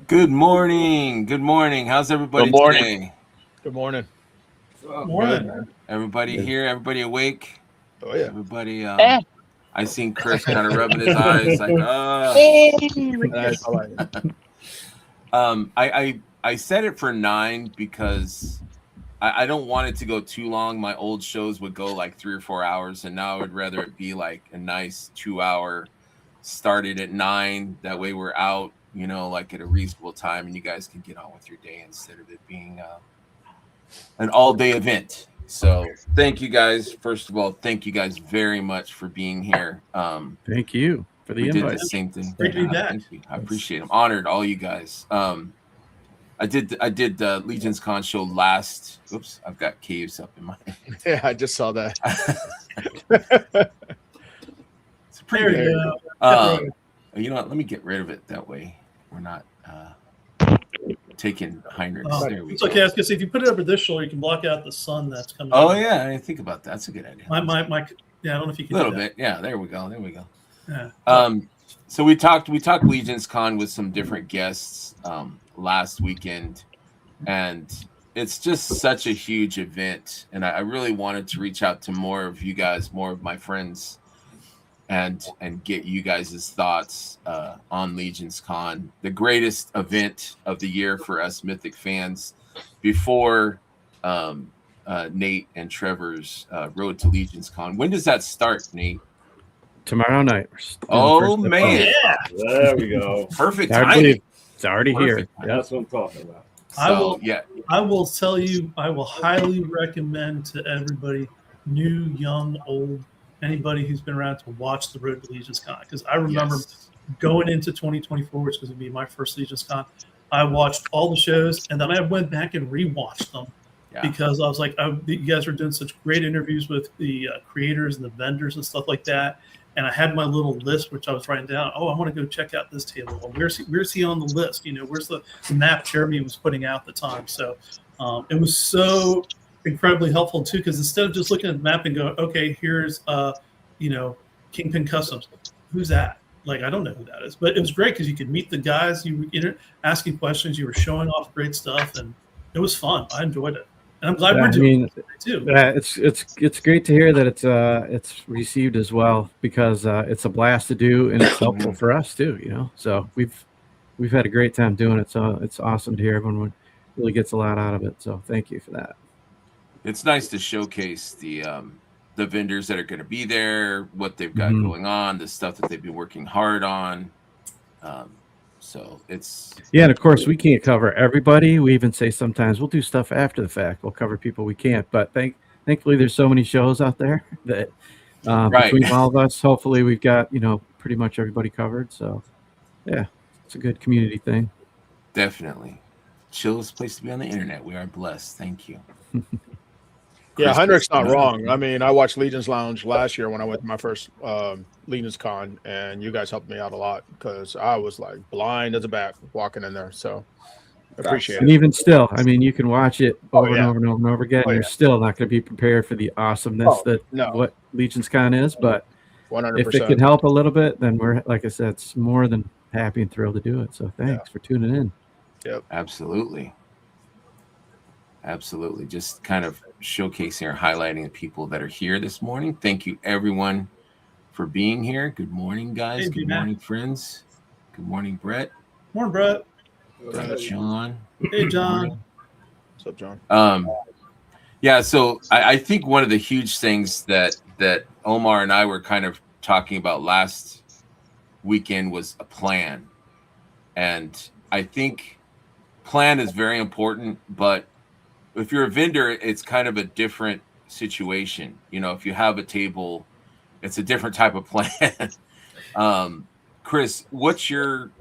Good morning. Good morning. How's Good everybody morning. today? Good morning. Good, Morning. man. Everybody Good. here? Everybody awake? Oh yeah. Everybody Eh. I seen Chris kind of rubbing his eyes like Nice. I like it. I said it for 9 because I don't want it to go too long. My old shows would go like 3 or 4 hours, and now I would rather it be like a nice 2 hour started at 9. That way we're out, like at a reasonable time, and you guys can get on with your day instead of it being an all-day event. So thank you guys. First of all, thank you guys very much for being here. Thank you for the We did the invite. same thing. Great to be Yeah, back. thank you. I appreciate it. I'm honored, all you guys. I did the Legionscon show last. Oops, I've got caves up in my. Yeah, I just saw that. It's pretty There good. you go. You know what? Let me get rid of it. That way we're not taking Heinrichs. Oh, There we it's go. okay. I was gonna say if you put it over this shoulder, you can block out the sun that's coming. Oh in. yeah, I didn't think about that. That's a good idea. Yeah, I don't know if you A can. little do that. bit. Yeah, there we go. There we go. Yeah. So we talked Legionscon with some different guests last weekend, and it's just such a huge event. And I really wanted to reach out to more of you guys, more of my friends, and get you guys' thoughts on Legionscon, the greatest event of the year for us Mythic fans, before Nate and Trevor's road to Legionscon. When does that start, Nate? Tomorrow night. Oh man, Yeah. There we go. perfect I timing. believe it's already here. Perfect. Yep. That's what I'm talking about. So yeah, I will tell you. I will highly recommend to everybody, new, young, old, anybody who's been around to watch the Road to Legionscon, because I remember yes. going into 2024, which was going to be my first Legionscon. I watched all the shows, and then I went back and rewatched them. Yeah. Because I was like, you guys were doing such great interviews with the creators and the vendors and stuff like that. And I had my little list, which I was writing down. Oh, I want to go check out this table. Well, where's he on the list? Where's the map Jeremy was putting out at the time? So it was so incredibly helpful too, because instead of just looking at the map and going, okay, here's Kingpin Customs. Who's that? Like, I don't know who that is. But it was great because you could meet the guys. You were asking questions. You were showing off great stuff, and it was fun. I enjoyed it. And I'm glad we're doing it too. Yeah, it's great to hear that it's received as well, because it's a blast to do and it's helpful for us too. So we've had a great time doing it. So it's awesome to hear everyone really gets a lot out of it. So thank you for that. It's nice to showcase the vendors that are going to be there, what they've got going on, the stuff that they've been working hard on. So it's and of course we can't cover everybody. We even say sometimes we'll do stuff after the fact. We'll cover people we can't, but thankfully there's so many shows out there that between all of us, hopefully we've got pretty much everybody covered. So yeah, it's a good community thing. Definitely chillest place to be on the internet. We are blessed. Thank you. Yeah, Heinrich's not wrong. I mean, I watched Legion's Lounge last year when I went to my first Legionscon, and you guys helped me out a lot because I was like blind as a bat walking in there. So I appreciate And it. even still, I mean, you can watch it over and over and over and over again. And you're still not going to be prepared for the awesomeness what Legionscon is. But 100%. if it can help a little bit, then we're, like I said, it's more than happy and thrilled to do it. So thanks for tuning in. Yep. Absolutely. Just kind of showcasing or highlighting the people that are here this morning. Thank you, everyone, for being here. Good morning, guys. Good morning, friends. Good morning, Brett. Morning, Brett. John. Hey, John. What's up, John? Yeah, so I think one of the huge things that Omar and I were kind of talking about last weekend was a plan. And I think plan is very important, but if you're a vendor, it's kind of a different situation. If you have a table, it's a different type of plan. Chris, what's your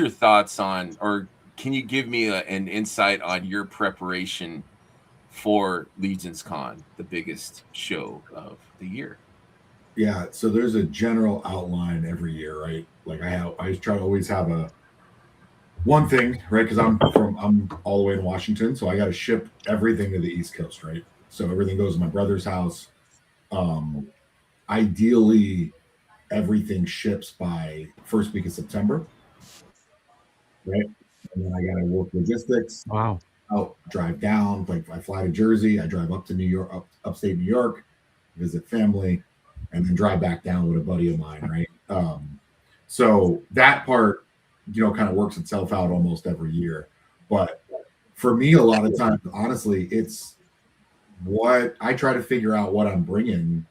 thoughts on, or can you give me an insight on your preparation for Legionscon, the biggest show of the year? Yeah, so there's a general outline every year, right? Like I try to always have one thing, right? Because I'm all the way in Washington, so I got to ship everything to the East Coast, right? So everything goes to my brother's house. Ideally, everything ships by first week of September, right? and then I got to work logistics. Wow. Out, drive down. Like I fly to Jersey, I drive up to New York, upstate New York, visit family, and then drive back down with a buddy of mine, right? So that part, kind of works itself out almost every year. But for me, a lot of times, honestly, it's what I try to figure out what I'm bringing.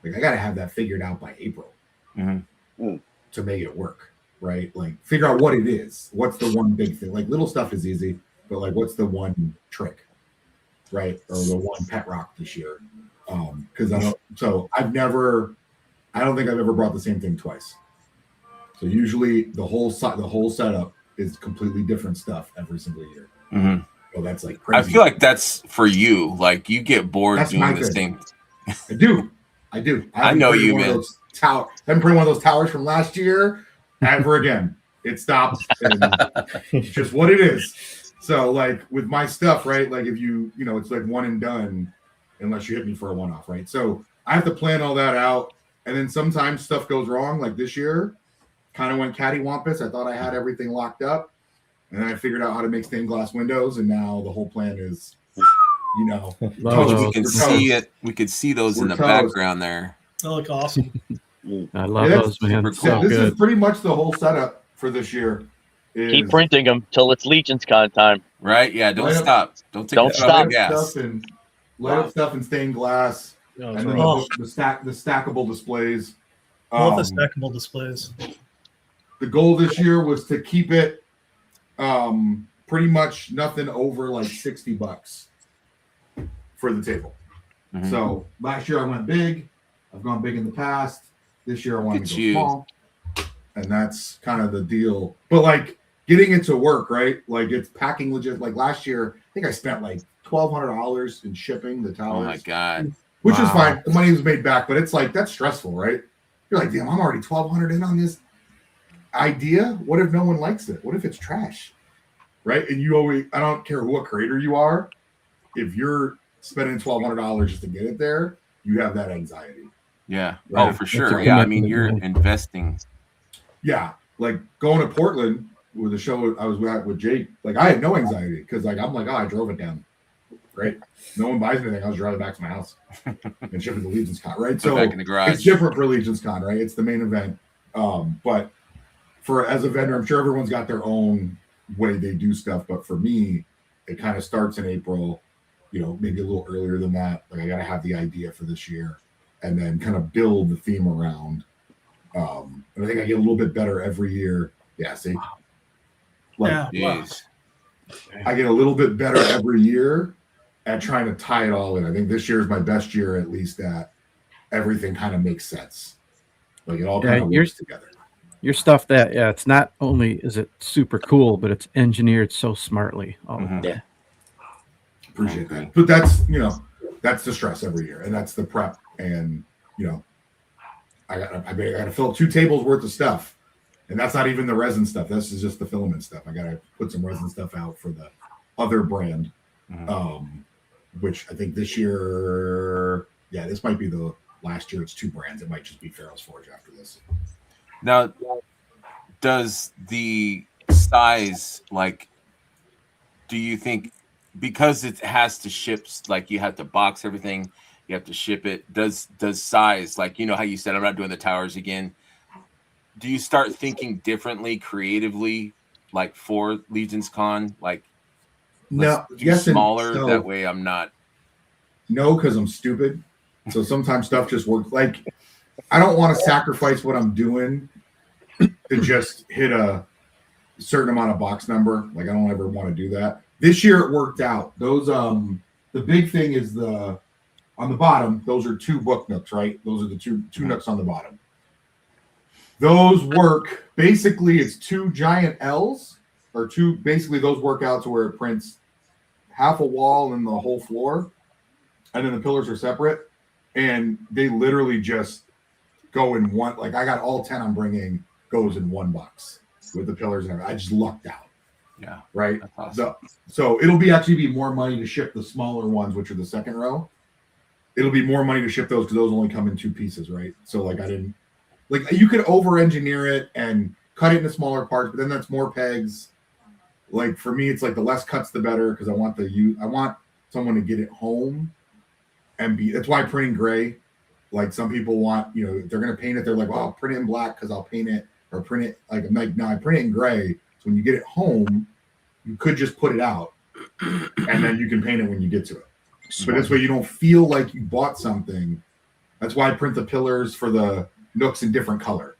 Like I got to have that figured out by April to make it work, right? Like figure out what it is. What's the one big thing? Like little stuff is easy, but like what's the one trick, right? Or the one pet rock this year? Because I don't think I've ever brought the same thing twice. So usually the whole setup is completely different stuff every single year. Mm-hmm. So that's like crazy. I feel like that's for you. Like you get bored doing the same. I do. I know you, man. I haven't put one of those towers from last year ever again. It stopped. And it's just what it is. So like with my stuff, right? Like if it's like one and done unless you hit me for a one-off, right? So I have to plan all that out. And then sometimes stuff goes wrong. Like this year, kind of went cattywampus. I thought I had everything locked up. And then I figured out how to make stained glass windows. And now the whole plan is, we can see it. We could see those in the background there. They look awesome. I love those, man. So this good. is pretty much the whole setup for this year. Keep printing them till it's Legionscon time. Right? Yeah. Don't stop. Don't stop. Gas. Light up stuff in stained glass. Yeah, And then the stackable displays. Love the stackable displays. The goal this year was to keep it pretty much nothing over like $60 for the table. Mm-hmm. So last year I went big. I've gone big in the past. This year I want to go small. And that's kind of the deal. But like getting it to work, right? Like it's packing legit. Like last year, I think I spent like $1,200 in shipping the towers. Oh my God. Which is fine. The money was made back, but it's like that's stressful, right? You're like, damn, I'm already $1,200 in on this idea. What if no one likes it? What if it's trash? Right? And I don't care what creator you are, if you're spending $1,200 just to get it there, you have that anxiety. Yeah. Right? Oh, for sure. Yeah. I mean, you're investing. Yeah. Like going to Portland with the show I was at with Jake, like I had no anxiety because like I'm like, I drove it down. Right. No one buys anything. I was driving back to my house and shipping to Legionscon. Right. So back in the garage. It's different for Legionscon, right? It's the main event. But as a vendor, I'm sure everyone's got their own way they do stuff. But for me, it kind of starts in April, maybe a little earlier than that. Like I got to have the idea for this year and then kind of build the theme around. And I think I get a little bit better every year. Yeah. See, Yeah. I get a little bit better every year at trying to tie it all in. I think this year is my best year, at least at everything kind of makes sense. Like it all kind of works together. Your stuff it's not only is it super cool, but it's engineered so smartly. Yeah. Appreciate that. But that's, that's the stress every year. And that's the prep. And, I gotta fill 2 tables worth of stuff. And that's not even the resin stuff. This is just the filament stuff. I gotta put some resin stuff out for the other brand. Which I think this year, this might be the last year. It's 2 brands. It might just be Farrell's Forge after this. Now, does the size, do you think, because it has to ship, like you have to box everything, you have to ship it, does size, how you said, I'm not doing the towers again. Do you start thinking differently creatively, for Legionscon? No, smaller, that way I'm not. No, because I'm stupid. So sometimes stuff just works. I don't want to sacrifice what I'm doing to just hit a certain amount of box number. I don't ever want to do that. This year it worked out. Those the big thing is on the bottom, those are 2 book nooks, right? Those are the two nooks on the bottom. Those work basically, it's 2 giant L's or 2, basically those work out to where it prints half a wall and the whole floor. And then the pillars are separate. And they literally just go in one. I got all 10 I'm bringing goes in one box with the pillars and everything. I just lucked out. Yeah. Right. Awesome. So it'll actually be more money to ship the smaller ones, which are the second row. It'll be more money to ship those because those only come in 2 pieces. Right. So I didn't you could over engineer it and cut it into smaller parts, but then that's more pegs. like for me, it's like the less cuts the better because I want someone to get it home and be. That's why printing gray. Like some people want, if they're gonna paint it, they're like, well, I'll print it in black because I'll paint it or print it like I'm like, no, I print it in gray. So when you get it home, you could just put it out and then you can paint it when you get to it. But this way you don't feel like you bought something. That's why I print the pillars for the nooks in different color,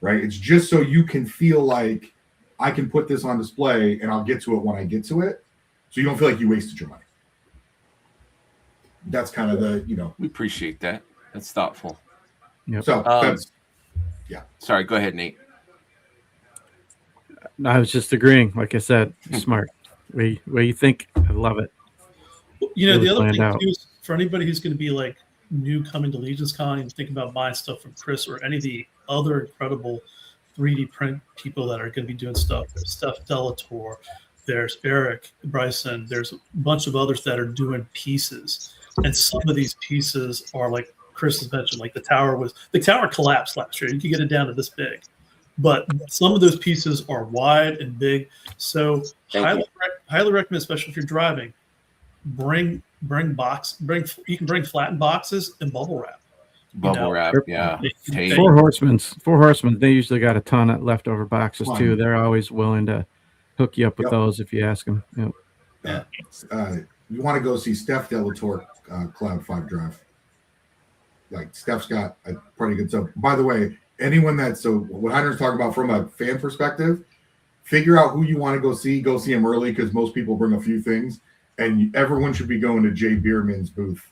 right? It's just so you can feel like I can put this on display and I'll get to it when I get to it. So you don't feel like you wasted your money. That's kind of the. We appreciate that. That's thoughtful. Yep. So that's, yeah. Sorry, go ahead, Nate. I was just agreeing. Like I said, smart. Where you think? I love it. The other thing too is for anybody who's going to be like new coming to Legionscon and thinking about buying stuff from Chris or any of the other incredible 3D print people that are going to be doing stuff. There's Steph Delator, there's Eric Bryson, there's a bunch of others that are doing pieces, and some of these pieces are like Chris has mentioned, like the tower collapsed last year. You could get it down to this big, but some of those pieces are wide and big. So highly recommend, especially if you're driving, you can bring flattened boxes and bubble wrap. Wrap, yeah. Four Horsemen. They usually got a ton of leftover boxes too. They're always willing to hook you up with those if you ask them. Yep. You want to go see Steph Delator Cloud 5 Drive. Like Steph's got a pretty good stuff. By the way, anyone what Heiner's talking about from a fan perspective, figure out who you want to go see him early because most people bring a few things, and everyone should be going to Jay Bierman's booth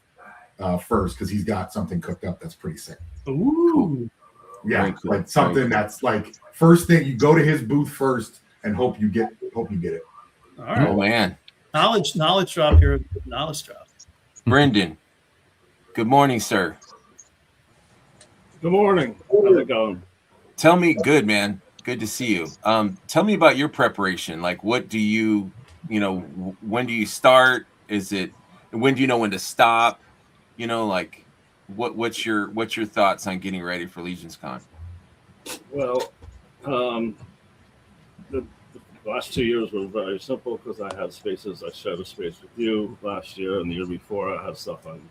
first because he's got something cooked up that's pretty sick. Ooh. Yeah, cool. Like something that's like first thing you go to his booth first and hope you get it. All right. Oh man. Knowledge drop here. Knowledge drop. Brendan. Good morning, sir. Good morning. How's it going? Tell me, good man. Good to see you. Tell me about your preparation. Like, what do you, when do you start? When do you know when to stop? Like, what's your thoughts on getting ready for Legionscon? Well, the last 2 years were very simple because I had spaces. I shared a space with you last year, and the year before I had stuff on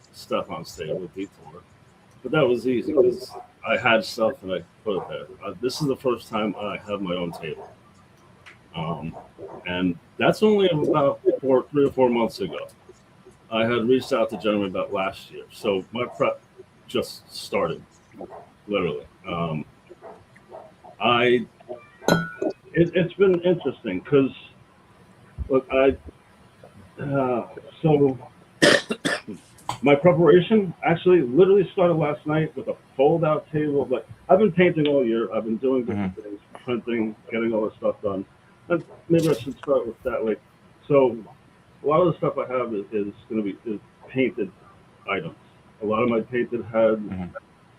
stage with Detour. But that was easy because I had stuff and I put it there. This is the first time I have my own table. And that's only about 3 or 4 months ago. I had reached out to Jeremy about last year. So my prep just started, literally. It's been interesting because, look, my preparation actually literally started last night with a fold-out table. Like I've been painting all year. I've been doing different things, printing, getting all this stuff done. And maybe I should start with that. Like, so a lot of the stuff I have is going to be painted items. A lot of my painted heads.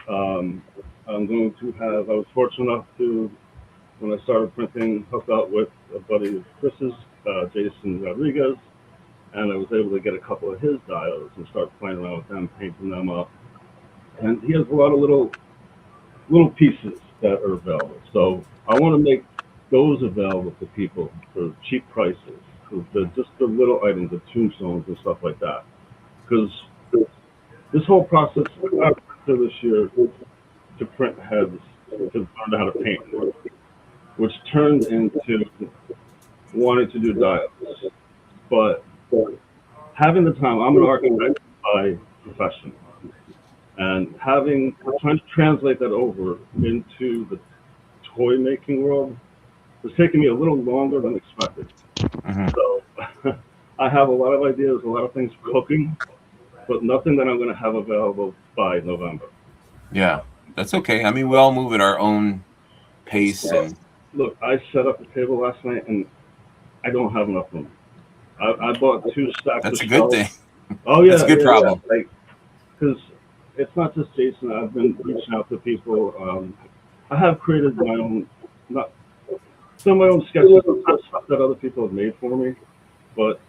I'm going to have. I was fortunate enough to, when I started printing, hook up with a buddy of Chris's, Jason Rodriguez. And I was able to get a couple of his dials and start playing around with them, painting them up. And he has a lot of little pieces that are available. So I want to make those available to people for cheap prices. Just the little items, the tombstones and stuff like that. Because this whole process this year to print heads, to learn how to paint, which turned into wanting to do dials. But having the time, I'm an architect by profession, and trying to translate that over into the toy making world was taking me a little longer than expected. So I have a lot of ideas, a lot of things cooking, but nothing that I'm going to have available by November. Yeah, that's okay. I mean, we all move at our own pace. And look, I set up the table last night, and I don't have enough room. I bought 2 stacks. That's of a good shelves. thing. Oh yeah, that's a good problem. Yeah. Because it's not just Jason. I've been reaching out to people. I have created my own, my own sketches of stuff that other people have made for me, but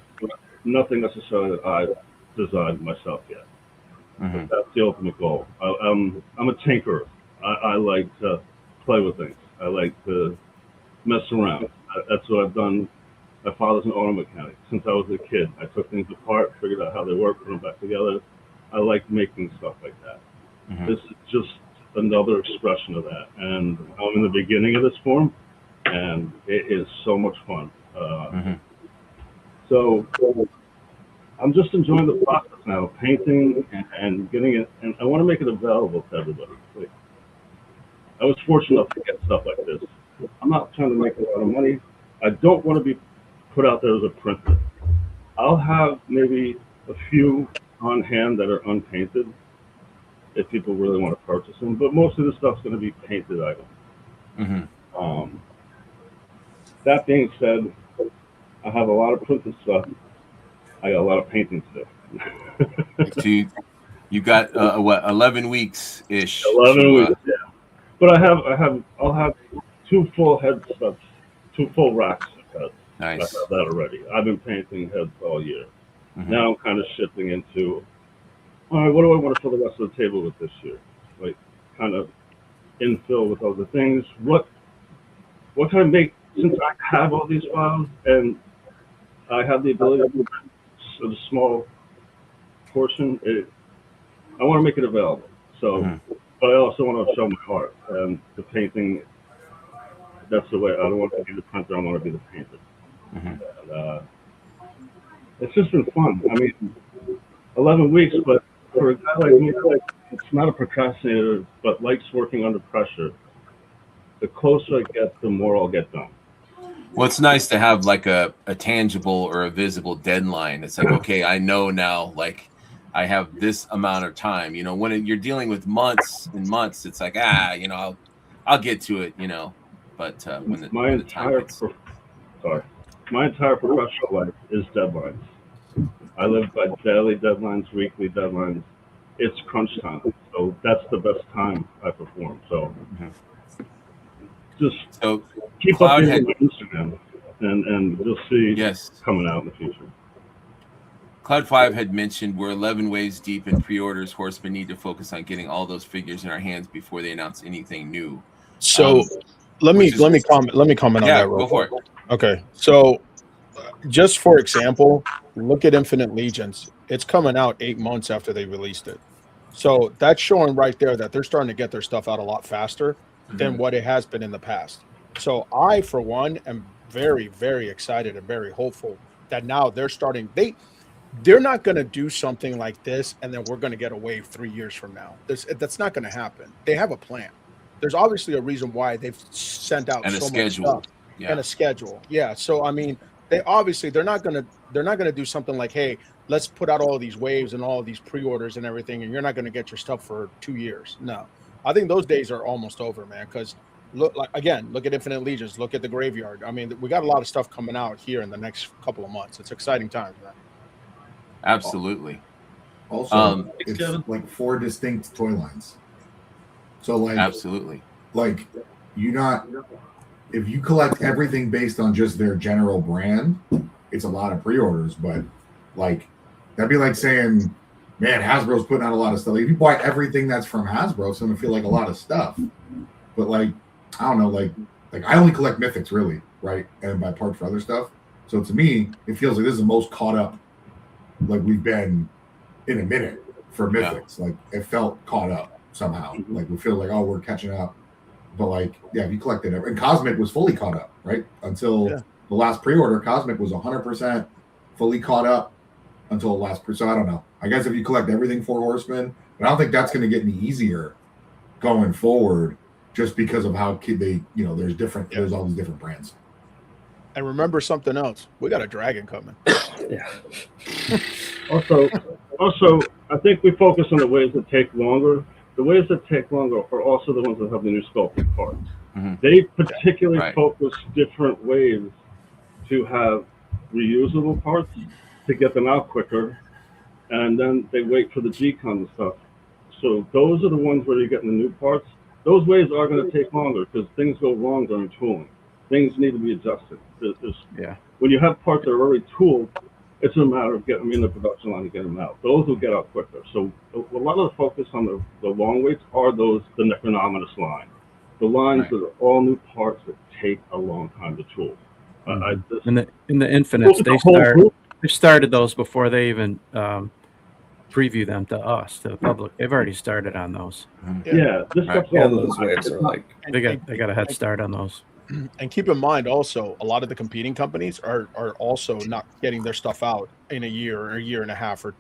nothing necessarily that I've designed myself yet. That's the ultimate goal. I'm a tinkerer. I like to play with things. I like to mess around. That's what I've done My father's an auto mechanic. Since I was a kid, I took things apart, figured out how they work, put them back together. I like making stuff like that. Mhm. This is just another expression of that. And I'm in the beginning of this form, and it is so much fun. Mhm. So I'm just enjoying the process now, painting and getting it, and I want to make it available to everybody. Like, I was fortunate enough to get stuff like this. I'm not trying to make a lot of money. I don't want to be put out there as a printer. I'll have maybe a few on hand that are unpainted if people really want to purchase them, but most of the stuff's going to be painted items. Mhm. That being said, I have a lot of printed stuff. I got a lot of painting to do. So you got what 11 weeks ish. 11 weeks, yeah. But I'll have 2 full heads of 2 full racks of heads. Nice. I have that already. I've been painting heads all year. Mhm. Now I'm kind of shifting into, all right, what do I want to fill the rest of the table with this year? Like, kind of infill with other things. What can I make, since I have all these files and I have the ability to do a small portion, I want to make it available. So, Mhm. but I also want to show my art. And the painting, that's the way. I don't want to be the printer. I want to be the painter. Mhm. And, it's just been fun. I mean, 11 weeks, but for a guy like me, it's not a procrastinator, but likes working under pressure. The closer I get, the more I'll get done. Well, it's nice to have like a tangible or a visible deadline. It's like, okay, I know now, like I have this amount of time. You know, when you're dealing with months and months, it's like, I'll get to it, you know. But when the time gets My entire professional life is deadlines. I live by daily deadlines, weekly deadlines. It's crunch time, so that's the best time I perform. So just so keep Cloud updating had my Instagram, and you'll see yes. coming out in the future. Cloud 5 had mentioned we're 11 waves deep in pre-orders. Horsemen need to focus on getting all those figures in our hands before they announce anything new. So let me comment on that real go for quick. it. Okay. So just for example, look at Infinite Legions. It's coming out 8 months after they released it. So that's showing right there that they're starting to get their stuff out a lot faster than what it has been in the past. So I, for one, am very, very excited and very hopeful that now they're starting. They're not going to do something like this and then we're going to get a wave 3 years from now. That's not going to happen. They have a plan. There's obviously a reason why they've sent out And a so much schedule. stuff and a schedule. Yeah. So I mean, they're not gonna do something like, hey, let's put out all these waves and all of these pre-orders and everything, and you're not gonna get your stuff for 2 years. No, I think those days are almost over, man. Because look at Infinite Legions, look at the Graveyard. I mean, we got a lot of stuff coming out here in the next couple of months. It's exciting times, man. Absolutely. Also, it's like 4 distinct toy lines. So like absolutely, like if you collect everything based on just their general brand, it's a lot of pre-orders. But like that'd be like saying, man, Hasbro's putting out a lot of stuff. Like, if you buy everything that's from Hasbro, it's gonna feel like a lot of stuff. But like, I don't know, like I only collect Mythics really, right? And buy parts for other stuff. So to me, it feels like this is the most caught up like we've been in a minute for Mythics. Yeah. Like it felt caught up somehow. Like we feel like, oh, we're catching up. But like, yeah, if you collected it, and Cosmic was fully caught up, right? Until the last pre-order, Cosmic was 100% fully caught up until the last. So I don't know. I guess if you collect everything for Horsemen, but I don't think that's going to get any easier going forward, just because of how they, there's all these different brands. And remember something else: we got a dragon coming. Yeah. Also, I think we focus on the ways that take longer. The ways that take longer are also the ones that have the new sculpting parts. Mm-hmm. They particularly focus different ways to have reusable parts to get them out quicker, and then they wait for the G-Con and stuff. So those are the ones where you're getting the new parts. Those ways are going to take longer because things go wrong during tooling. Things need to be adjusted. When you have parts that are already tooled, it's a matter of getting them in the production line and getting them out. Those will get out quicker. So a lot of the focus on the long waits are the Necronominus line. The lines that are all new parts that take a long time to tool. In the Infinites, they started those before they even preview them to us, to the public. They've already started on those. Yeah, this stuff's all those waves are like they got a head start on those. And keep in mind also, a lot of the competing companies are also not getting their stuff out in a year or a year and a half, or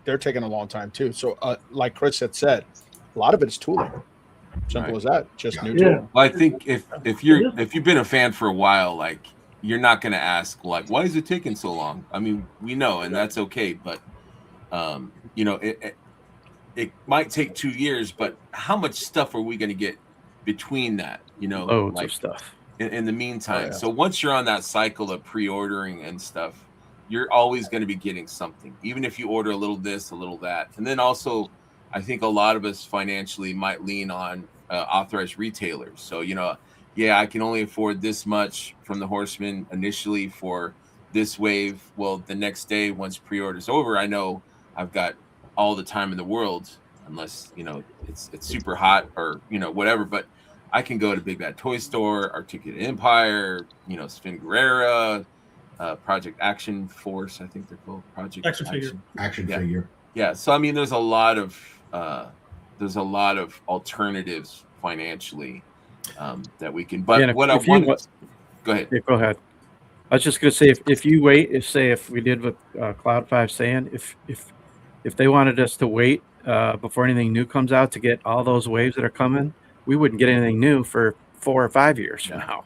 they're taking a long time too. So like Chris had said, a lot of it is tooling. Simple as that. Just new tooling. Well, I think if you've been a fan for a while, like, you're not going to ask, like, why is it taking so long? I mean, we know, and that's okay, but it might take 2 years, but how much stuff are we going to get between that? Loads of stuff in the meantime. So once you're on that cycle of pre-ordering and stuff, you're always going to be getting something, even if you order a little this, a little that. And then also, I think a lot of us financially might lean on authorized retailers. So, I can only afford this much from the Horsemen initially for this wave. Well, the next day, once pre-order's over, I know I've got all the time in the world, unless, it's super hot or, whatever. But I can go to Big Bad Toy Store, Articulate Empire, Spin Guerrera, Project Action Force, I think they're called. Project Action Figure. Yeah. So, I mean, there's a lot of alternatives financially that we can. But go ahead. Yeah, go ahead. I was just going to say, if you wait, if we did what Cloud 5 saying, if they wanted us to wait before anything new comes out to get all those waves that are coming, we wouldn't get anything new for 4 or 5 years from now.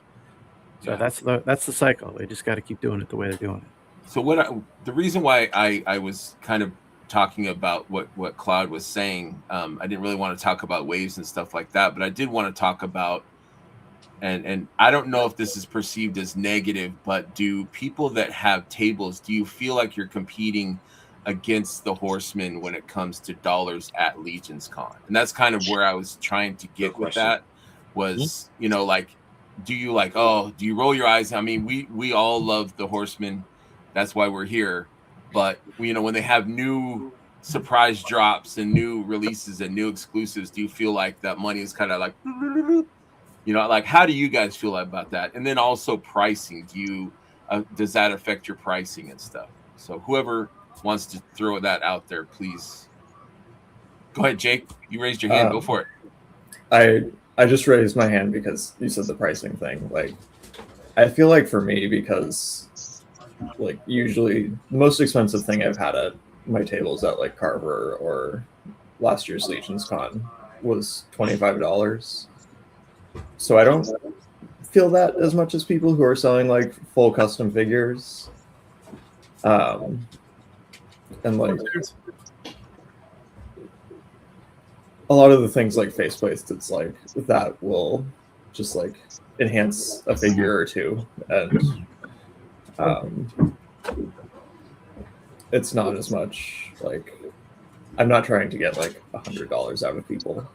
So that's the cycle. They just got to keep doing it the way they're doing it. So the reason why I was kind of talking about what Cloud was saying, I didn't really want to talk about waves and stuff like that, but I did want to talk about, and I don't know if this is perceived as negative, but do people that have tables, do you feel like you're competing against the Horsemen when it comes to dollars at Legionscon? And that's kind of where I was trying to get with that was, like, do you roll your eyes? I mean, we all love the Horsemen. That's why we're here. But, when they have new surprise drops and new releases and new exclusives, do you feel like that money is kind of like, like, how do you guys feel about that? And then also pricing, does that affect your pricing and stuff? So whoever wants to throw that out there, please go ahead. Jake, you raised your hand. Go for it. I just raised my hand because you said the pricing thing. Like, I feel like for me, because like usually the most expensive thing I've had at my tables at like Carver or last year's Legionscon was $25. So I don't feel that as much as people who are selling like full custom figures. And like a lot of the things like faceplates, it's like that will just like enhance a figure or two, and it's not as much like I'm not trying to get like $100 out of people.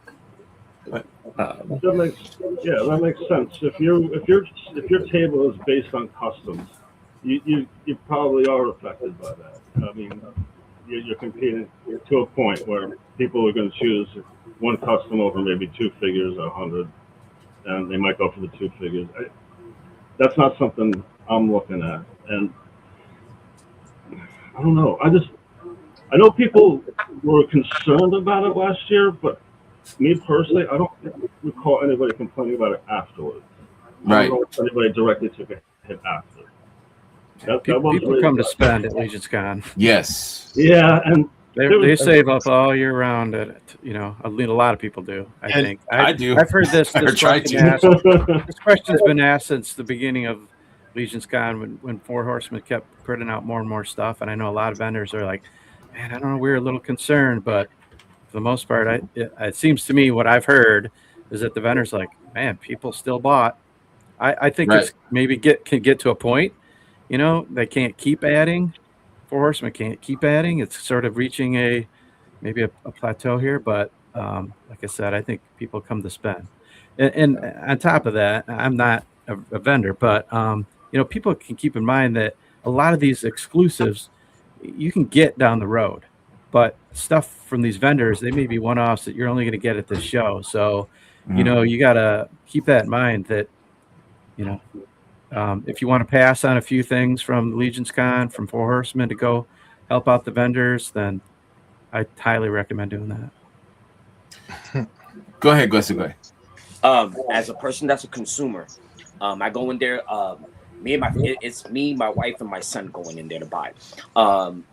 That makes sense. If your table is based on customs, you probably are affected by that. I mean, you're competing to a point where people are going to choose one custom over maybe 2 figures or 100, and they might go for the 2 figures. That's not something I'm looking at, and I don't know. I know people were concerned about it last year, but me personally, I don't recall anybody complaining about it afterwards. Right. I don't know if anybody directly took a hit after. People come to spend at Legionscon. Yes. Yeah, and they save up all year round at it. I mean, a lot of people do. I think I do. I've heard this. This question's been asked since the beginning of Legionscon when Four Horsemen kept putting out more and more stuff, and I know a lot of vendors are like, "Man, I don't know, we're a little concerned," but for the most part, it seems to me what I've heard is that the vendors like, "Man, people still bought." I think it's maybe can get to a point. They can't keep adding. Four Horsemen can't keep adding. It's sort of reaching maybe a plateau here. But like I said, I think people come to spend. And on top of that, I'm not a vendor, but people can keep in mind that a lot of these exclusives you can get down the road, but stuff from these vendors, they may be one-offs that you're only going to get at this show. So, you got to keep that in mind that, If you want to pass on a few things from Legionscon, from Four Horsemen to go help out the vendors, then I highly recommend doing that. Go ahead, Gussie. Go ahead. As a person that's a consumer, I go in there. It's me, my wife, and my son going in there to buy.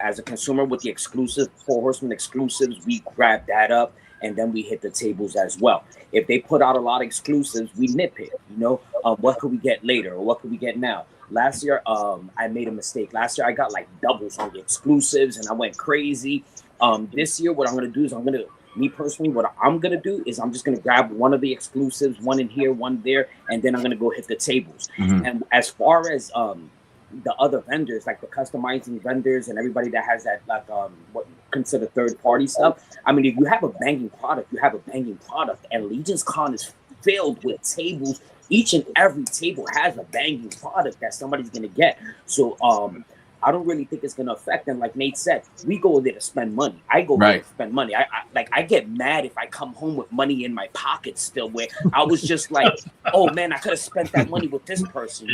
As a consumer with the exclusive Four Horsemen exclusives, we grab that up and then we hit the tables as well. If they put out a lot of exclusives, we nip it. What could we get later or what could we get now? Last year, I made a mistake. Last year, I got like doubles on the exclusives and I went crazy. This year, what I'm gonna do is me personally, what I'm gonna do is I'm just gonna grab one of the exclusives, one in here, one there, and then I'm gonna go hit the tables. And as far as the other vendors, like the customizing vendors and everybody that has that like what consider third party stuff. I mean, if you have a banging product, you have a banging product, and Legionscon is filled with tables. Each and every table has a banging product that somebody's gonna get. So I don't really think it's gonna affect them. Like Nate said, we go there to spend money. I go there to spend money. I get mad if I come home with money in my pocket still, where I was just like, oh man, I could have spent that money with this person,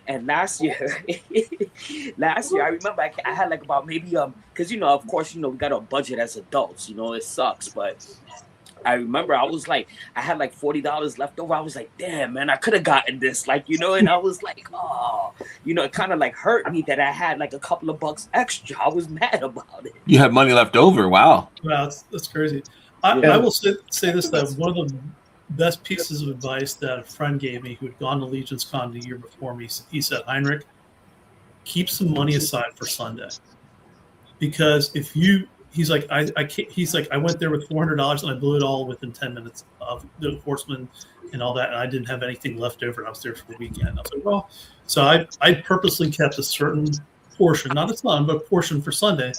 And last year, I remember I had like about maybe because of course we got a budget as adults. It sucks, but I remember I was like, I had like $40 left over. I was like, damn, man, I could have gotten this, and I was like, oh, it kind of like hurt me that I had like a couple of bucks extra. I was mad about it. You had money left over. Wow. Wow, that's crazy. I will say this, that one of the best pieces of advice that a friend gave me who had gone to Legionscon the year before me, he said, Heinrich, keep some money aside for Sunday. Because if you, he's like, I went there with $400 and I blew it all within 10 minutes of the horseman and all that, and I didn't have anything left over. I was there for the weekend. I was like, well, so I purposely kept a certain portion, not a ton, but a portion for Sunday.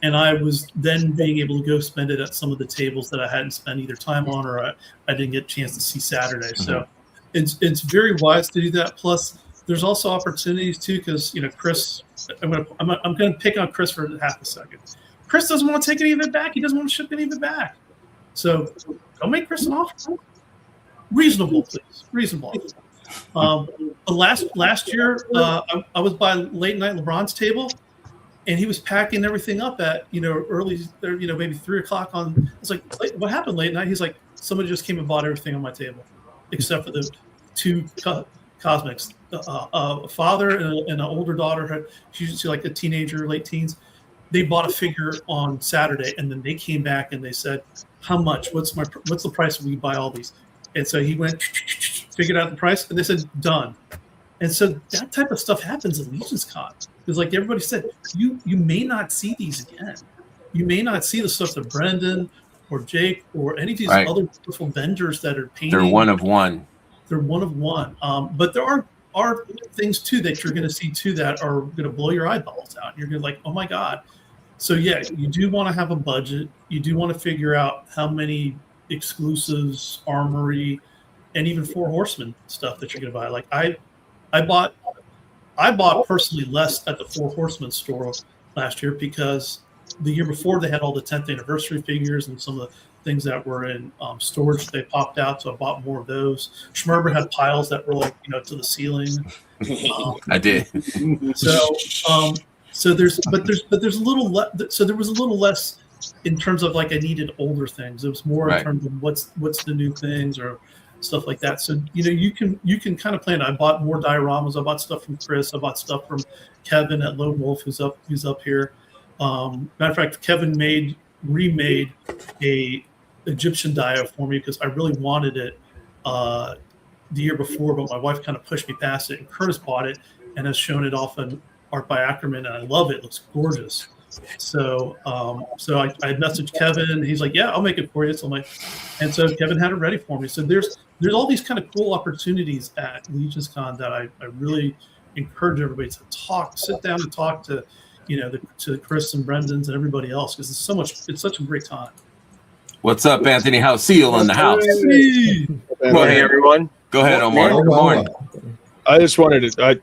And I was then being able to go spend it at some of the tables that I hadn't spent either time on or I didn't get a chance to see Saturday. So it's very wise to do that. Plus, there's also opportunities too, because Chris, I'm gonna pick on Chris for half a second. Chris doesn't want to take any of it back. He doesn't want to ship any of it back. So don't make Chris an offer. Reasonable, please. Reasonable. Last year, I was by late night LeBron's table. And he was packing everything up at, early, maybe 3 o'clock I was like, what happened late night? He's like, somebody just came and bought everything on my table, except for the two cosmics. A father and an older daughter, she's like a teenager, late teens. They bought a figure on Saturday, and then they came back and they said, how much? What's the price if we buy all these? And so he went, figured out the price, and they said, done. And so that type of stuff happens at Legionscon. Because like everybody said, you may not see these again. You may not see the stuff that Brendan or Jake or any of these other beautiful vendors that are painting. They're one of one. They're one of one. But there are things too that you're going to see too that are going to blow your eyeballs out. You're going to like, oh my God. So yeah, you do want to have a budget. You do want to figure out how many exclusives, armory, and even Four Horsemen stuff that you're going to buy. Like I bought personally less at the Four Horsemen store last year because the year before they had all the 10th anniversary figures and some of the things that were in storage they popped out, so I bought more of those. Schmerber had piles that were like to the ceiling. I did. So there's a little so there was a little less in terms of like I needed older things. It was more in terms of what's the new things or stuff like that. So you can kind of plan. I bought more dioramas. I bought stuff from Chris. I bought stuff from Kevin at Lone Wolf, who's up here. Matter of fact, Kevin remade a Egyptian dio for me because I really wanted it the year before, but my wife kind of pushed me past it. And Curtis bought it and has shown it off in Art by Ackerman, and I love it. It looks gorgeous. So I messaged Kevin. He's like, "Yeah, I'll make it for you." So I'm like, and so Kevin had it ready for me. So there's all these kind of cool opportunities at Legionscon that I really encourage everybody to sit down and talk to, to Chris and Brendan's and everybody else because it's such a great time. What's up, Anthony House? Seal in the house. Go ahead, everyone. Go ahead, Omar. Good morning. I just wanted to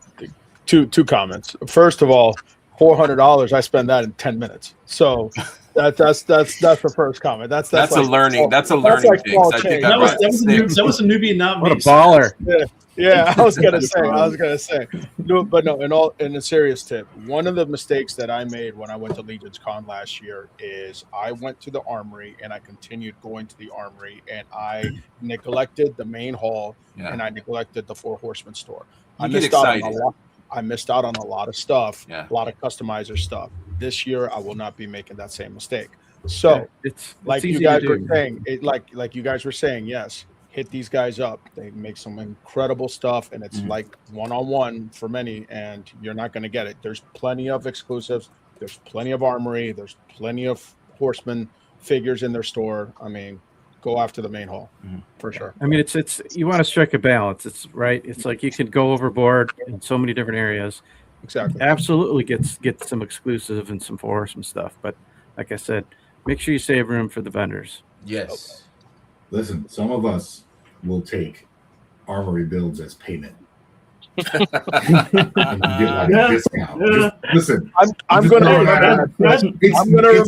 two comments. First of all, $400. I spend that in 10 minutes. So that's the first comment. That's a like, learning. That's a that's learning like thing. I think that was a newbie, not what me. a baller. Yeah. Yeah, I was gonna say. No, but no. In a serious tip, one of the mistakes that I made when I went to Legionscon last year is I went to the armory and I continued going to the armory and I neglected the main hall and I neglected the Four Horsemen store. I missed out on a lot. I missed out on a lot of stuff, a lot of customizer stuff. This year, I will not be making that same mistake. So, it's like you guys were saying, like you guys were saying, yes, hit these guys up. They make some incredible stuff, and it's like one-on-one for many, and you're not going to get it. There's plenty of exclusives. There's plenty of armory. There's plenty of horseman figures in their store. I mean, go after the main hall for sure. I mean, it's you want to strike a balance. It's right. It's like you could go overboard in so many different areas. Exactly. Absolutely get some exclusive and some Four Horsemen stuff. But like I said, make sure you save room for the vendors. Yes. Listen, some of us will take armory builds as payment. And you get like a discount. Just, listen, I'm going to remember that. It's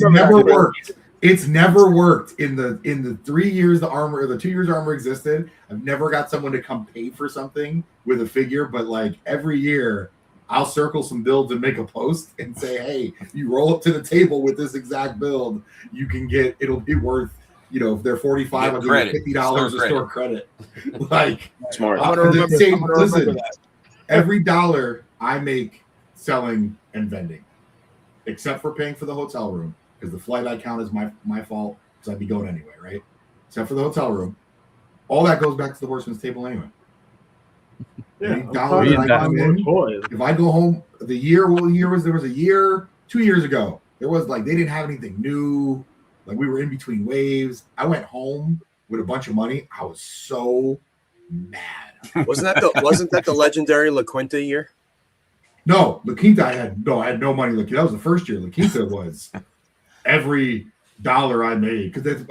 never worked. It's never worked in the 3 years the 2 years armor existed. I've never got someone to come pay for something with a figure, but like every year I'll circle some builds and make a post and say, hey, you roll up to the table with this exact build, you can get, it'll be worth, you know, if they're 45, I'll give you $50 of store credit. Like, smart. Listen, every dollar I make selling and vending, except for paying for the hotel room, because the flight I count is my fault because I'd be going anyway, right? Except for the hotel room. All that goes back to the horseman's table anyway. Yeah, dollar that I come in, if I go home, there was a year, 2 years ago, there was like, they didn't have anything new. Like we were in between waves. I went home with a bunch of money. I was so mad. Wasn't that the legendary La Quinta year? No, La Quinta, I had no money. That was the first year. La Quinta was every dollar I made because it's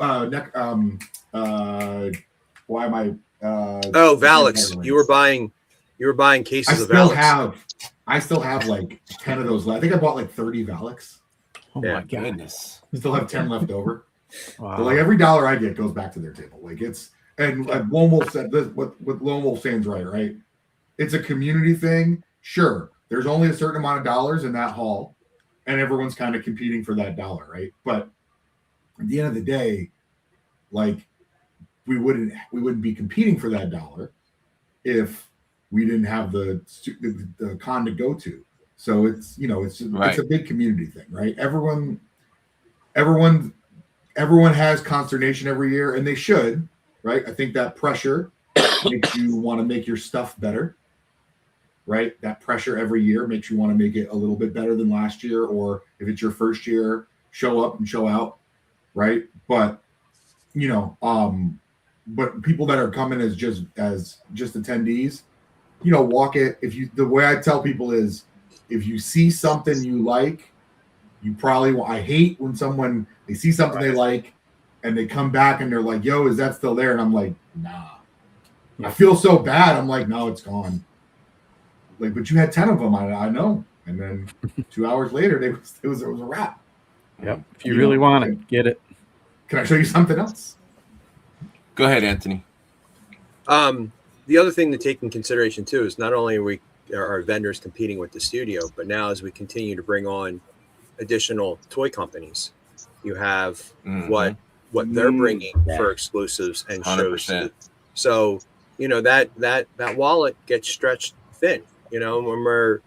why am I? Valix. You were buying cases of Valix. I still have like 10 of those left. I think I bought like 30 Valix. Oh my goodness! I still have 10 left over. Wow. But like every dollar I get goes back to their table. Like it's, and like Lone Wolf said this, what Lone Wolf saying's right? It's a community thing. Sure, there's only a certain amount of dollars in that hall, and everyone's kind of competing for that dollar, right? But at the end of the day, like we wouldn't be competing for that dollar if we didn't have the con to go to. So it's, you know, it's a big community thing, right? Everyone has consternation every year, and they should, right? I think that pressure makes you want to make your stuff better, right? That pressure every year makes you want to make it a little bit better than last year, or if it's your first year, show up and show out, right? But you know, but people that are coming as just attendees, you know, walk it. The way I tell people is, if you see something you like, you probably I hate when they see something they like and they come back and they're like, yo, is that still there? And I'm like, nah. I feel so bad. I'm like, no, it's gone. Like, but you had 10 of them. I know. And then 2 hours later, it was a wrap. Yep. If you really want it, get it. Can I show you something else? Go ahead, Anthony. The other thing to take in consideration too is not only are our vendors competing with the studio, but now as we continue to bring on additional toy companies, you have what they're bringing for exclusives and 100%. Shows. So you know that wallet gets stretched thin. You know, when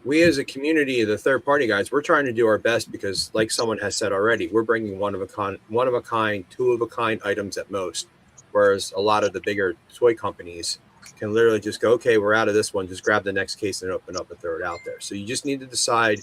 we as a community, the third party guys, we're trying to do our best because, like someone has said already, we're bringing one of a kind, two of a kind items at most. Whereas a lot of the bigger toy companies can literally just go, okay, we're out of this one, just grab the next case and open up and throw it out there. So you just need to decide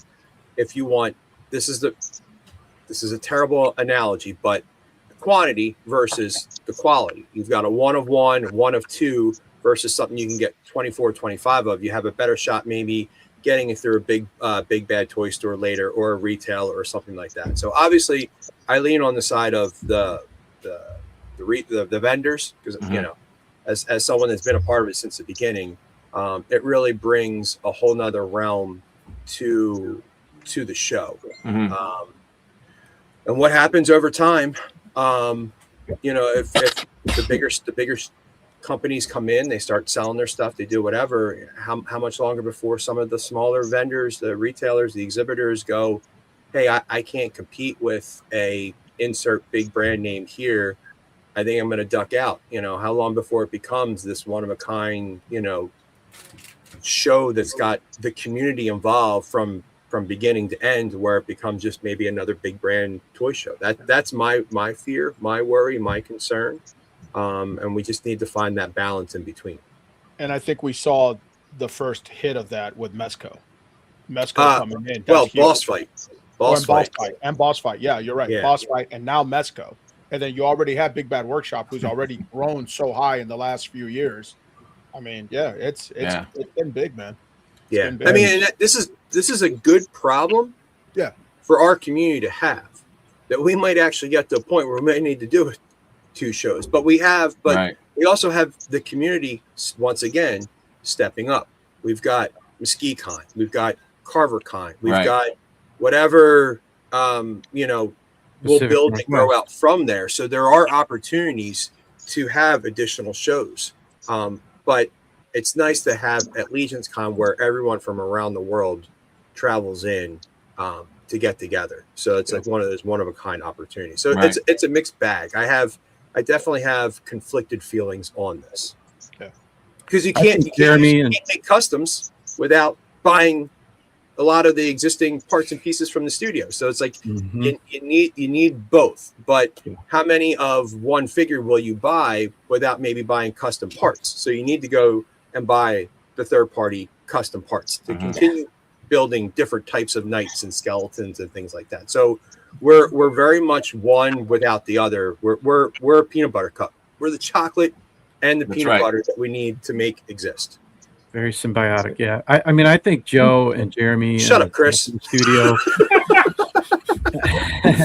if you want. This is a terrible analogy, but the quantity versus the quality. You've got a one of one, one of two versus something you can get 24, 25 of. You have a better shot maybe getting it through a big bad toy store later, or a retailer or something like that. So obviously I lean on the side of the vendors, because you know, as someone that's been a part of it since the beginning, it really brings a whole nother realm to the show. And what happens over time, you know, if the bigger companies come in, they start selling their stuff, they do whatever. How much longer before some of the smaller vendors, the retailers, the exhibitors go, hey, I can't compete with a insert big brand name here. I think I'm going to duck out. How long before it becomes this one of a kind, show that's got the community involved from beginning to end, where it becomes just maybe another big brand toy show. That's my fear, my worry, my concern. And we just need to find that balance in between. And I think we saw the first hit of that with Mezco. Coming in. That's Boss Fight. Boss Fight. Yeah, you're right. Yeah. Boss Fight, and now Mezco. And then you already have Big Bad Workshop, who's already grown so high in the last few years. I mean, yeah, it's been big, man. Yeah, I mean, and this is a good problem. Yeah, for our community to have, that we might actually get to a point where we may need to do 2 shows, but we also have the community once again stepping up. We've got MesquiCon, we've got CarverCon, we've got whatever we'll build and grow out from there. So there are opportunities to have additional shows. But it's nice to have at Legionscon where everyone from around the world travels in to get together. So it's like one of those one of a kind opportunities. So it's a mixed bag. I definitely have conflicted feelings on this. Yeah. Because you can't make customs without buying a lot of the existing parts and pieces from the studio. So it's like you need both. But how many of one figure will you buy without maybe buying custom parts? So you need to go and buy the third-party custom parts to continue building different types of knights and skeletons and things like that. So we're very much one without the other. We're a peanut butter cup. We're the chocolate and the peanut butter that we need to make exist. Very symbiotic, yeah. I mean, I think Joe and Jeremy. Shut up, Chris. In the studio.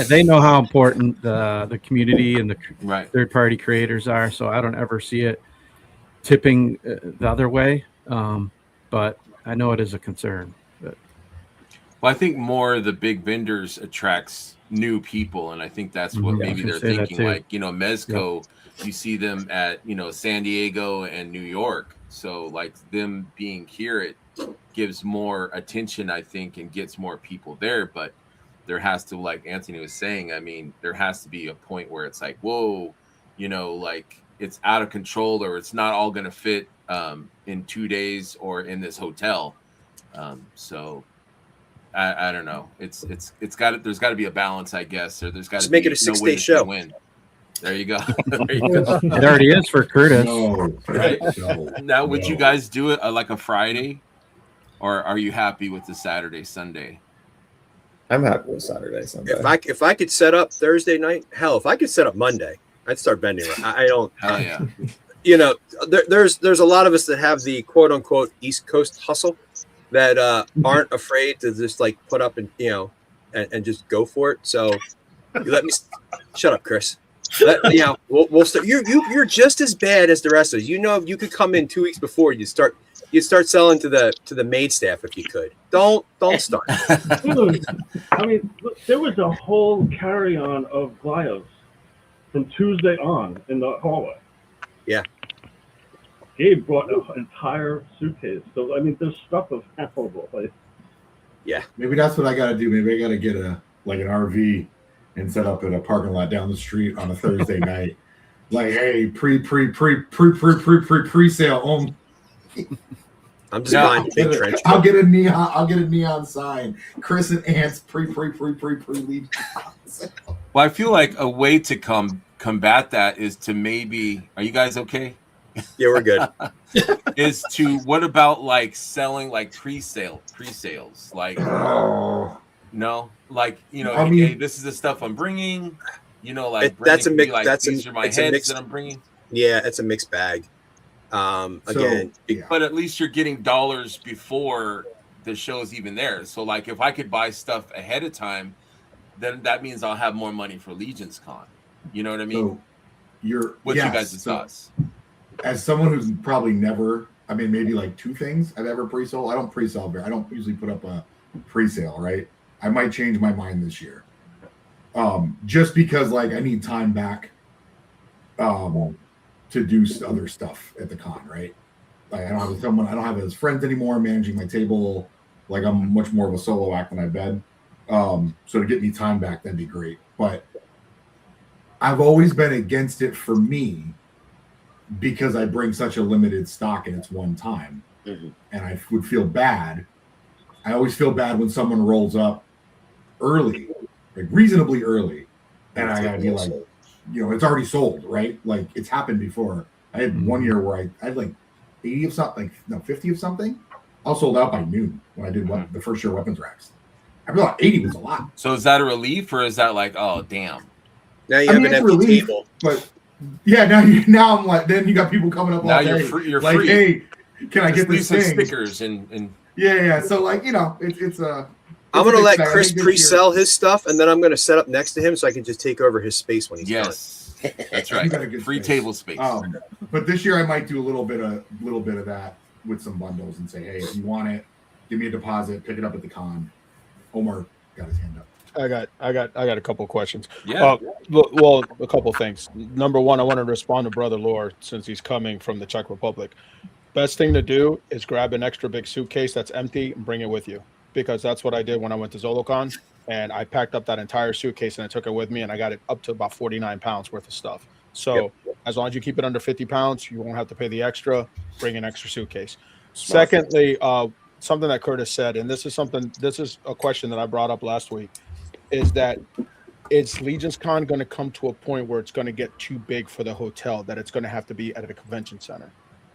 They know how important the community and the third-party creators are. So I don't ever see it tipping the other way. But I know it is a concern. But. Well, I think more the big vendors attracts new people, and I think that's what maybe they're thinking. Like Mezco, you see them at San Diego and New York. So like them being here, it gives more attention, I think, and gets more people there. But there has to, like Anthony was saying, I mean, there has to be a point where it's like, whoa, like it's out of control, or it's not all going to fit in 2 days or in this hotel. So I don't know. There's got to be a balance, I guess, or there's got to make it a 6-day show. Win. There you go. There you go. It already is for Curtis. Now, would you guys do it like a Friday, or are you happy with the Saturday, Sunday? I'm happy with Saturday, Sunday. If I could set up Thursday night, hell, if I could set up Monday, I'd start bending. I don't. Hell yeah. There's a lot of us that have the quote unquote East Coast hustle that aren't afraid to just like put up and and just go for it. So you let me shut up, Chris. We'll start. You're just as bad as the rest of us. You could come in 2 weeks before you'd start selling to the maid staff if you could. Don't start. Dude, I mean, look, there was a whole carry-on of Glyos from Tuesday on in the hallway. Yeah. Gabe brought an entire suitcase. So I mean, there's stuff available. Yeah. Maybe that's what I got to do. Maybe I got to get an RV and set up at a parking lot down the street on a Thursday night. Like, hey, pre-sale only. I'm just buying a big trench coat. I'll get a neon sign. Chris and Ant's pre-lead. Well, I feel like a way to combat that is to maybe. Are you guys okay? Yeah, we're good. Is to what about like selling like pre-sales like. Oh. No, like I mean, hey, this is the stuff I'm bringing. Like that's a mix. Like, these are my heads that I'm bringing. Yeah, it's a mixed bag. Again, but at least you're getting dollars before the show's even there. So, like, if I could buy stuff ahead of time, then that means I'll have more money for Legionscon. You know what I mean? So what's your guys' thoughts? As someone who's probably never, I mean, maybe like 2 things I've ever pre-sold. I don't pre-sell very. I don't usually put up a pre-sale, right? I might change my mind this year. Just because like I need time back to to do other stuff at the con, right? Like I don't have his friends anymore managing my table. Like I'm much more of a solo act when I bed. So to get me time back, that'd be great. But I've always been against it for me because I bring such a limited stock and it's one time. Mm-hmm. And I would feel bad. I always feel bad when someone rolls up early, like reasonably early. And I gotta be like, it's already sold, right? Like it's happened before. I had one year where I had like 80 of something, 50 of something. I was sold out by noon when I did the first year weapons racks. I thought 80 was a lot. So is that a relief or is that like, oh damn? Now you have an empty relief, table. But yeah, now I'm like, then you got people coming up all Now day. you're like, free. Hey, can I Just get this some thing? stickers and yeah. So like, it's a. I'm gonna let Chris pre-sell his stuff, and then I'm gonna set up next to him so I can just take over his space when he's done. That's right. Free table space. But this year I might do a little bit of that with some bundles and say, hey, if you want it, give me a deposit, pick it up at the con. Omar got his hand up. I got a couple of questions. Yeah. Well, a couple of things. Number one, I want to respond to Brother Lore since he's coming from the Czech Republic. Best thing to do is grab an extra big suitcase that's empty and bring it with you, because that's what I did when I went to ZoloCon, and I packed up that entire suitcase and I took it with me, and I got it up to about 49 pounds worth of stuff. So as long as you keep it under 50 pounds, you won't have to pay the extra. Bring an extra suitcase. Secondly, something that Curtis said, and this is a question that I brought up last week, is that is Legionscon going to come to a point where it's going to get too big for the hotel, that it's going to have to be at a convention center?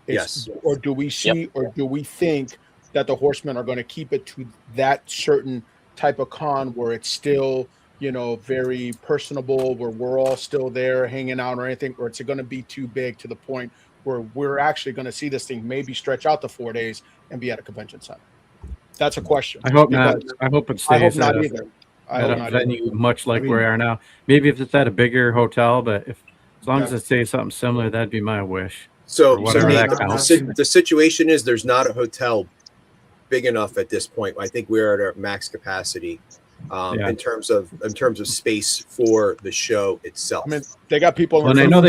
Yes. Or do we see, or do we think that the Horsemen are going to keep it to that certain type of con where it's still, very personable, where we're all still there hanging out or anything, or it's going to be too big to the point where we're actually going to see this thing maybe stretch out to 4 days and be at a convention center? That's a question. I hope not. I hope it stays at a venue much like we are now. Maybe if it's at a bigger hotel, but as long as it stays something similar, that'd be my wish. So the situation is there's not a hotel big enough at this point. I think we're at our max capacity in terms of space for the show itself. I mean, they got people. And I know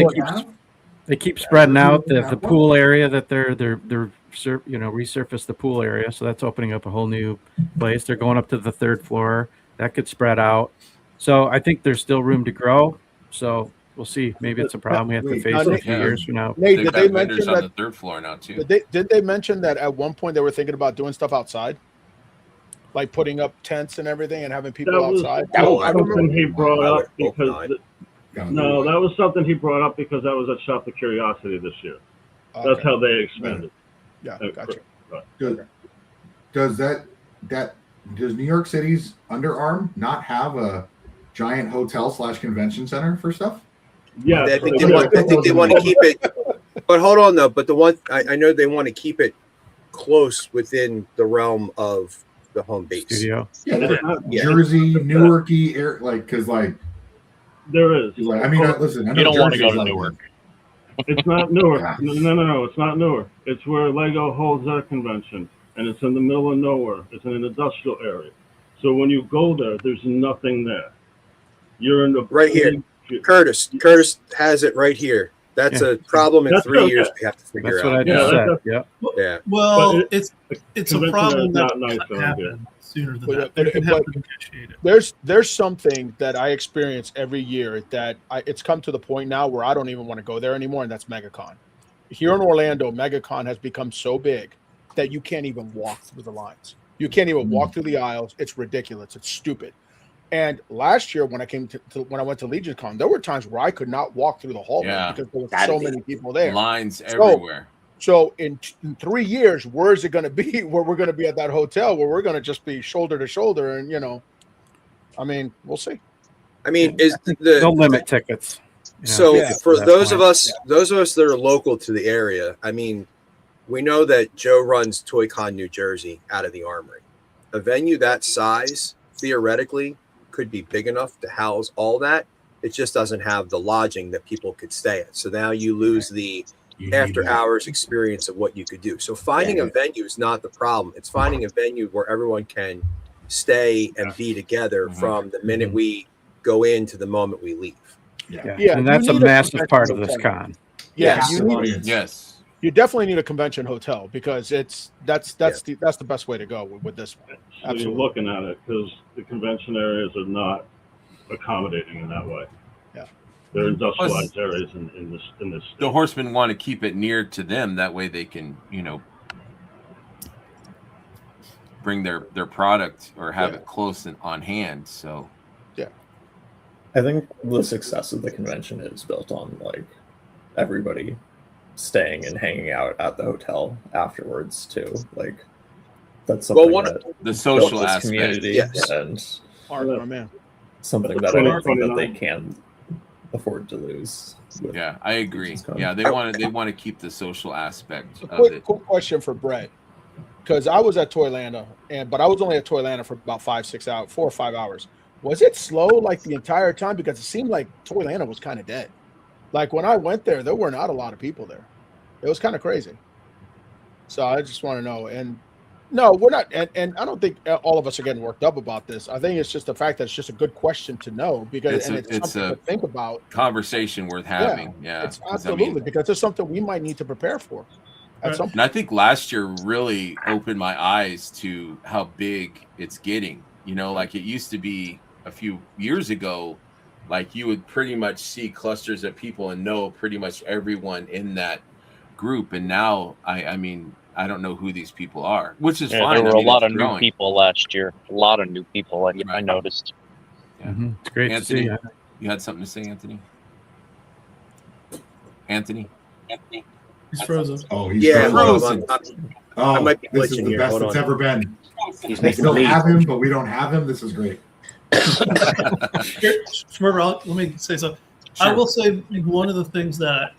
they keep spreading out the pool area that they're resurface the pool area, so that's opening up a whole new place. They're going up to the 3rd floor. That could spread out. So I think there's still room to grow. So we'll see. Maybe it's a problem we have to face in a few years from now. Nate, did they mention on the 3rd floor now too? Did they mention that at one point they were thinking about doing stuff outside, like putting up tents and everything and having people outside? That was something he brought up because that was something he brought up because I was at Shop the Curiosity this year. Okay. That's how they expanded. Yeah, gotcha. Does New York City's Underarm not have a giant hotel / convention center for stuff? Yeah, I think they want to keep it. But hold on though. But the one I know they want to keep it close within the realm of the home base studio. Jersey, Newark-y, because there is. Like, I mean, listen, I know you don't want to go to like Newark. It's not Newark. No, it's not Newark. It's where Lego holds their convention, and it's in the middle of nowhere. It's in an industrial area. So when you go there, there's nothing there. You're in the right here. Curtis has it right here. That's a problem in 3 years we have to figure out. That's what I just said. Yeah. Well, it's a problem that happens sooner than that. They're going to have to negotiate it. There's something that I experience every year that it's come to the point now where I don't even want to go there anymore, and that's MegaCon. Here in Orlando, MegaCon has become so big that you can't even walk through the lines. You can't even walk through the aisles. It's ridiculous. It's stupid. And last year, when I went to Legionscon, there were times where I could not walk through the hallway because there were so many people there. Lines everywhere. So in 3 years, where is it going to be? Where we're going to be at that hotel where we're going to just be shoulder to shoulder, and I mean, we'll see. I mean, don't limit tickets. So for those of us that are local to the area, I mean, we know that Joe runs ToyCon New Jersey out of the Armory. A venue that size, theoretically, could be big enough to house all that. It just doesn't have the lodging that people could stay at. So now you lose the after hours experience of what you could do. So finding a venue is not the problem. It's finding a venue where everyone can stay and be together from the minute we go in to the moment we leave. And that's a massive part of this con. Yeah, Captive you need, audience. Yes. you definitely need a convention hotel because that's the best way to go with this one. So you're looking at it because the convention areas are not accommodating in that way. Yeah. They're industrialized areas in this The state. horsemen want to keep it near to them. That way they can, bring their product or have it close and on hand. So I think the success of the convention is built on like everybody staying and hanging out at the hotel afterwards too. Like that's something that the social built this aspect, community yes. and Art, my man. something that I don't think that they can afford to lose. Yeah, I agree. Legionscon. Yeah, they want to keep the social aspect of Quick it. question for Brett, because I was at Toylanta, but I was only at Toylanta for about 4 or 5 hours. Was it slow like the entire time? Because it seemed like Toylanta was kind of dead. Like when I went there were not a lot of people there. It was kind of crazy. So I just want to know. And no, we're not. And I don't think all of us are getting worked up about this. I think it's just the fact that it's just a good question to know because it's something to think about. Conversation worth having. Yeah, it's absolutely because it's something we might need to prepare for. And I think last year really opened my eyes to how big it's getting. Like it used to be a few years ago, like you would pretty much see clusters of people and know pretty much everyone in that group. And now, I mean, I don't know who these people are, which is fine. There were a lot of new people last year. A lot of new people I noticed. Yeah. It's great Anthony, to see. you had something to say, Anthony? Anthony? He's frozen. Oh, he's frozen. I Oh, might be this is glitching the here. best Hold it's on. ever been. He's We making still a have him, but we don't have him. This is great. Here, let me say something. I will say one of the things that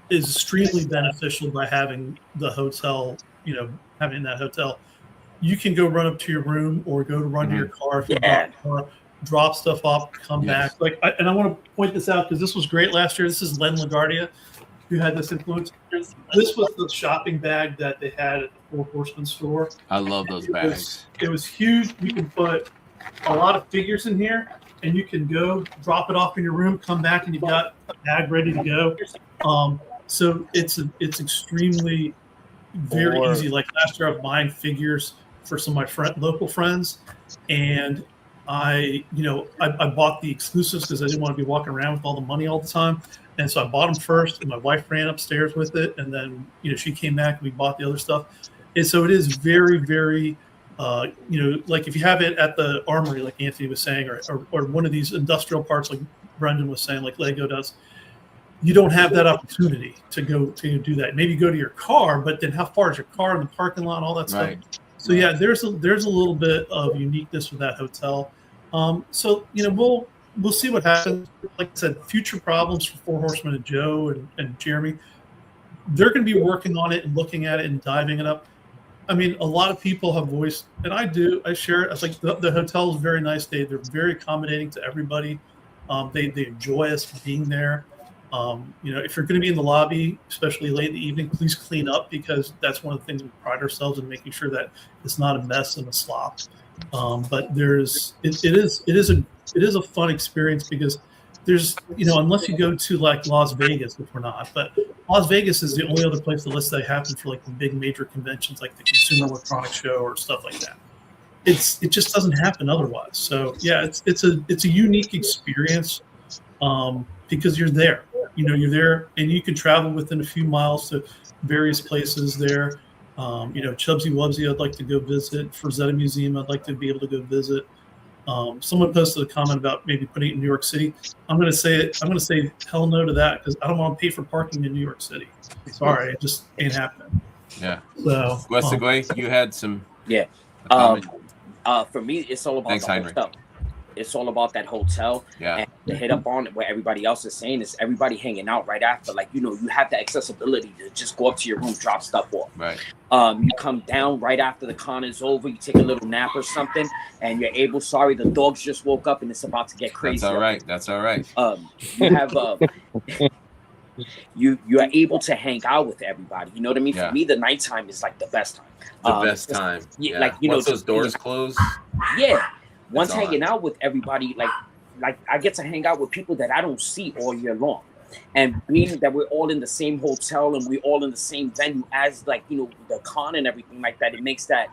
is extremely beneficial by having the hotel, having that hotel, you can go run up to your room or go to run to your car if you drop stuff off, come back. And I want to point this out because this was great last year. This is Len LaGuardia who had this influence. This was the shopping bag that they had at the Four Horsemen store. I love those bags. It was huge. You can put a lot of figures in here, and you can go drop it off in your room, come back, and you've got a bag ready to go. So it's extremely very easy. Like last year, I was buying figures for some of my local friends, and I bought the exclusives because I didn't want to be walking around with all the money all the time. And so I bought them first, and my wife ran upstairs with it, and then she came back and we bought the other stuff. And so it is very, very, like if you have it at the armory, like Anthony was saying, or one of these industrial parts, like Brendan was saying, like Lego does, you don't have that opportunity to go to do that. Maybe go to your car, but then how far is your car in the parking lot, all that stuff. So yeah, there's a little bit of uniqueness with that hotel. So we'll see what happens. Like I said, future problems for Four Horsemen and Joe and Jeremy. They're going to be working on it and looking at it and diving it up. I mean, a lot of people have voiced, and I share it. It's like the hotel is very nice. They're very accommodating to everybody. They enjoy us being there. If you're going to be in the lobby, especially late in the evening, please clean up because that's one of the things we pride ourselves in making sure that it's not a mess and a slop. But it is a fun experience because there's unless you go to like Las Vegas, which we're not, but Las Vegas is the only other place the list that happens for like the big major conventions like the Consumer Electronics Show or stuff like that. It just doesn't happen otherwise. So yeah, it's a unique experience because you're there. You're there and you can travel within a few miles to various places there. Chubsy Wubsy, I'd like to go visit. Frazetta Museum, I'd like to be able to go visit. Someone posted a comment about maybe putting it in New York City. I'm going to say hell no to that because I don't want to pay for parking in New York City. Sorry, it just ain't happening. Yeah. So, Wesley, you had some. Yeah. For me, it's all about the hotel. It's all about that hotel. Yeah. And to hit up on it, what everybody else is saying is everybody hanging out right after. Like, you have the accessibility to just go up to your room, drop stuff off. Right. You come down right after the con is over. You take a little nap or something, and you're able. Sorry, the dogs just woke up, and it's about to get crazy. That's all right. You have you are able to hang out with everybody. You know what I mean? Yeah. For me, the nighttime is like the best time. The best time. Yeah. Like once those doors close. Yeah. Once hanging out with everybody, like I get to hang out with people that I don't see all year long. And being that we're all in the same hotel and we're all in the same venue as like, you know, the con and everything like that, it makes that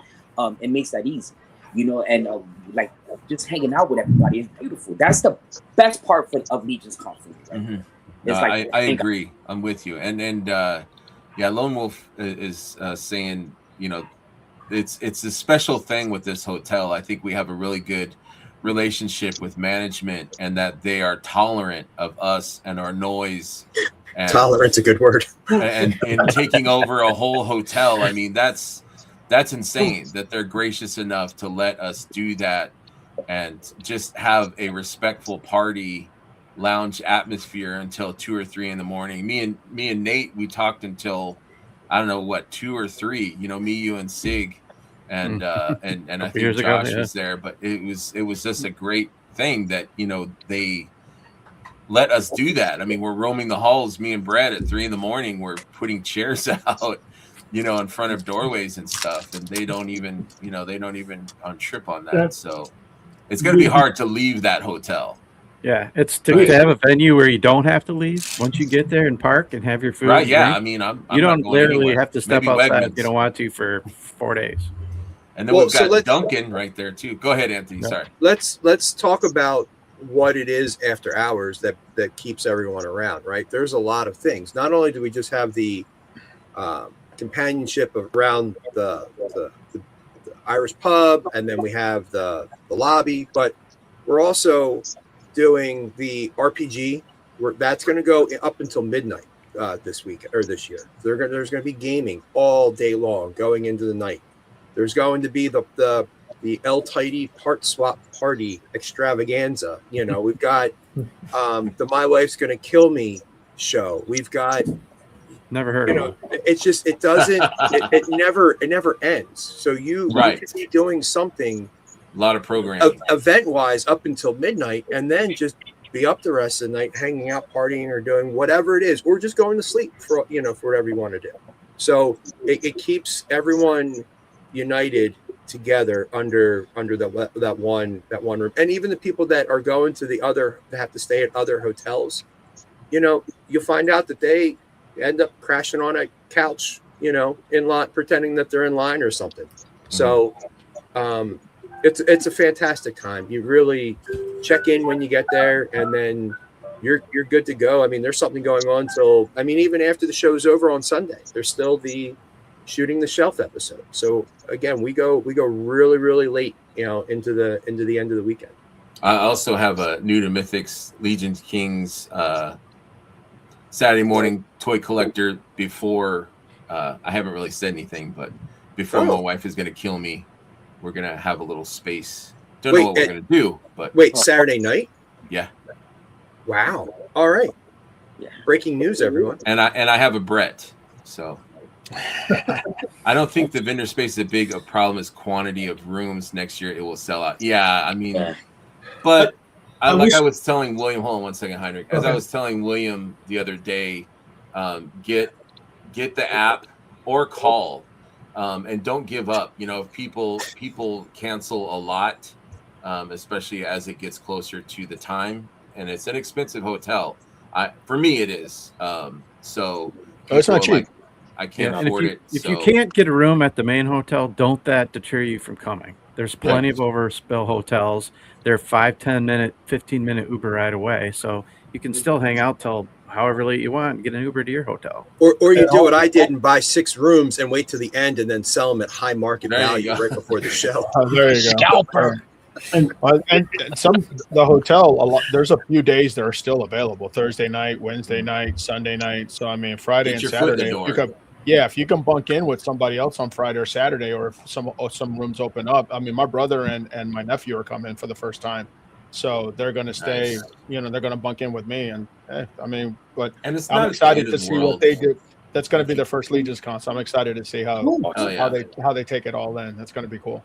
easy, you know, and like just hanging out with everybody is beautiful. That's the best part of Legionscon for me, right? Mm-hmm. It's like I agree. I'm with you. And yeah, Lone Wolf is saying, you know, it's a special thing with this hotel. I think we have a really good relationship with management, and that they are tolerant of us and our noise. And, Tolerant's a good word. and taking over a whole hotel. I mean, that's insane that they're gracious enough to let us do that and just have a respectful party lounge atmosphere until 2 or 3 in the morning. Me and Nate, we talked until I don't know what, 2 or 3, you know, me, you and Sig, and I think Josh was there, but it was just a great thing that, you know, they let us do that. I mean, we're roaming the halls, me and Brad, at 3 in the morning. We're putting chairs out, you know, in front of doorways and stuff, and they don't even on trip on that. So it's going to be hard to leave that hotel. Yeah, it's to have a venue where you don't have to leave once you get there and park and have your food. Right? Yeah, drink. I mean, I'm you don't not going literally anywhere. have to step Maybe outside Wegmans. if you don't want to for 4 days. And then we've got Duncan right there too. Go ahead, Anthony. Yeah. Sorry. Let's talk about what it is after hours that keeps everyone around. Right? There's a lot of things. Not only do we just have the companionship around the Irish pub, and then we have the lobby, but we're also doing the RPG. That's going to go up until midnight this week or this year. There's going to be gaming all day long going into the night. There's going to be the El Tidy part swap party extravaganza. You know, we've got the My Wife's Gonna Kill Me show. We've got never heard of it. It's just it doesn't it never ends. So you could be doing something, a lot of programming event wise up until midnight, and then just be up the rest of the night hanging out, partying, or doing whatever it is, or just going to sleep for whatever you want to do. So it keeps everyone united together under that one room. And even the people that are going to that have to stay at other hotels, you know, you'll find out that they end up crashing on a couch, you know, in line, pretending that they're in line or something. So it's a fantastic time. You really check in when you get there, and then you're good to go. I mean, there's something going on till, I mean, even after the show's over on Sunday, there's still the Shooting the Shelf episode. So again, we go really, really late, you know, into the end of the weekend. I also have a new to Mythics Legion Kings Saturday morning toy collector before I haven't really said anything, but before my wife is going to kill me, we're going to have a little space. Don't know what we're going to do, but Saturday night? Yeah. Wow. All right. Yeah. Breaking news, everyone. And I have a Brett, so I don't think the vendor space is a big problem as quantity of rooms next year. It will sell out. Yeah, I mean, but I was telling William, hold on one second, Heinrich. As I was telling William the other day, get the app or call, and don't give up. You know, if people cancel a lot, especially as it gets closer to the time, and it's an expensive hotel. For me, it is. So it's not cheap. Like, I can't afford it. If you can't get a room at the main hotel, don't that deter you from coming. There's plenty of overspill hotels. They're 5, 10 minute, 15-minute Uber ride away. So you can still hang out till however late you want and get an Uber to your hotel. Or you do what I did and buy 6 rooms and wait to the end and then sell them at high market value right before the show. There you go. Scalper. And the hotel, there's a few days that are still available: Thursday night, Wednesday night, Sunday night. So I mean, Friday and Saturday. If you can bunk in with somebody else on Friday or Saturday, or if some rooms open up. I mean, my brother and my nephew are coming for the first time, so they're going to stay. Nice. You know, they're going to bunk in with me, and I'm excited to see what they do. That's going to be their first Legionscon, so I'm excited to see how they take it all in. That's going to be cool.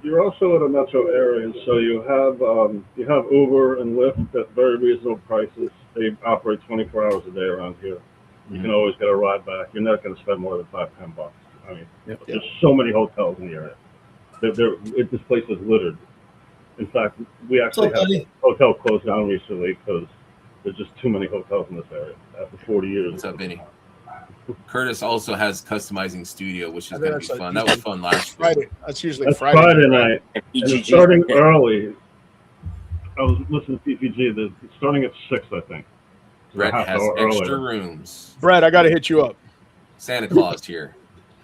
You're also in a metro area, so you have Uber and Lyft at very reasonable prices. They operate 24 hours a day around here. You can always get a ride back. You're not going to spend more than $5-10. I mean, there's so many hotels in the area. This place is littered. In fact, we actually had a hotel closed down recently because There's just too many hotels in this area after 40 years. What's up, Vinny? Curtis also has customizing studio, which is I going think to be that's fun. That was fun last year. Friday. That's usually That's Friday. Friday night. And it's PGG. starting early. I was listening to PPG. It's starting at 6, I think. So Brett a half has hour extra earlier. rooms. Brett, I got to hit you up. Santa Claus here.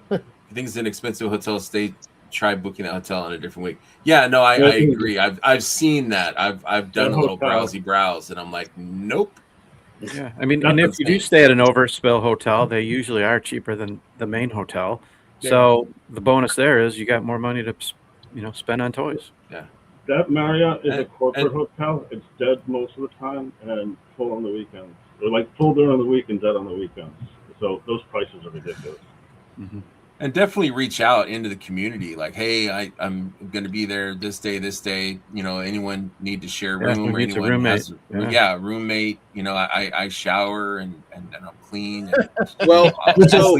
If you think it's an expensive hotel stay, try booking a hotel on a different week. Yeah, no, I agree. I've seen that. I've done a little browse, and I'm like, nope. Yeah, I mean, and if you do stay at an overspill hotel, they usually are cheaper than the main hotel. So the bonus there is you got more money to, spend on toys. Yeah. That Marriott is a corporate hotel. It's dead most of the time and full on the weekends. Or like full during the week and dead on the weekends. So those prices are ridiculous. Mm-hmm. And definitely reach out into the community. Like, hey, I'm going to be there this day. Anyone need to share a room or anyone has a roommate. I shower and I'm clean. And, well, so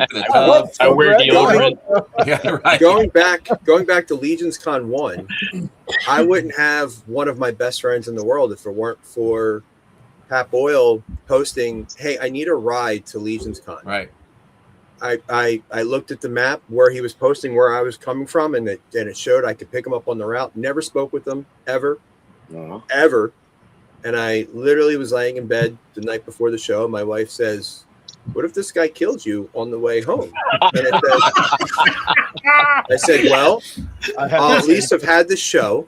I wear deodorant. Yeah, right. Going back to Legionscon 1, I wouldn't have one of my best friends in the world if it weren't for Pat Boyle posting, "Hey, I need a ride to Legionscon." Right. I looked at the map where he was posting where I was coming from, and it showed I could pick him up on the route. Never spoke with him ever. And I literally was laying in bed the night before the show. My wife says, "What if this guy killed you on the way home?" And I said, "Well, I'll at least have had the show."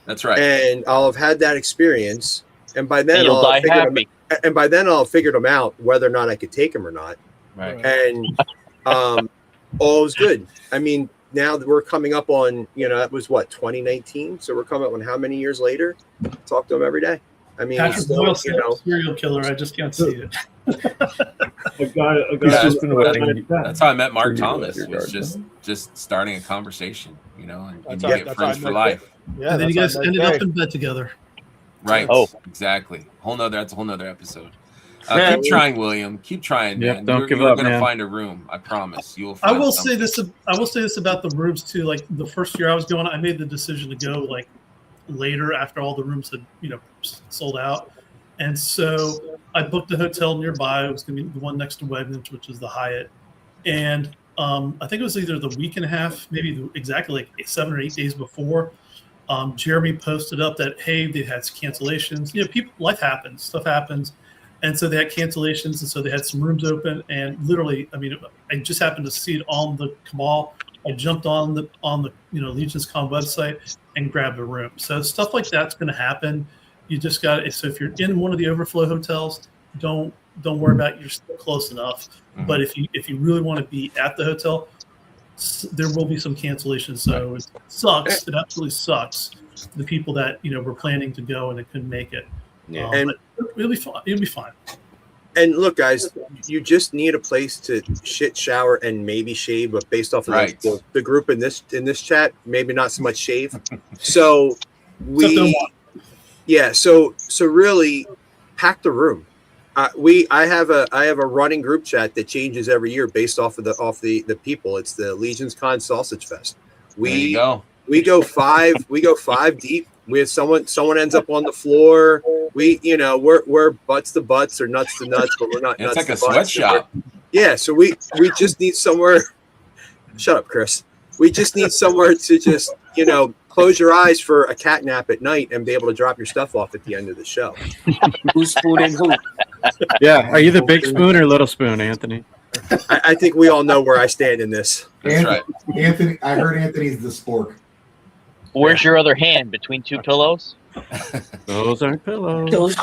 That's right. And I'll have had that experience, and by then you'll die happy. I'll have figured him out whether or not I could take him or not. Right. And all was good. I mean, now that we're coming up on, that was 2019. So we're coming up on how many years later? Talk to him every day. I mean, Patrick Boyle, serial killer. I just can't see it. A guy that's how I met Mark Thomas. Was just starting a conversation, and you get friends for life. Yeah, and then you guys ended up in bed together. Right. Exactly. That's a whole nother episode. Keep trying, William. Keep trying, man. Yeah, don't give you're up, gonna man. find a room. I promise. You will. Find I will something. say this about the rooms too. Like the first year I was going, I made the decision to go like later after all the rooms had sold out, and so I booked a hotel nearby. It was going to be the one next to Wegmans, which is the Hyatt, and I think it was either the week and a half, maybe exactly like 7 or 8 days before. Jeremy posted up that hey, they had cancellations. Life happens, stuff happens. And so they had cancellations, and so they had some rooms open. And literally, I mean, I just happened to see it on the Cabal. I jumped on the Legionscon website and grabbed a room. So stuff like that's going to happen. You just got to. So if you're in one of the overflow hotels, don't worry about it. You're still close enough. Mm-hmm. But if you really want to be at the hotel, there will be some cancellations. So it sucks. It absolutely sucks. The people that were planning to go and they couldn't make it. Yeah, and it'll be fine. It'll be fine. And look, guys, you just need a place to shit, shower, and maybe shave. But based off of the group in this chat, maybe not so much shave. So So really, pack the room. I have a running group chat that changes every year based off of the people. It's the Legionscon Sausage Fest. We go 5 deep. We have someone ends up on the floor. We're butts to butts or nuts to nuts, but we're not. It's nuts like to a sweatshop. Yeah, so we just need somewhere. Shut up, Chris. We just need somewhere to just close your eyes for a cat nap at night and be able to drop your stuff off at the end of the show. Who's spooning who? Yeah, are you the big spoon or little spoon, Anthony? I think we all know where I stand in this. That's right. Anthony, I heard Anthony's the spork. Where's your other hand? Between two pillows? Those aren't pillows.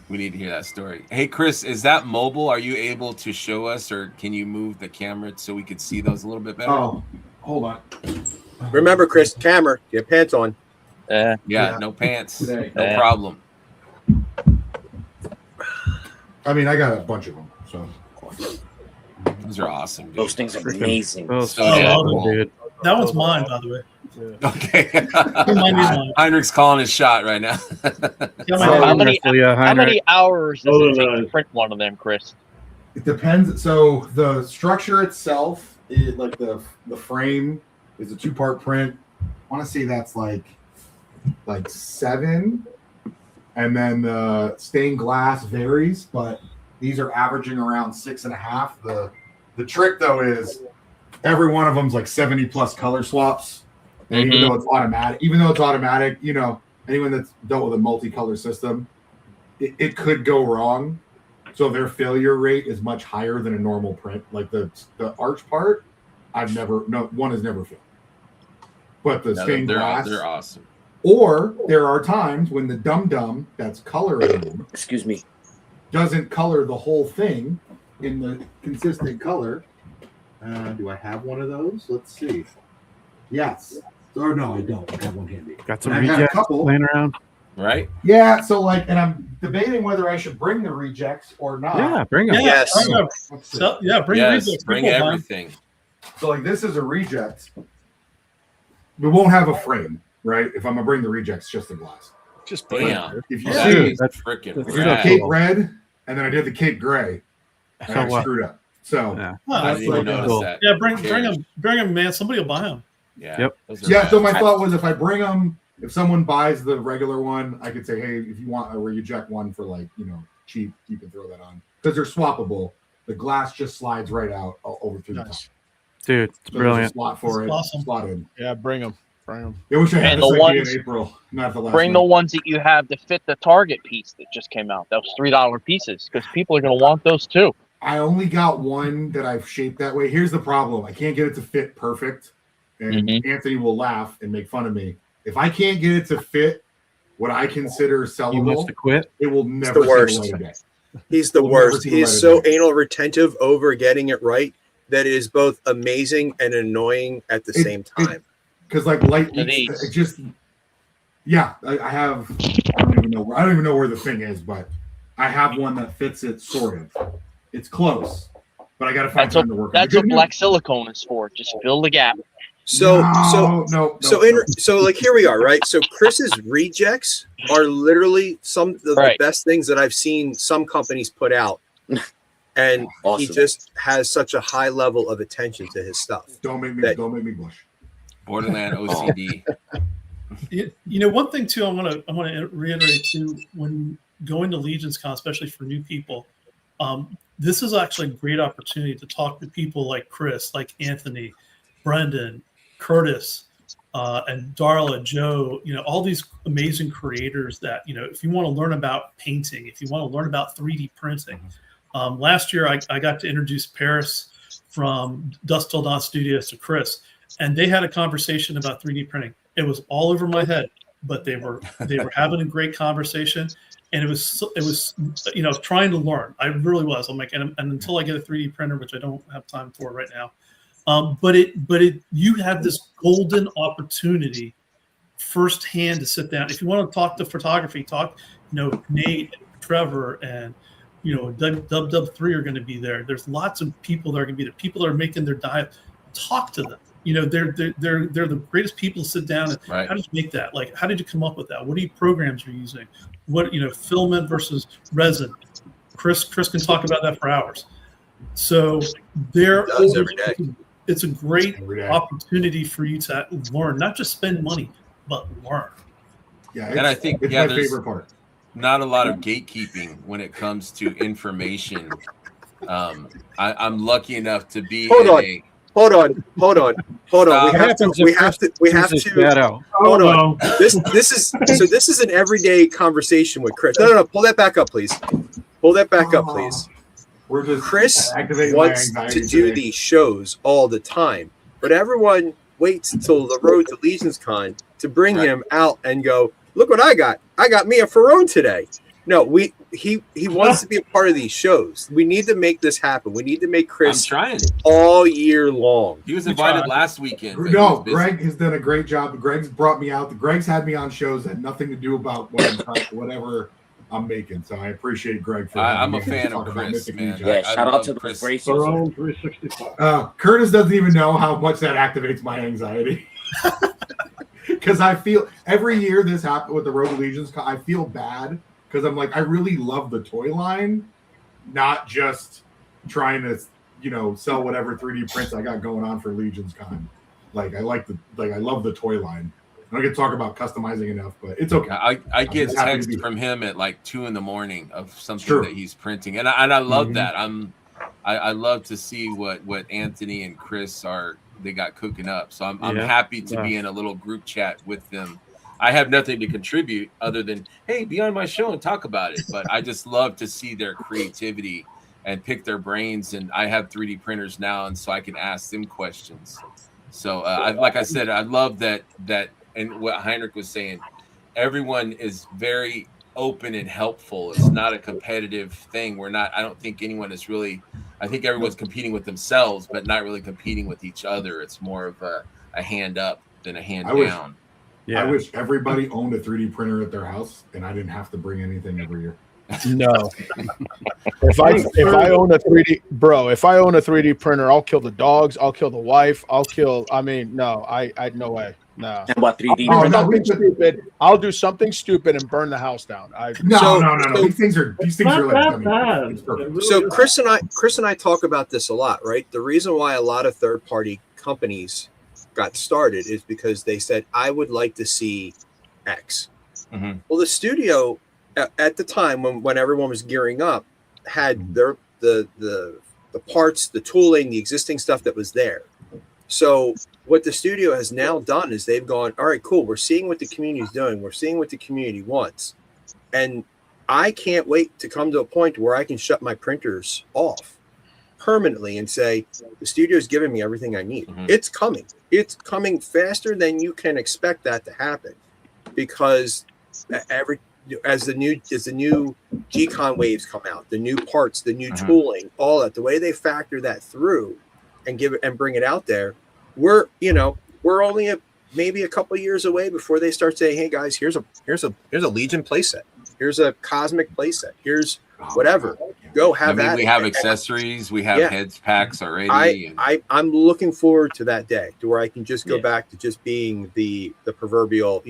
We need to hear that story. Hey, Chris, is that mobile? Are you able to show us, or can you move the camera so we could see those a little bit better? Oh, hold on. Remember, Chris, camera, you have pants on. Yeah, no pants. No problem. I mean, I got a bunch of them, so. Those are awesome, dude. Those things are amazing. Dude. That one's mine, by the way. Okay. Heinrich's calling his shot right now. How many hours does it take to print one of them, Chris? It depends. So the structure itself, like the frame, is a 2-part print. I want to say that's like like 7, and then the stained glass varies, but these are averaging around 6.5. The trick though is every one of them's like 70 plus color swaps, and even though it's automatic, you know, anyone that's dealt with a multicolor system, it could go wrong. So their failure rate is much higher than a normal print. Like the arch part, one has never failed. But the stained glass, they're awesome. Or there are times when the dum-dum that's coloring them, excuse me, doesn't color the whole thing in the consistent color. Do I have one of those? Let's see. Yes. Or no, I don't. I have one handy. Got some rejects laying around. Right? Yeah, so like, and I'm debating whether I should bring the rejects or not. Yeah, bring them. Yes. Bring rejects. Bring everything. So like, this is a reject. We won't have a frame, right? If I'm gonna bring the rejects, just the glass. Just bam. If you see, that's freaking there's the Cape Red, and then I did the Cape Gray, and I screwed up. So I didn't even notice that. Yeah, bring them, man. Somebody will buy them. Yeah. Yep. Yeah. So my thought was, if I bring them, if someone buys the regular one, I could say, hey, if you want a reject one for like, you know, cheap, you can throw that on because they're swappable. The glass just slides right out over through the top. Dude, it's brilliant. Slot for it. Awesome. Slot in. Yeah, bring them. Bring them. I wish I had And this the idea ones- in April, not the last. Bring the ones that you have to fit the Target piece that just came out. Those $3 pieces, because people are going to want those too. I only got one that I've shaped that way. Here's the problem. I can't get it to fit perfect. And Anthony will laugh and make fun of me. If I can't get it to fit what I consider sellable, He wants to quit. It will never the worst. see the light of day. He's the We'll worst. never see He the is light so of day. anal retentive over getting it right that it is both amazing and annoying at the same time. Because like light It leaks, is. it just I have I don't even know where the thing is, but I have one that fits it sort of. It's close, but I got to find time to work. That's what black silicone is for. Just fill the gap. So no. Like here we are, right? So Chris's rejects are literally some of the best things that I've seen some companies put out. And he just has such a high level of attention to his stuff. Don't make me blush. Borderland OCD. You know, one thing too, I want to reiterate too, when going to Legionscon, especially for new people, this is actually a great opportunity to talk to people like Chris, like Anthony, Brendan, Curtis, and Darla, Joe. You know, all these amazing creators that, you know, if you want to learn about painting, if you want to learn about 3D printing. Last year, I got to introduce Paris from Dust Till Dawn Studios to Chris, and they had a conversation about 3D printing. It was all over my head, but they were having a great conversation, and it was you know, trying to learn. I really was. I'm like, and until I get a 3D printer, which I don't have time for right now, but you have this golden opportunity firsthand to sit down. If you want to talk to photography, you know, Nate, and Trevor, and you know, Dub3 are going to be there. There's lots of people that are going to be there. People that are making their diet. Talk to them. You know, they're the greatest people to sit down and how did you make that? Like, how did you come up with that? What are you programs you're using? What, you know, filament versus resin. Chris can talk about that for hours. So it's a great opportunity for you to learn, not just spend money, but learn. Yeah, and I think it's my favorite part. Not a lot of gatekeeping when it comes to information. I'm lucky enough to be Hold on. We have to. Hold on. This is an everyday conversation with Chris. No. Pull that back up, please. Chris wants to do these shows all the time, but everyone waits until the road to Legionscon to bring him out and go, look what I got. I got me a Ferrone today. No, he wants to be a part of these shows. We need to make this happen. We need to make Chris all year long. He was invited last weekend. No, Greg has done a great job. Greg's brought me out. Greg's had me on shows that had nothing to do about whatever I'm making. So I appreciate Greg for I'm a fan of Chris, man. Yeah, shout out to Chris. Ferrone 365. Curtis doesn't even know how much that activates my anxiety. Because I feel every year this happened with the Road to Legions, I feel bad because I'm like, I really love the toy line, not just trying to, you know, sell whatever 3D prints I got going on for Legionscon. Like I love the toy line. don't get to talk about customizing enough, but it's okay. I get just happy to text be from him at like 2 a.m. of something True. that he's printing, and I love Mhm. that. I love to see what Anthony and Chris they got cooking up. So I'm Yeah. happy to be in a little group chat with them. I have nothing to contribute other than, hey, be on my show and talk about it. But I just love to see their creativity and pick their brains. And I have 3D printers now, and so I can ask them questions. So like I said, I love that and what Heinrich was saying, everyone is very open and helpful. It's not a competitive thing. I don't think anyone is really, I think everyone's competing with themselves, but not really competing with each other. It's more of a hand up than a hand down. Yeah. I wish everybody owned a 3D printer at their house and I didn't have to bring anything every year. No. If I own a 3D, bro, if I own a 3D printer, I'll kill the dogs. I'll kill the wife. No, I no way. No. And what 3D? Stupid. I'll do something stupid and burn the house down. No. These things are like bad. it's perfect. Really So not. Chris and I talk about this a lot, right? The reason why a lot of third-party companies got started is because they said, I would like to see X. Mhm. Well, the studio at the time when everyone was gearing up had the parts, the tooling, the existing stuff that was there. So what the studio has now done is they've gone, all right, cool. We're seeing what the community is doing. We're seeing what the community wants. And I can't wait to come to a point where I can shut my printers off permanently and say, the studio is giving me everything I need. Mhm. It's coming. It's coming faster than you can expect that to happen, because as the new G-Con waves come out, the new parts, the new tooling, all that, the way they factor that through and give it and bring it out there, we're only maybe a couple of years away before they start saying, hey guys, here's a Legion playset, here's a Cosmic playset, here's whatever. Go have that. We have accessories, we have heads packs already. I'm looking forward to that day to where I can just go back to just being the proverbial,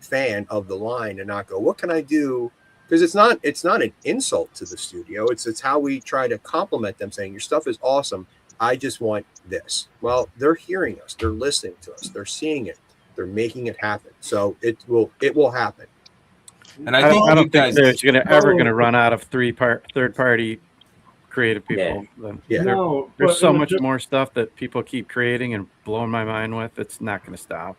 fan of the line and not go, what can I do? Because it's not an insult to the studio. It's how we try to compliment them, saying your stuff is awesome. I just want this. Well, they're hearing us, they're listening to us, they're seeing it, they're making it happen. So it will happen. And I don't think there's ever going to run out of third-party creative people. There's so much more stuff that people keep creating and blowing my mind with. It's not going to stop.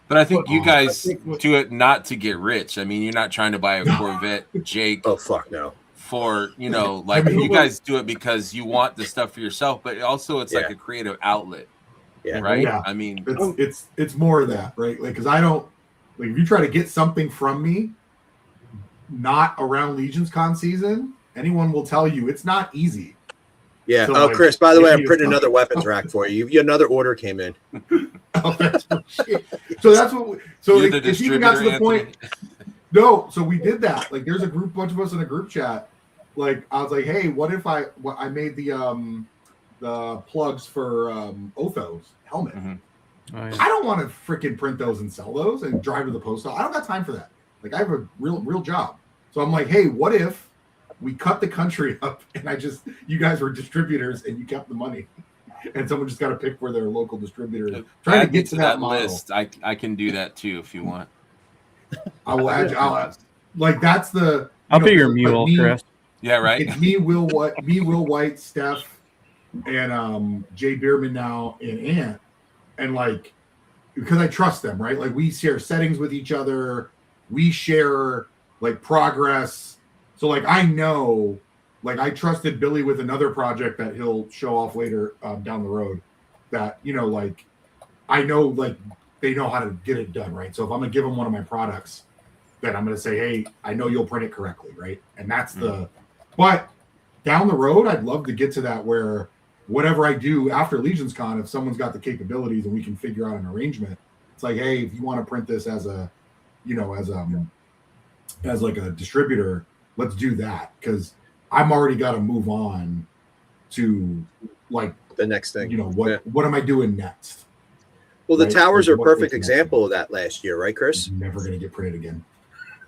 But I think you guys do it not to get rich. I mean, you're not trying to buy a Corvette, Jake. Oh, fuck no. For, you guys do it because you want the stuff for yourself, but also it's like a creative outlet. Yeah. Right? Yeah. I mean, it's more of that, right? Like, because I don't, like, if you try to get something from me not around Legionscon season, anyone will tell you it's not easy. Yeah. So, Chris, by the way, I'm printing another weapons rack for you. Another order came in. So that's what. It even got to the point. No, so we did that. Like, there's a bunch of us in a group chat. Like, I was like, hey, what if I made the plugs for Otho's helmet? Oh, yeah. I don't want to freaking print those and sell those and drive to the post office. I don't got time for that. Like, I have a real job. So I'm like, hey, what if we cut the country up and you guys were distributors and you kept the money, and someone just got to pick where their local distributor is. Trying to get to that list. I can do that too if you want. I will add. Like, that's the. I'll be your mule, Chris. Yeah, right. It's me, Will White, Steph, and Jay Bierman now, and Ant, and like, because I trust them, right? Like, we share settings with each other, we share like progress. So like, I know, like, I trusted Billy with another project that he'll show off later down the road. That like, I know, like, they know how to get it done, right? So if I'm gonna give them one of my products, then I'm gonna say, hey, I know you'll print it correctly, right? And that's but down the road, I'd love to get to that where whatever I do after Legionscon, if someone's got the capabilities and we can figure out an arrangement, it's like, hey, if you want to print this as a, as like a distributor, let's do that, because I'm already got to move on to like the next thing. What am I doing next? Well, the towers are a perfect example of that last year, right, Chris? Never gonna get printed again.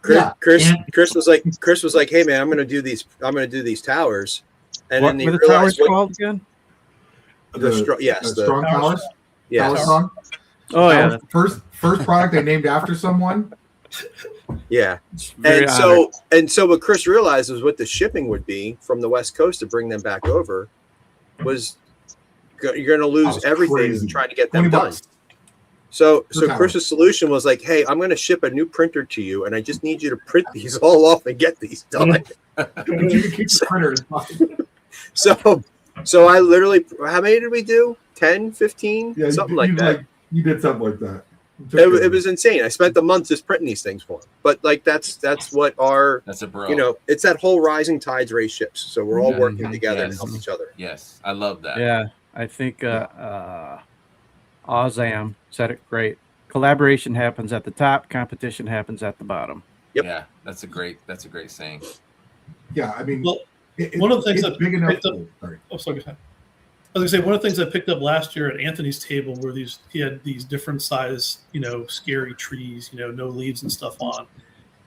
Chris was like, hey man, I'm gonna do these towers. And what were the towers called again? The strong towers. Yeah. Tower Strong. Oh yeah, First product they named after someone. Yeah. very And so what Chris realized was what the shipping would be from the West Coast to bring them back over was you're going to lose everything crazy. trying to get them done. $20. So Per tower. Chris's solution was like, hey, I'm going to ship a new printer to you, and I just need you to print these all off and get these done. But you can keep the printer. It's fine. So I literally, how many did we do? 10, 15? Yeah, something like that. You did something like that. It was insane. I spent a month just printing these things for him. But like that's what our That's a bro. you know, it's that whole rising tides raise ships. So we're all Yeah. working together Yes. to help each other. Yes, I love that. Yeah, I think Ozam said it great. Collaboration happens at the top, competition happens at the bottom. Yep. Yeah, that's a great saying. Yeah, I mean, Well, one of the things it's that big enough. picked up- Sorry. Oh, sorry. Go ahead. I was gonna say one of the things I picked up last year at Anthony's table were he had these different size, scary trees, no leaves and stuff on.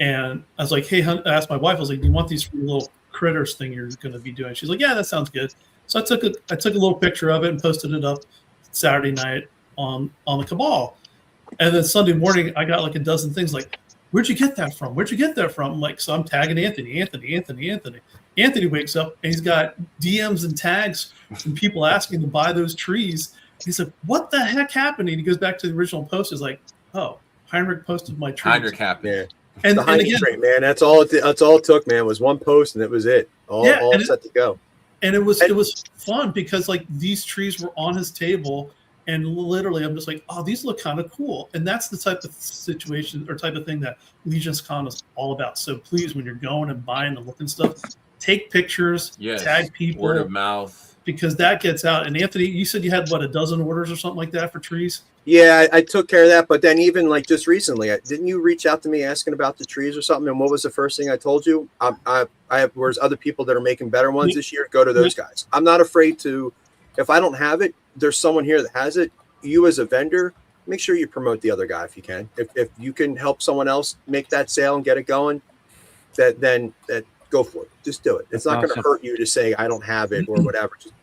And I was like, hey, I asked my wife, I was like, do you want these for the little critters thing you're going to be doing? She's like, yeah, that sounds good. So I took a little picture of it and posted it up Saturday night on the Cabal. And then Sunday morning, I got like a dozen things like, where'd you get that from? Where'd you get that from? I'm like, so I'm tagging Anthony. Anthony wakes up and he's got DMs and tags from people asking to buy those trees. He's like, what the heck happened? And he goes back to the original post. He's like, oh, Heinrich posted my trees. Heinrich happened. Yeah. And, The and Heinrich again, trait, man. That's all it took, man, was one post and it was it. All set to go. and it was fun because like these trees were on his table and literally I'm just like, oh, these look kind of cool. And that's the type of situation or type of thing that Legionscon is all about. So please, when you're going and buying and looking stuff, take pictures, Yes. tag people, Word of mouth. because that gets out. And Anthony, you said you had what, a dozen orders or something like that for trees? Yeah, I took care of that. But then even like just recently, didn't you reach out to me asking about the trees or something? And what was the first thing I told you? I have, there's other people that are making better ones this year. Go to those guys. I'm not afraid to, if I don't have it, there's someone here that has it. You as a vendor, make sure you promote the other guy if you can. If you can help someone else make that sale and get it going, then go for it. Just do it. It's not going to hurt you to say I don't have it or whatever. Just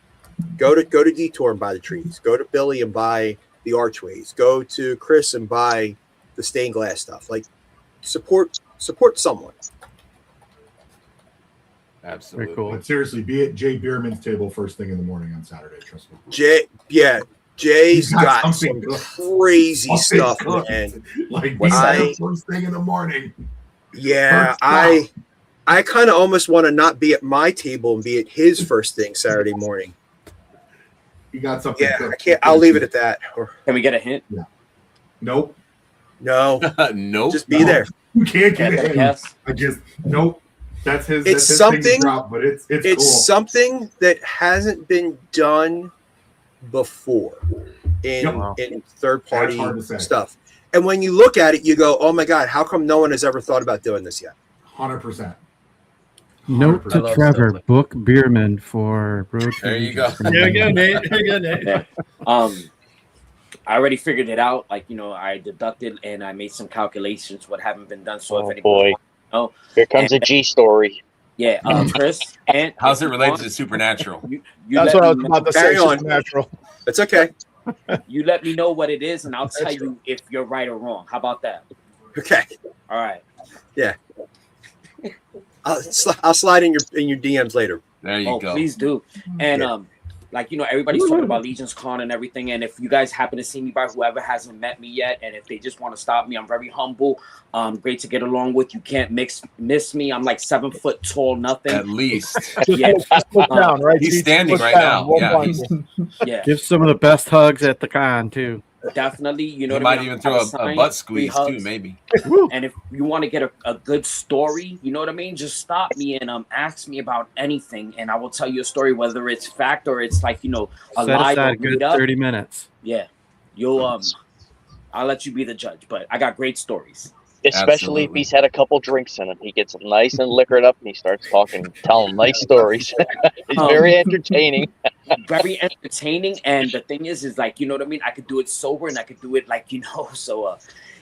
go to Detour and buy the trees. Go to Billy and buy the archways. Go to Chris and buy the stained glass stuff. Like support someone. Absolutely. Very cool. But seriously, be at Jay Bierman's table first thing in the morning on Saturday. Trust me. Jay's got some something crazy stuff, man. Like What be I- there first thing in the morning. Yeah, First I kind of almost want to not be at my table and be at his first thing Saturday morning. You got something. Yeah, cooked. I can't. I'll leave it at that. Or Can we get a hint? Nope. no, Nope. just be No. there. You can't get Can I it. guess? I just nope. That's his. It's that's his thing to something- drop, but it's It's cool. something that hasn't been done before in third That's party hard to say. stuff. And when you look at it, you go, "Oh my God, how come no one has ever thought about doing this yet?" 100%. Note I to love Trevor: stuff like- book Bierman for Road. There you go. There you go, Nate. There you go, Nate. Yeah. I already figured it out. Like, I deducted and I made some calculations what haven't been done. So if Oh anybody boy. know, Here comes a G story. yeah, Chris, and How's it if you related want, to Supernatural? You That's let what I was me about to Carry say. on. Supernatural. It's okay. You let me know what it is, and I'll tell you if you're right or wrong. How about that? Okay, All right. I'll slide in your DMs later. There you go. Please do. And Yeah. everybody's talking about Legionscon and everything. And if you guys happen to see me by whoever hasn't met me yet, and if they just want to stop me, I'm very humble. Great to get along with. You can't miss me. I'm like 7 foot tall, nothing. At least. Yeah. Just look down, right? He's Just standing look right down. now. One Yeah, blind. he's- Yeah. Give some of the best hugs at the con too. Definitely. You know He what I might mean? even I'm throw a sign, butt 3 squeeze hugs. too, maybe. And if you want to get a good story, you know what I mean? Just stop me and ask me about anything, and I will tell you a story, whether it's fact or it's like a Set lie aside or a good made up. 30 minutes. Yeah, you'll I'll let you be the judge, but I got great stories. Especially Absolutely. if he's had a couple drinks in him. He gets nice and liquored up and he starts talking, telling nice stories. He's very entertaining. Very entertaining, and the thing is like, you know what I mean? I could do it sober, and I could do it like Wait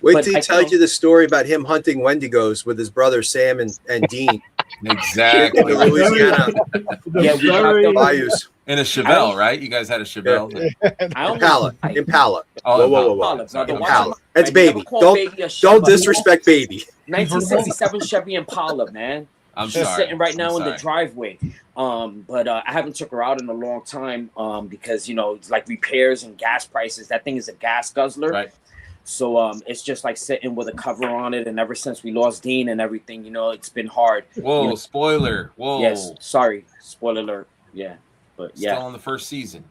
But till he I tells know- you the story about him hunting Wendigos with his brother Sam and Dean. Exactly. The Louisiana Yeah, we dropped them. bayous. And a Chevelle, right? You guys had a Chevelle. Impala. Impala. Oh, Whoa. Impala, brother. Impala. Watch That's out. baby. Never call Don't baby a Chevelle. disrespect baby. 1967 Chevy Impala, man. I'm She's sorry. sitting right now in I'm the sorry. driveway. But I haven't took her out in a long time. Because it's like repairs and gas prices. That thing is a gas guzzler. Right. So it's just like sitting with a cover on it. And ever since we lost Dean and everything, it's been hard. Whoa, spoiler. Whoa. Yes, sorry. Spoiler alert. Yeah. But yeah. Still on the first season.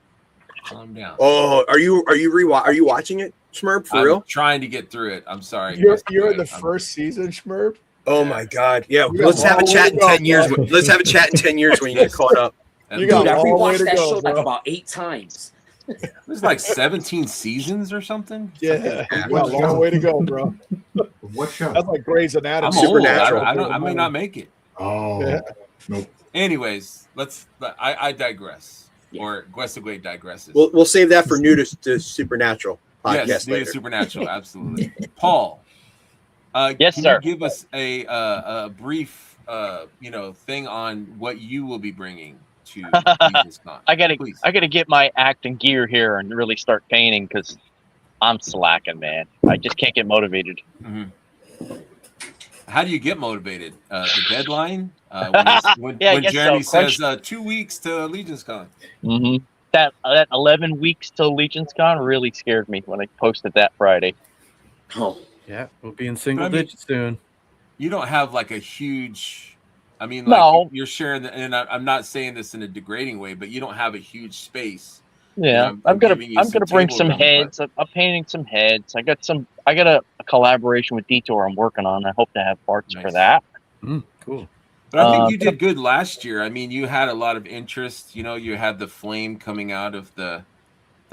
Calm down. Oh, are you watching it, Schmerb? For real? I'm trying to get through it. I'm sorry. You're in the first season, Schmerb? Oh my God! Yeah, You got let's have a long chat way in to go, 10 years. bro. Let's have a chat in 10 years when you get caught up. You got Dude, I a long way rewatched to that go, show like bro. about 8 times. There's like 17 seasons or something. Yeah, you got a long way to go, bro. What show? That's like Grey's Anatomy. I'm old. Supernatural. I may not make it. Oh, Yeah. nope. Anyways, I digress. Yeah. Or Guestigway digresses. We'll save that for new to Supernatural podcast yes, new to later. Supernatural, absolutely. Paul, Yes, can sir. you give us a brief, thing on what you will be bringing to Legionscon? I gotta Please. get my acting gear here and really start painting because I'm slacking, man. I just can't get motivated. Mm-hmm. How do you get motivated? The deadline? When Yeah, I guess Jeremy so. says 2 weeks to Legionscon. Mm-hmm. That 11 weeks till Legionscon really scared me when I posted that Friday. Oh, Yeah, we'll be in single But I mean- digits soon. You don't have like a huge. I mean, No. like you're sharing, and I'm not saying this in a degrading way, but you don't have a huge space. Yeah, I'm I'm gonna giving you some bring table some room, heads. I'm painting some heads. I got a collaboration with Detour I'm working on. I hope to have parts for Nice. that. Cool. But I think you did good last year. I mean, you had a lot of interest. You had the flame coming out of the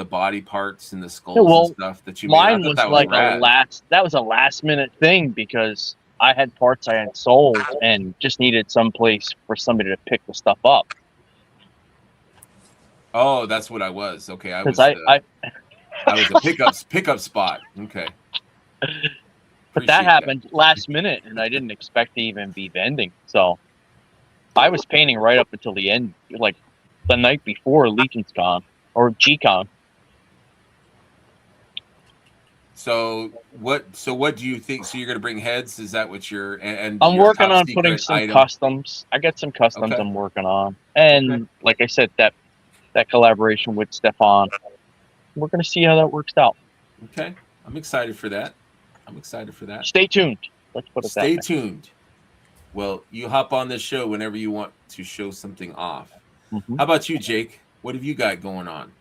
body parts and the skulls well, and stuff that you made. I Mine thought was that like rad. that was a last minute thing because I had parts I had sold and just needed some place for somebody to pick the stuff up. Oh, that's what I was. Okay, I was. Because I was a pickup spot. Okay. but Appreciate that happened last minute and I didn't expect to even be vending. So I was painting right up until the end, like the night before Legionscon or G-Con. So what do you think? So you're going to bring heads? Is that what you're? And I'm your working top on putting secret some item? customs. I got some customs Okay. I'm working on. And like I said, that collaboration with Stefan, we're going to see how that works out. Okay, I'm excited for that. Stay tuned. Let's put it that Stay way. tuned. Well, you hop on this show whenever you want to show something off. Mhm. How about you, Jake? What have you got going on?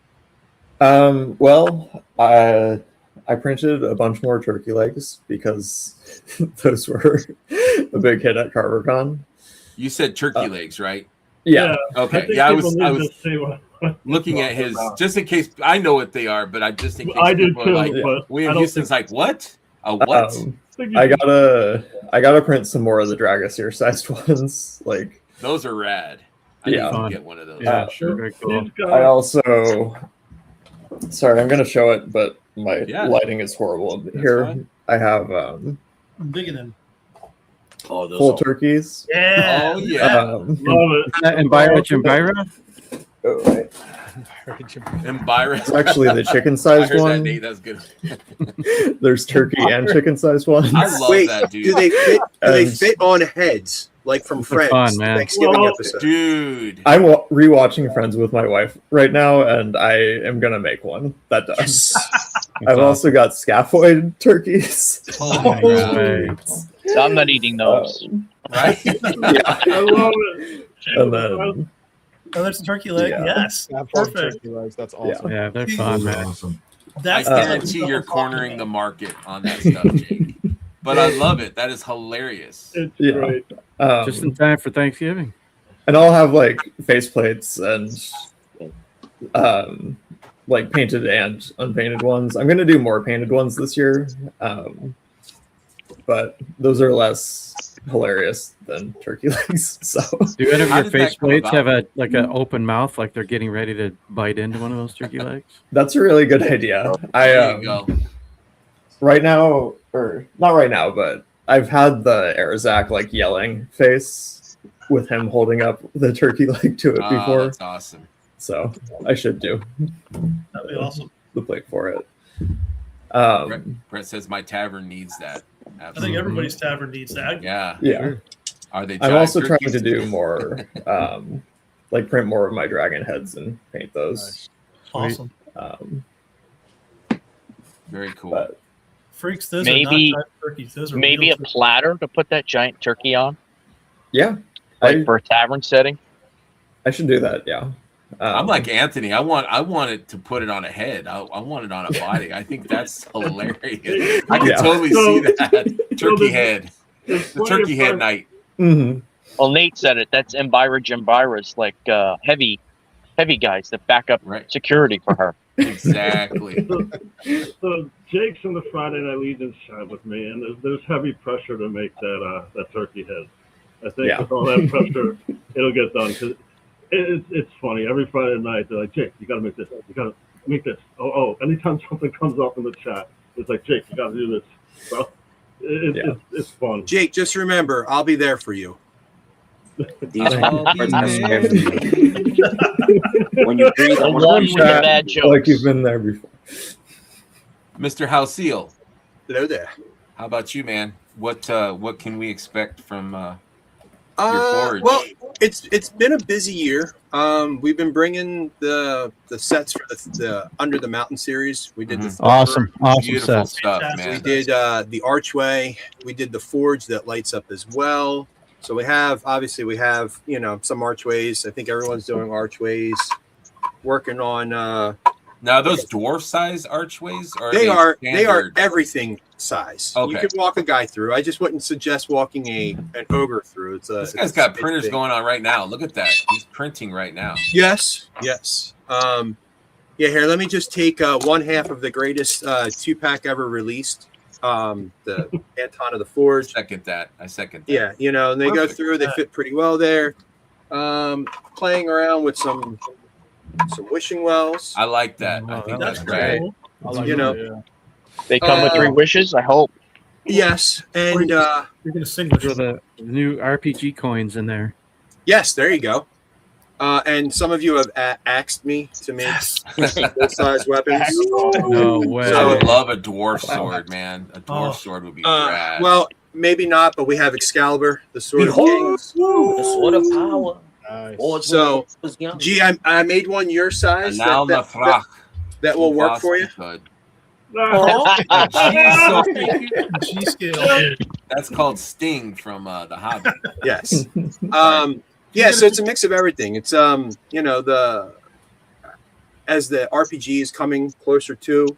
Well, I printed a bunch more turkey legs because those were a big hit at CarverCon. You said turkey legs, right? Yeah. Okay. Yeah, I was looking at his just in case. I know what they are, but I just in case I do people are too, like, but William I don't Houston's like, what? A what? I gotta print some more of the Dragaseer sized ones. Like Those are rad. I Yeah. need to get one of those. Yeah, sure. Very cool. I also, sorry, I'm gonna show it, but my Yeah. lighting is horrible That's here. fine. I have I'm digging in. oh, those full are turkeys. Yeah, Oh yeah. love it. And Byra Chimbira? Oh, right. And Byron. It's actually the chicken I sized heard that, one. Nate. That's good. There's turkey and chicken sized ones. I love Wait, that, dude. do they fit? Do they And- fit on heads like from For Friends? fun, the man. Thanksgiving Well, episode. Dude. I'm rewatching Friends with my wife right now, and I am gonna make one that does. I've also got scaphoid turkeys. Holy No crap. way. So I'm not eating those. Right? I love it. And then Oh, there's a turkey leg. Yeah. Yes, Perfect. perfect. Turkey legs. That's awesome. Yeah, they're Those fun, are man. awesome. That's I the guarantee stuff you're I'm talking cornering the about. market on that stuff, Jake. But I love it. That is hilarious. It's Yeah. great. Just in time for Thanksgiving. and I'll have like faceplates and like painted and unpainted ones. I'm gonna do more painted ones this year, but those are less hilarious than turkey legs. So Do any of How your did that come faceplates have about? an open mouth, like they're getting ready to bite into one of those turkey legs? that's a really good idea. There you go. Right now, or not right now, but I've had the Arzak like yelling face with him holding up the turkey leg to it before. That's awesome. So I should do. That'd be awesome. The plate for it. Brett says my tavern needs that. Absolutely. I think everybody's tavern needs that. Yeah. Yeah. Are they? I'm also trying to do more, like print more of my dragon heads and paint those. Nice. Awesome. Very cool. But, Freaks, those maybe, are not giant turkeys. Those are maybe a platter to put that giant turkey on. Yeah. Like for a tavern setting. I should do that. Yeah. I'm like Anthony. I want it to put it on a head. I want it on a body. I think that's hilarious. I can totally see that turkey head. The turkey head night. Mm-hmm. Well, Nate said it. That's Elvira Jambira's like heavy guys that back up security for her. Exactly. So Jake's in the Friday Night Legions chat with me, and there's heavy pressure to make that turkey head. I think with all that pressure, it'll get done. Because it's funny. Every Friday night, they're like, Jake, you got to make this. You got to make this. Oh, anytime something comes up in the chat, it's like, Jake, you got to do this. So it's fun. Jake, just remember, I'll be there for you. These when you breathe, like you've been there before. Mr. Halcyon. Hello there. How about you, man? What can we expect from your forge? Well, it's been a busy year. We've been bringing the sets for the Under the Mountain series. We did the awesome beautiful set. Stuff, man. We did the archway. We did the forge that lights up as well. So we have some archways. I think everyone's doing archways. Working on now those dwarf size archways they are everything size. Okay. You could walk a guy through. I just wouldn't suggest walking an ogre through. This guy's got printers going on right now. Look at that. He's printing right now. Yes. Here, let me just take one half of the greatest 2-pack ever released. The Anton of the Forge. I second that. Yeah, and they go through, they fit pretty well there. Playing around with some wishing wells. I like that. I think that's great. Cool. They come with 3 wishes, I hope. Yes, and you're gonna sing with the new RPG coins in there. Yes, there you go. And some of you have asked me to make full-size weapons. No way. I would love a dwarf sword, man. A dwarf sword would be rad. Well, maybe not, but we have Excalibur, the Sword of Kings. The Sword of Power. Nice. So, G, I made one your size that will work for you. G scale. That's called Sting from The Hobbit. Yes. So it's a mix of everything. It's as the RPG is coming closer to,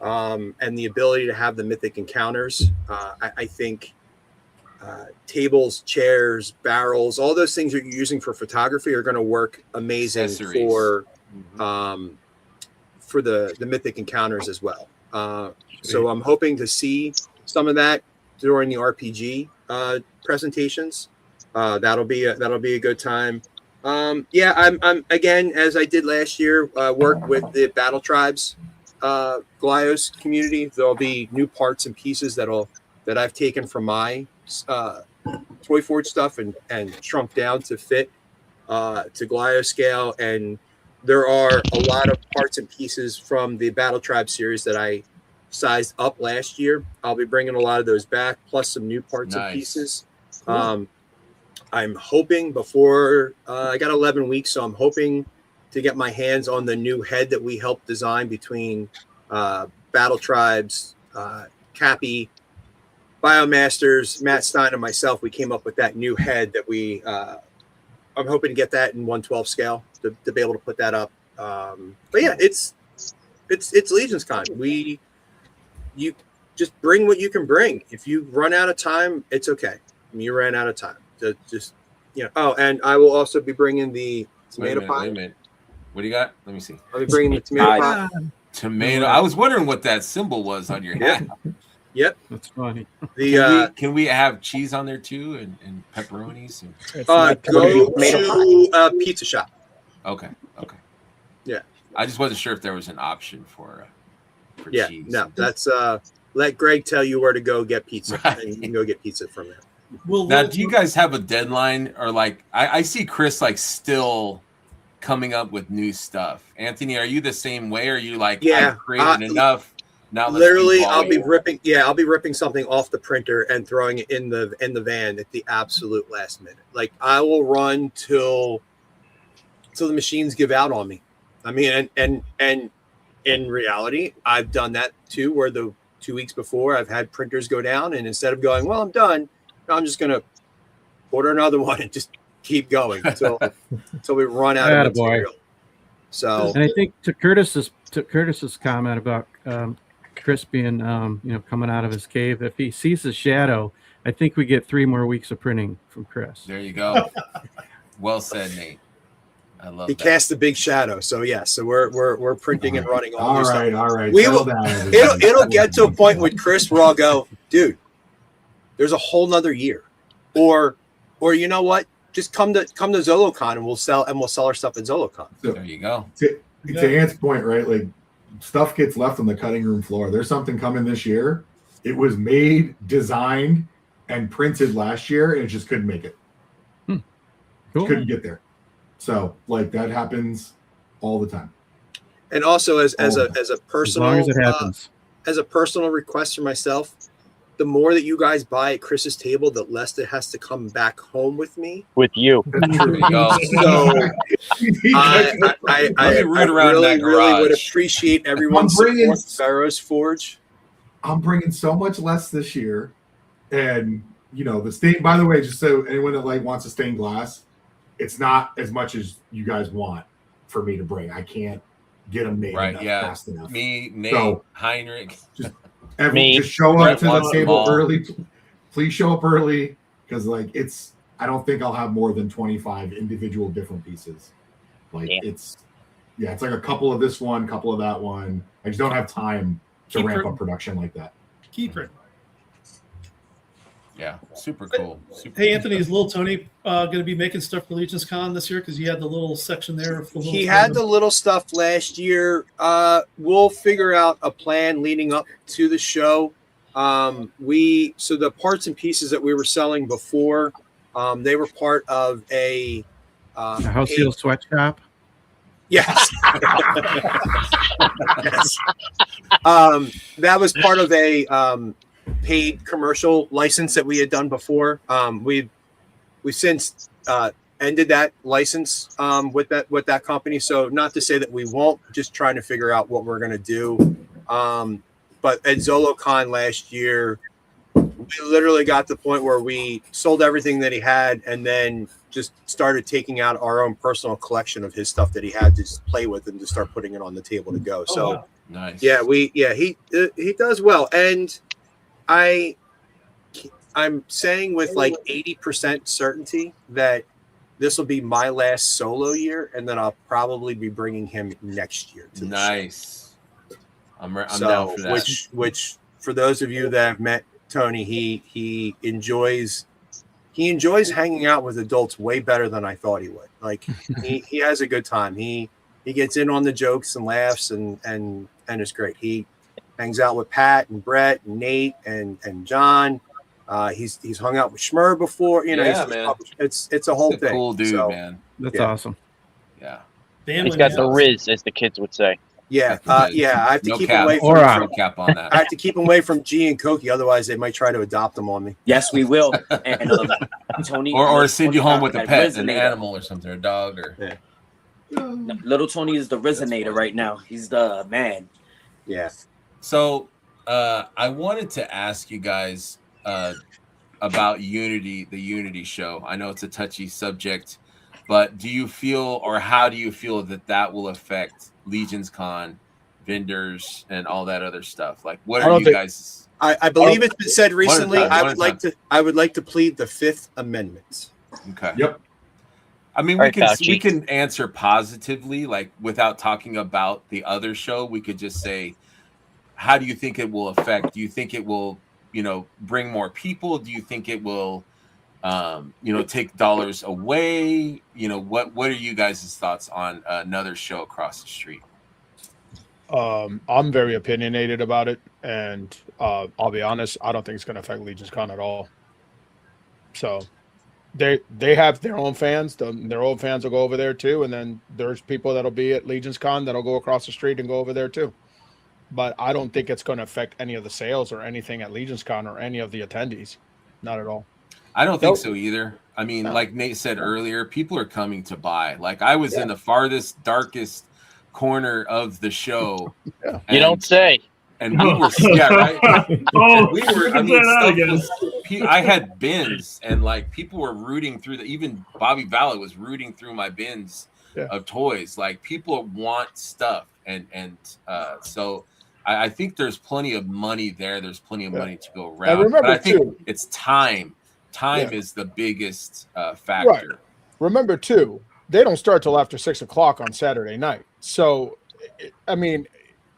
and the ability to have the mythic encounters. I think tables, chairs, barrels, all those things that you're using for photography are going to work amazing for the mythic encounters as well. So I'm hoping to see some of that during the RPG presentations. That'll be a good time. I'm again, as I did last year, work with the Battle Tribes Glyos community. There'll be new parts and pieces that I've taken from my Toy Forge stuff and shrunk down to fit to Glyos scale. And there are a lot of parts and pieces from the Battle Tribe series that I sized up last year. I'll be bringing a lot of those back, plus some new parts and pieces. Cool. I'm hoping before I got 11 weeks, so I'm hoping to get my hands on the new head that we helped design between Battle Tribes, Cappy, Biomasters, Matt Stein, and myself. We came up with that new head that I'm hoping to get that in 1/12 scale to be able to put that up. But yeah, it's Legionscon. You just bring what you can bring. If you run out of time, it's okay. You ran out of time. Oh, and I will also be bringing the tomato pie. Wait a minute. What do you got? Let me see. I'll be bringing the tomato pie. Tomato. I was wondering what that symbol was on your hat. Yep. That's funny. Can we have cheese on there too and pepperonis? Go to Pizza Shop. Okay. Yeah. I just wasn't sure if there was an option for cheese. No, that's let Greg tell you where to go get pizza. Right. And you can go get pizza from there. Now, do you guys have a deadline, or like I see Chris like still coming up with new stuff? Anthony, are you the same way? Or are you like, I've created enough? Now literally, I'll be ripping. Yeah, I'll be ripping something off the printer and throwing it in the van at the absolute last minute. Like I will run till the machines give out on me. I mean, and in reality, I've done that too. Where the 2 weeks before, I've had printers go down, and instead of going, well, I'm done, I'm just gonna order another one and just keep going until we run out of material. So, and I think to Curtis's comment about Chris being coming out of his cave, if he sees the shadow, I think we get 3 more weeks of printing from Chris. There you go. Well said, Nate. I love he that. cast a big shadow. So yeah, so we're printing and running all this stuff. All right. It'll get to a point with Chris where I'll go, dude, there's a whole nother year. Or you know what? Just come to ZoloCon and we'll sell our stuff at ZoloCon. So, there you go. To Ant's point, right? Like stuff gets left on the cutting room floor. There's something coming this year. It was made, designed, and printed last year, and it just couldn't make it. Cool. Couldn't get there. So like that happens all the time. And also as a personal, as long as it happens. As a personal request for myself, the more that you guys buy at Chris's table, the less it has to come back home with me. With you. There you go. So I really would appreciate everyone's support for Barrow's Forge. I'm bringing so much less this year, and the stain. By the way, just so anyone that like wants a stained glass, it's not as much as you guys want for me to bring. I can't get them made fast enough. Me, Nate, Heinrich. Just show up to the table early. Please show up early because I don't think I'll have more than 25 individual different pieces. It's like a couple of this one, couple of that one. I just don't have time to ramp up production like that. Keep it. Yeah, super cool. Hey, Anthony, is Little Tony going to be making stuff for Legionscon this year? Because you had the little section there. He had the little stuff last year. We'll figure out a plan leading up to the show. So the parts and pieces that we were selling before, they were part of a House Seal Sweatshop. Yes. Yes. That was part of a paid commercial license that we had done before. We've since ended that license with that company. So not to say that we won't, just trying to figure out what we're going to do. But at ZoloCon last year, we literally got to the point where we sold everything that he had and then just started taking out our own personal collection of his stuff that he had to just play with and to start putting it on the table to go. So nice. Yeah, he does well. And I'm saying with like 80% certainty that this will be my last solo year, and then I'll probably be bringing him next year. To nice. I'm down for that. Which for those of you that have met Tony, he enjoys hanging out with adults way better than I thought he would. Like he has a good time. He gets in on the jokes and laughs and it's great. He hangs out with Pat and Brett and Nate and John. He's hung out with Schmer before. Man. It's a whole thing. Cool dude, man. That's awesome. Yeah. He's got the Riz, as the kids would say. Yeah. I have to keep him away from cap on that. I have to keep him away from G and Koki, otherwise they might try to adopt him on me. Yes, we will. And Tony, or send you home with a pet, an animal or something, a dog or. Yeah. Little Tony is the resonator right now. He's the man. Yeah. So I wanted to ask you guys about Unity, the Unity show. I know it's a touchy subject, but do you feel, or how do you feel that will affect Legionscon, vendors, and all that other stuff? Like, what are you guys? I believe it's been said recently. I would like to plead the Fifth Amendment. Okay. Yep. I mean, we can answer positively, like without talking about the other show. We could just say, how do you think it will affect? Do you think it will, bring more people? Do you think it will, take dollars away? What are you guys' thoughts on another show across the street? I'm very opinionated about it, and I'll be honest, I don't think it's going to affect Legionscon at all. So they have their own fans. Their own fans will go over there too, and then there's people that'll be at Legionscon that'll go across the street and go over there too. But I don't think it's going to affect any of the sales or anything at Legionscon or any of the attendees. Not at all. I don't think so either. I mean, like Nate said earlier, people are coming to buy. Like I was in the farthest, darkest corner of the show. You don't say. And we were, right? Oh, we were. I say mean, that stuff again. was, I had bins, and like people were rooting through even Bobby Vallet was rooting through my bins of toys. Like people want stuff, and so I think there's plenty of money there. There's plenty of money to go around. And remember, but I think too, it's time. Time is the biggest factor. Right. Remember too, they don't start till after 6 o'clock on Saturday night. So, I mean,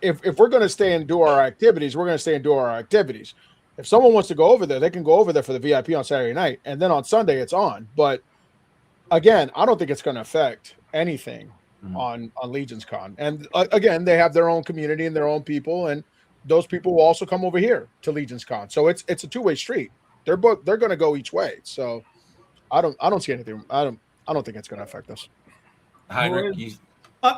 if we're going to stay and do our activities, we're going to stay and do our activities. If someone wants to go over there, they can go over there for the VIP on Saturday night, and then on Sunday it's on. But again, I don't think it's going to affect anything on Legionscon. And again, they have their own community and their own people, and those people will also come over here to Legionscon. So it's a two-way street. They're going to go each way. So I don't see anything. I don't think it's going to affect us. Heinrich,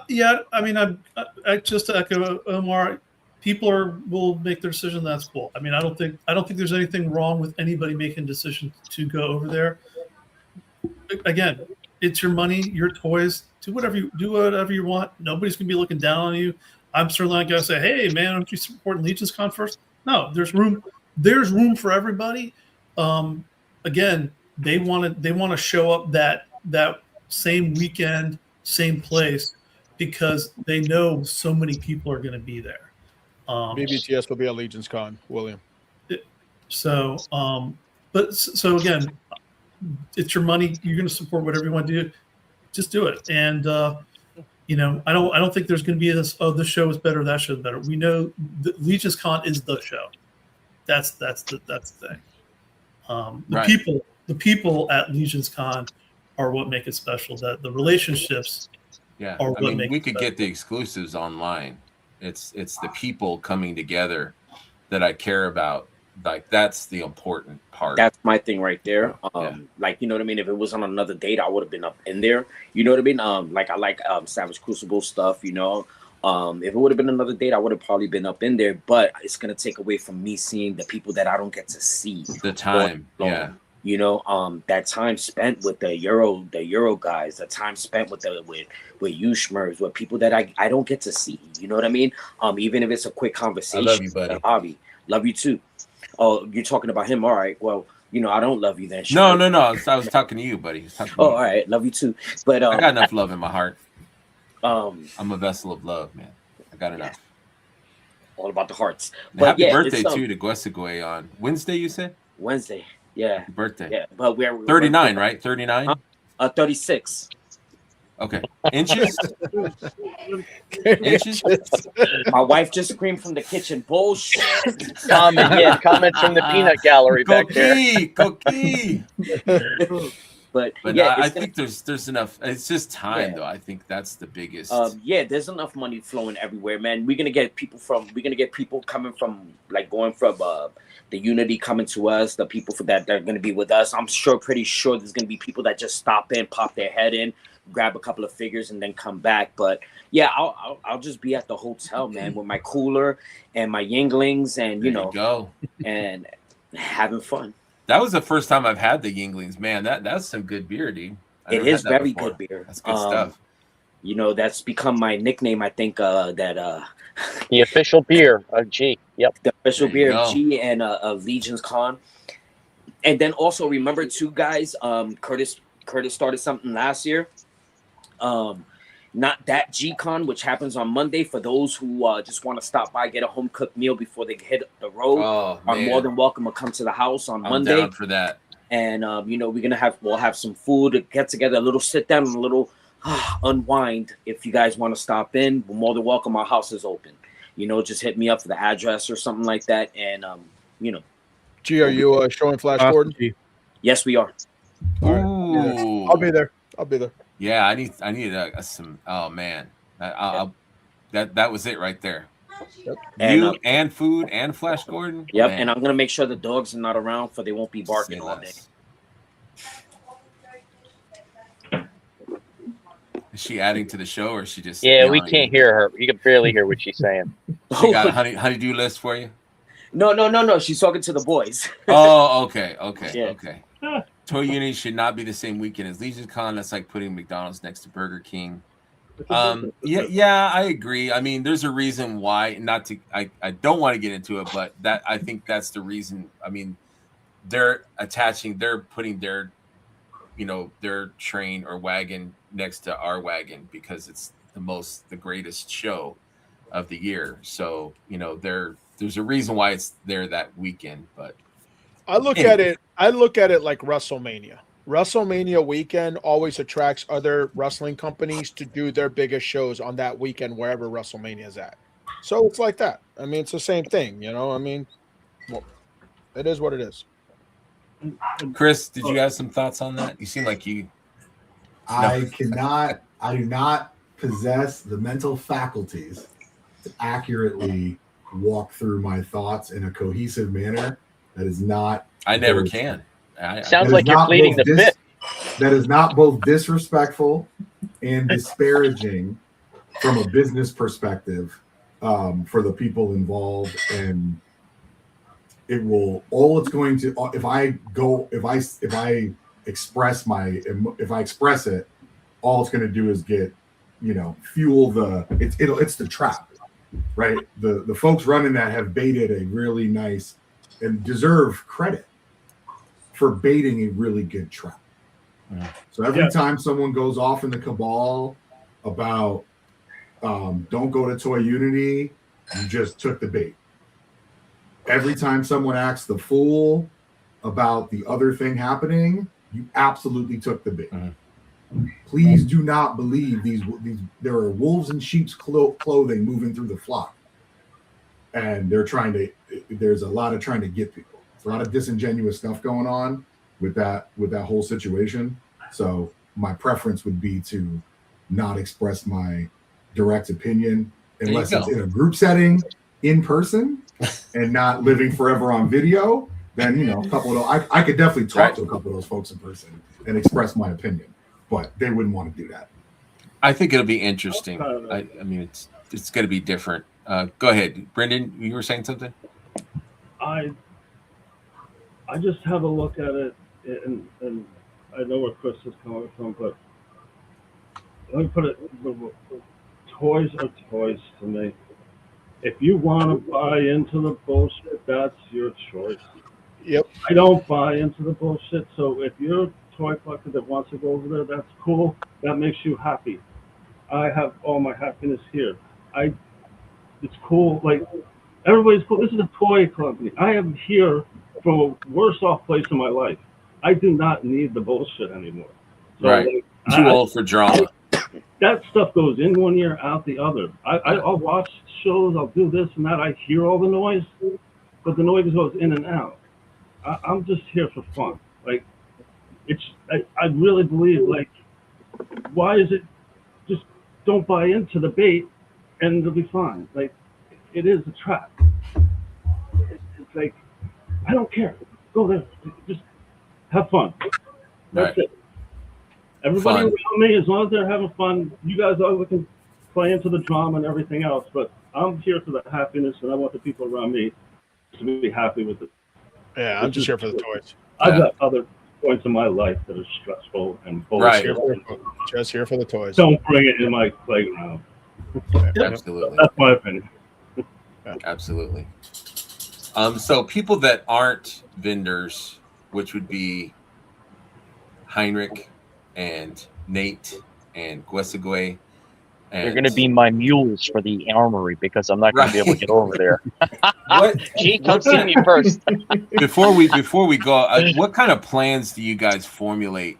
yeah, I mean, I just to echo Omar. People will make their decision. That's cool. I mean, I don't think there's anything wrong with anybody making a decision to go over there. Again, it's your money, your toys. Do whatever you want. Nobody's gonna be looking down on you. I'm certainly not gonna say, "Hey, man, aren't you supporting Legionscon first?" No, there's room. There's room for everybody. Again, they want to show up that same weekend, same place, because they know so many people are going to be there. BBTS will be at Legionscon, William. So again, it's your money. You're going to support whatever you want to do. Just do it. And I don't think there's going to be this. Oh, this show is better. That show is better. We know Legionscon is the show. That's the thing. The people at Legionscon are what make it special. That the relationships. Yeah, I mean, we could get the exclusives online. It's the people coming together that I care about. Like that's the important part. That's my thing right there. Like, you know what I mean? If it was on another date, I would have been up in there. You know what I mean? Like I like Savage Crucible stuff, you know. If it would have been another date, I would have probably been up in there, but it's gonna take away from me seeing the people that I don't get to see. The time. Yeah. You know, that time spent with the Euro guys, the time spent with you schmers, with people that I don't get to see. You know what I mean? Even if it's a quick conversation. I love you, buddy. Bobby, love you too. Oh, you're talking about him. All right. Well, you know, I don't love you then. No. I was talking to you, buddy. All right. Love you too. But I got enough love in my heart. I'm a vessel of love, man. I got enough. All about the hearts. But happy birthday too to Guesegwe on Wednesday, you said? Wednesday. Yeah. Happy birthday. Yeah. But we're 39, right? 39? 36. Okay. Inches? Inches? My wife just screamed from the kitchen. Bullshit. Comments from the peanut gallery back there. Cookie. But yeah, I think there's enough. It's just time, though. I think that's the biggest. There's enough money flowing everywhere, man. We're gonna get people coming from, like, going from the Unity coming to us. The people that are gonna be with us. I'm pretty sure there's gonna be people that just stop in, pop their head in, grab a couple of figures, and then come back. But yeah, I'll just be at the hotel, man, with my cooler and my Yinglings, and go and having fun. That was the first time I've had the Yinglings, man. That's some good beer, dude. It is very good beer. That's good stuff. You know, that's become my nickname. I think the official beer of G. Yep. The official beer of G and of Legionscon. And then also remember too, guys, Curtis started something last year. Not that G-Con, which happens on Monday. For those who just want to stop by, get a home cooked meal before they hit the road, are more than welcome to come to the house on Monday. I'm down for that. And we'll have some food, get together, a little sit down, and a little unwind. If you guys want to stop in, we're more than welcome. Our house is open. You know, just hit me up for the address or something like that. And G, are you showing Flash Gordon? Yes, we are. All right. I'll be there. Yeah, I need some. Oh man, that was it right there. Yep. And food and Flash Gordon. Yep, man. And I'm gonna make sure the dogs are not around, for they won't be barking all day. Is she adding to the show, or is she just? Yeah, we can't hear her. You can barely hear what she's saying. She got a honey-do list for you? No. She's talking to the boys. Oh, okay. Yeah. Toy Unity should not be the same weekend as Legionscon. That's like putting McDonald's next to Burger King. Yeah, I agree. I mean, there's a reason why. I don't want to get into it, but I think that's the reason. I mean, they're putting their train or wagon next to our wagon because it's the greatest show of the year. So, there's a reason why it's there that weekend. But I look at it like WrestleMania. WrestleMania weekend always attracts other wrestling companies to do their biggest shows on that weekend wherever WrestleMania is at. So it's like that. I mean, it's the same thing, I mean, well, it is what it is. Chris, did you have some thoughts on that? You seem like you. I do not possess the mental faculties to accurately walk through my thoughts in a cohesive manner. That is not. I never can. Sounds like you're pleading the fifth. That is not both disrespectful and disparaging from a business perspective for the people involved. And it will, all it's going to, if I express it, all it's going to do is get, fuel it's the trap, right? The folks running that have baited a really nice and deserve credit for baiting a really good trap. So every time someone goes off in the cabal about don't go to Toy Unity, you just took the bait. Every time someone acts the fool about the other thing happening, you absolutely took the bait. Please do not believe these. There are wolves in sheep's clothing moving through the flock, and there's a lot of trying to get people. There's a lot of disingenuous stuff going on with that whole situation. So my preference would be to not express my direct opinion unless it's in a group setting, in person, and not living forever on video. Then a couple of those, I could definitely talk to a couple of those folks in person and express my opinion, but they wouldn't want to do that. I think it'll be interesting. I mean, it's going to be different. Go ahead, Brendan. You were saying something. I just have a look at it, and I know where Chris is coming from, but let me put it: toys are toys to me. If you want to buy into the bullshit, that's your choice. Yep. I don't buy into the bullshit. So if you're a toy collector that wants to go over there, that's cool. That makes you happy. I have all my happiness here. It's cool. Like, everybody's cool. This is a toy company. I am here from a worse off place in my life. I do not need the bullshit anymore. So, right. Too old for drama. That stuff goes in one ear, out the other. I'll watch shows, I'll do this and that. I hear all the noise, but the noise goes in and out. I'm just here for fun. Like, I really believe, like, why is it just don't buy into the bait and it'll be fine. Like, it is a trap. It's like, I don't care. Go there. Just have fun. That's it. Everybody around me, as long as they're having fun, you guys are looking play into the drama and everything else, but I'm here for the happiness, and I want the people around me to be happy with it. Yeah, I'm just here for the toys. I've got other points in my life that are stressful and right. Just here for the toys. Don't bring it in my playground. Absolutely. That's my opinion. Absolutely. So people that aren't vendors, which would be Heinrich and Nate and Guesegwe. They're going to be my mules for the armory because I'm not going to be able to get over there. Gee, come see me first. Before we go, what kind of plans do you guys formulate?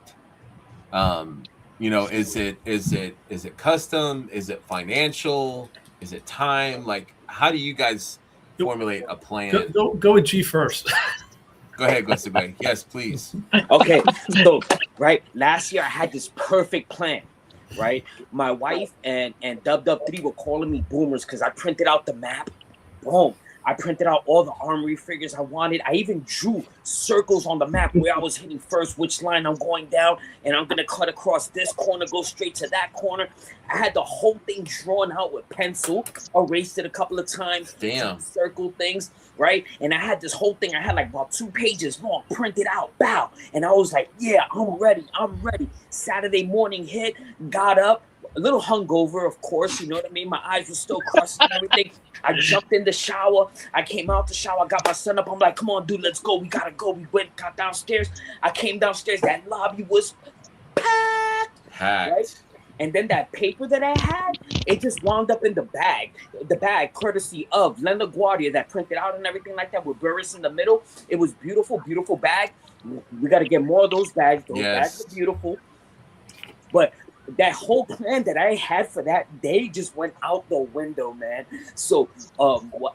Is it custom? Is it financial? Is it time? Like, how do you guys formulate a plan? Go with G first. Go ahead, Guesegwe. Yes, please. Okay, so last year I had this perfect plan. Right, my wife and Dub 3 were calling me boomers because I printed out the map. Boom! I printed out all the armory figures I wanted. I even drew circles on the map where I was hitting first, which line I'm going down, and I'm gonna cut across this corner, go straight to that corner. I had the whole thing drawn out with pencil, erased it a couple of times, Damn. circle things, right? And I had this whole thing. I had like about 2 pages long, printed out, bow, and I was like, yeah, I'm ready. Saturday morning hit, got up. A little hungover, of course, you know what I mean? My eyes were still crusty and everything. I jumped in the shower. I came out the shower. I got my son up. I'm like, come on, dude, let's go. We got to go. We went, got downstairs. I came downstairs. That lobby was packed. Right? And then that paper that I had, it just wound up in the bag. The bag, courtesy of Len LaGuardia, that printed out and everything like that with Burris in the middle. It was beautiful, beautiful bag. We got to get more of those bags. Those bags are beautiful. But that whole plan that I had for that day just went out the window, man. So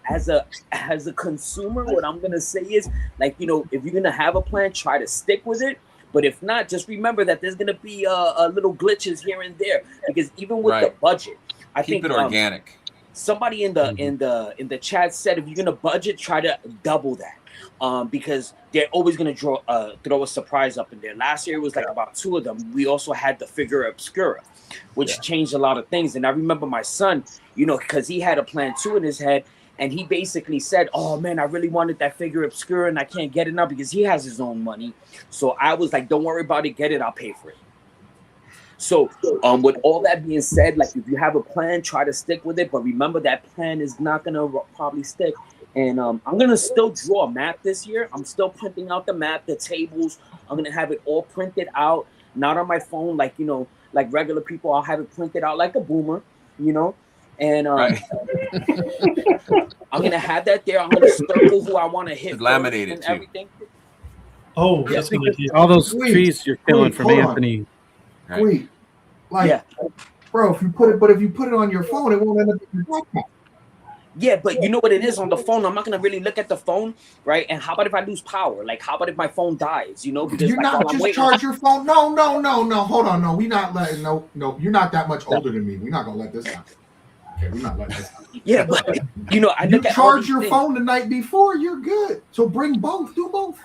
as a consumer, what I'm gonna say is, like, you know, if you're gonna have a plan, try to stick with it. But if not, just remember that there's gonna be a little glitches here and there, because even with the budget, I think keep it organic. Somebody in the chat said, if you're gonna budget, try to double that. Because they're always going to throw a surprise up in there. Last year it was like about 2 of them. We also had the figure obscura, which changed a lot of things. And I remember my son, you know, because he had a plan too in his head, and he basically said, oh man, I really wanted that figure obscura and I can't get it now because he has his own money. So I was like, don't worry about it, get it, I'll pay for it. So with all that being said, like, if you have a plan, try to stick with it, but remember that plan is not going to probably stick. And I'm going to still draw a map this year. I'm still printing out the map, the tables. I'm going to have it all printed out, not on my phone like, you know, like regular people. I'll have it printed out like a boomer, you know. And I'm going to have that there. I'm going to circle who I want to hit. Laminate it and too. Everything. Oh, that's a good idea. All those trees you're killing from Anthony. Wait, like, bro, if you put it on your phone, it won't end up in your backpack. Yeah, but you know what it is on the phone. I'm not gonna really look at the phone, right? And how about if I lose power? Like, how about if my phone dies? You know, because you're not just charge your phone. No. Hold on, no. We not letting. No. You're not that much older than me. We're not gonna let this happen. Okay, we're not letting this happen. Yeah, but you know, I look at charge your phone the night before. You're good. So bring both. Do both.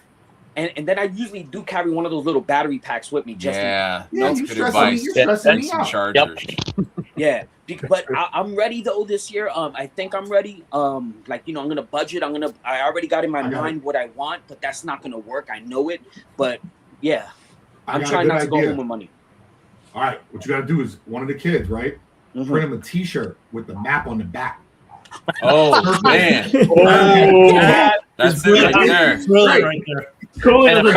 And then I usually do carry one of those little battery packs with me. Just that's good good advice. You're stressing me out. Chargers. Yeah, but I'm ready though this year. I think I'm ready. Like, you know, I'm gonna budget. I already got in my mind what I want, but that's not gonna work. I know it. But yeah, I'm trying not to go home with money. All right, what you gotta do is one of the kids, right? Print him a T-shirt with the map on the back. Oh man! That's it right there. It's really right there. Cool, And a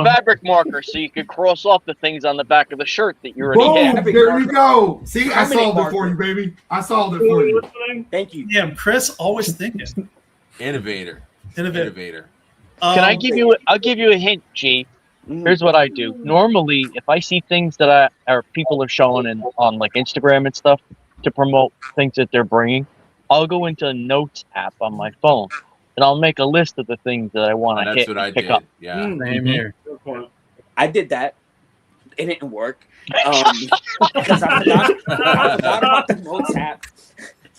fabric marker so you could cross off the things on the back of the shirt that you already had. There we go. See, I solved it for you, baby. I solved it for you. Thank you. Yeah, Chris, always thinking. Innovator. Can I give you? I'll give you a hint, G. Here's what I do. Normally, if I see things that people are showing on like Instagram and stuff to promote things that they're bringing, I'll go into a notes app on my phone. And I'll make a list of the things that I want to hit and pick up. Yeah. Same here. I did that. It didn't work. Because I forgot about the notes app.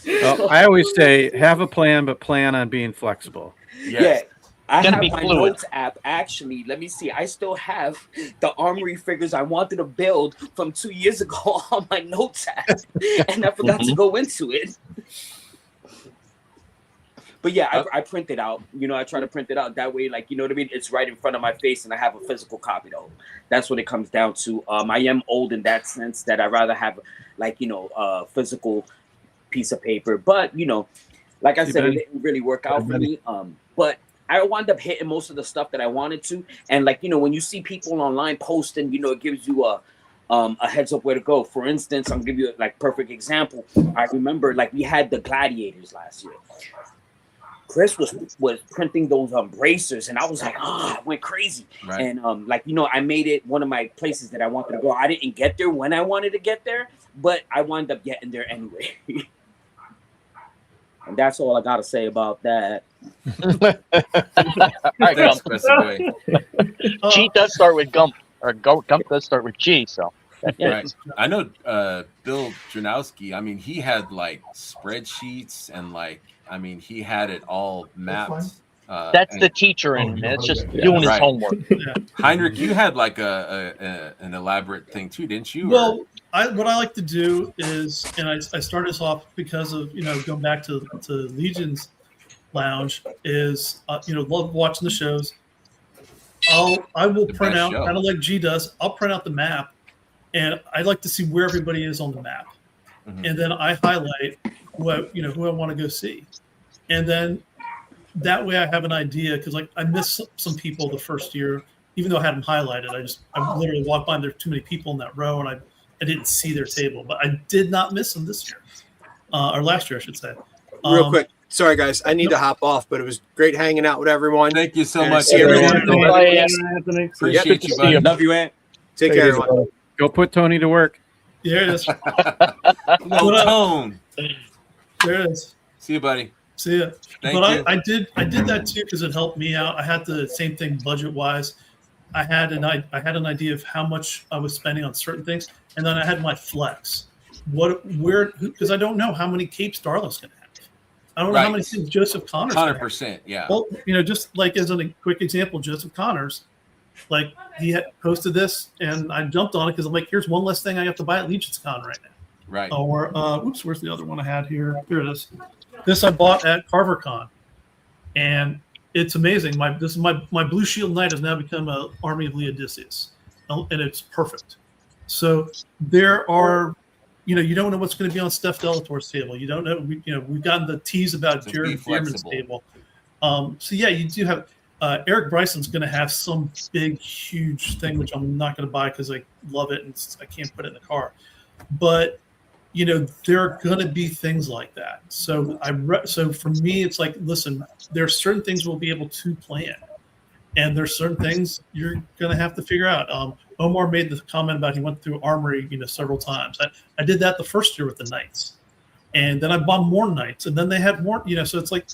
Well, I always say have a plan, but plan on being flexible. Yes. Yeah. I have my fluid. notes app. Actually, let me see. I still have the armory figures I wanted to build from 2 years ago on my notes app. And I forgot to go into it. But yeah, I print it out. You know, I try to print it out that way. Like, you know what I mean? It's right in front of my face, and I have a physical copy, though. That's what it comes down to. I am old in that sense that I'd rather have, like, you know, a physical piece of paper. But, you know, like I said, it didn't really work out for me. But I wound up hitting most of the stuff that I wanted to. And, like, you know, when you see people online posting, you know, it gives you a heads up where to go. For instance, I'll give you, like, perfect example. I remember, like, we had the gladiators last year. Chris was printing those bracers, and I was like, I went crazy. Right. And like, you know, I made it one of my places that I wanted to go. I didn't get there when I wanted to get there, but I wound up getting there anyway. And that's all I gotta say about that. All right, Gump. G does start with Gump, or Gump does start with G. So Right. I know Bill Janowski. I mean, he had like spreadsheets and like, I mean, he had it all mapped. That's the teacher in him. It's just doing his homework. Heinrich, you had like an elaborate thing too, didn't you? Well, what I like to do is, and I started this off because of going back to Legion's Lounge is love watching the shows. I will print out kind of like G does. I'll print out the map, and I like to see where everybody is on the map, and then I highlight who I want to go see, and then that way I have an idea because like I missed some people the first year, even though I had them highlighted. I literally walked by and there were too many people in that row, and I didn't see their table, but I did not miss them this year, or last year I should say. Real quick. Sorry, guys. I need to hop off, but it was great hanging out with everyone. Thank you so much, everyone. Anthony. Appreciate you, buddy. Love you, Ant. Take care, everyone. Go put Tony to work. There it is. Tone. There it is. See you, buddy. See ya. Thank but you. I did that too because it helped me out. I had the same thing budget wise. I had an idea of how much I was spending on certain things, and then I had my flex. Because I don't know how many capes Darling's going to have. I don't know how many things Joseph Connors. 100%, yeah. Well, just like as a quick example, Joseph Connors, like he had posted this, and I jumped on it because I'm like, here's one less thing I have to buy at Legionscon right now. Right. Or where's the other one I had here? Here it is. This I bought at CarverCon, and it's amazing. My Blue Shield Knight has now become an Army of Leodicius, and it's perfect. So there are. You don't know what's going to be on Steph Delator's table. You don't know. We've gotten the tease about Jared Bierman's table. So yeah, you do have Eric Bryson's going to have some big, huge thing, which I'm not going to buy because I love it and I can't put it in the car. But there are going to be things like that. So so for me, it's like, listen, there are certain things we'll be able to plan, and there's certain things you're going to have to figure out. Omar made the comment about he went through Armory, several times. I did that the first year with the Knights, and then I bought more Knights, and then they had more. So it's like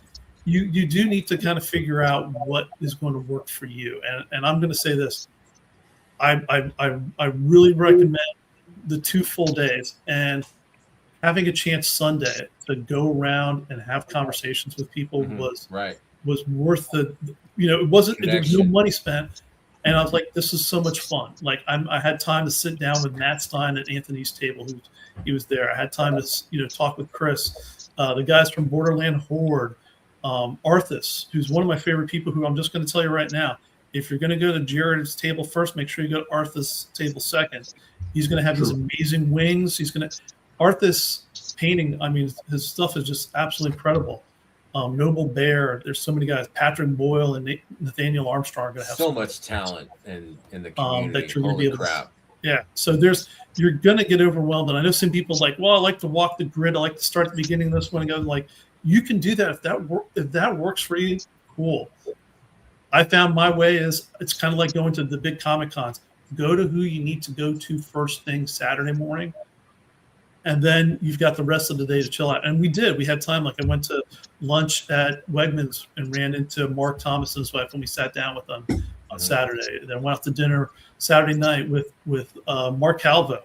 you do need to kind of figure out what is going to work for you. And I'm going to say this: I really recommend the 2 full days and having a chance Sunday to go around and have conversations with people was worth the. It wasn't. There was no money spent. And I was like, this is so much fun. Like I had time to sit down with Matt Stein at Anthony's table. He was there. I had time to talk with Chris, the guys from Borderland Horde, Arthas, who's one of my favorite people. Who I'm just going to tell you right now, if you're going to go to Jared's table first, make sure you go to Arthas' table second. He's going to have these amazing wings. Arthas painting. I mean, his stuff is just absolutely incredible. Noble Bear. There's so many guys. Patrick Boyle and Nathaniel Armstrong are going to have so much talent in the community. That you're going to be able crap. Yeah. So you're going to get overwhelmed. And I know some people like, well, I like to walk the grid. I like to start at the beginning of this one and go like, you can do that if that works for you. Cool. I found my way is it's kind of like going to the big Comic Cons. Go to who you need to go to first thing Saturday morning. And then you've got the rest of the day to chill out. And we did. We had time. Like I went to lunch at Wegmans and ran into Mark Thomas and his wife when we sat down with them on Saturday. And then went out to dinner Saturday night with Mark Calvo.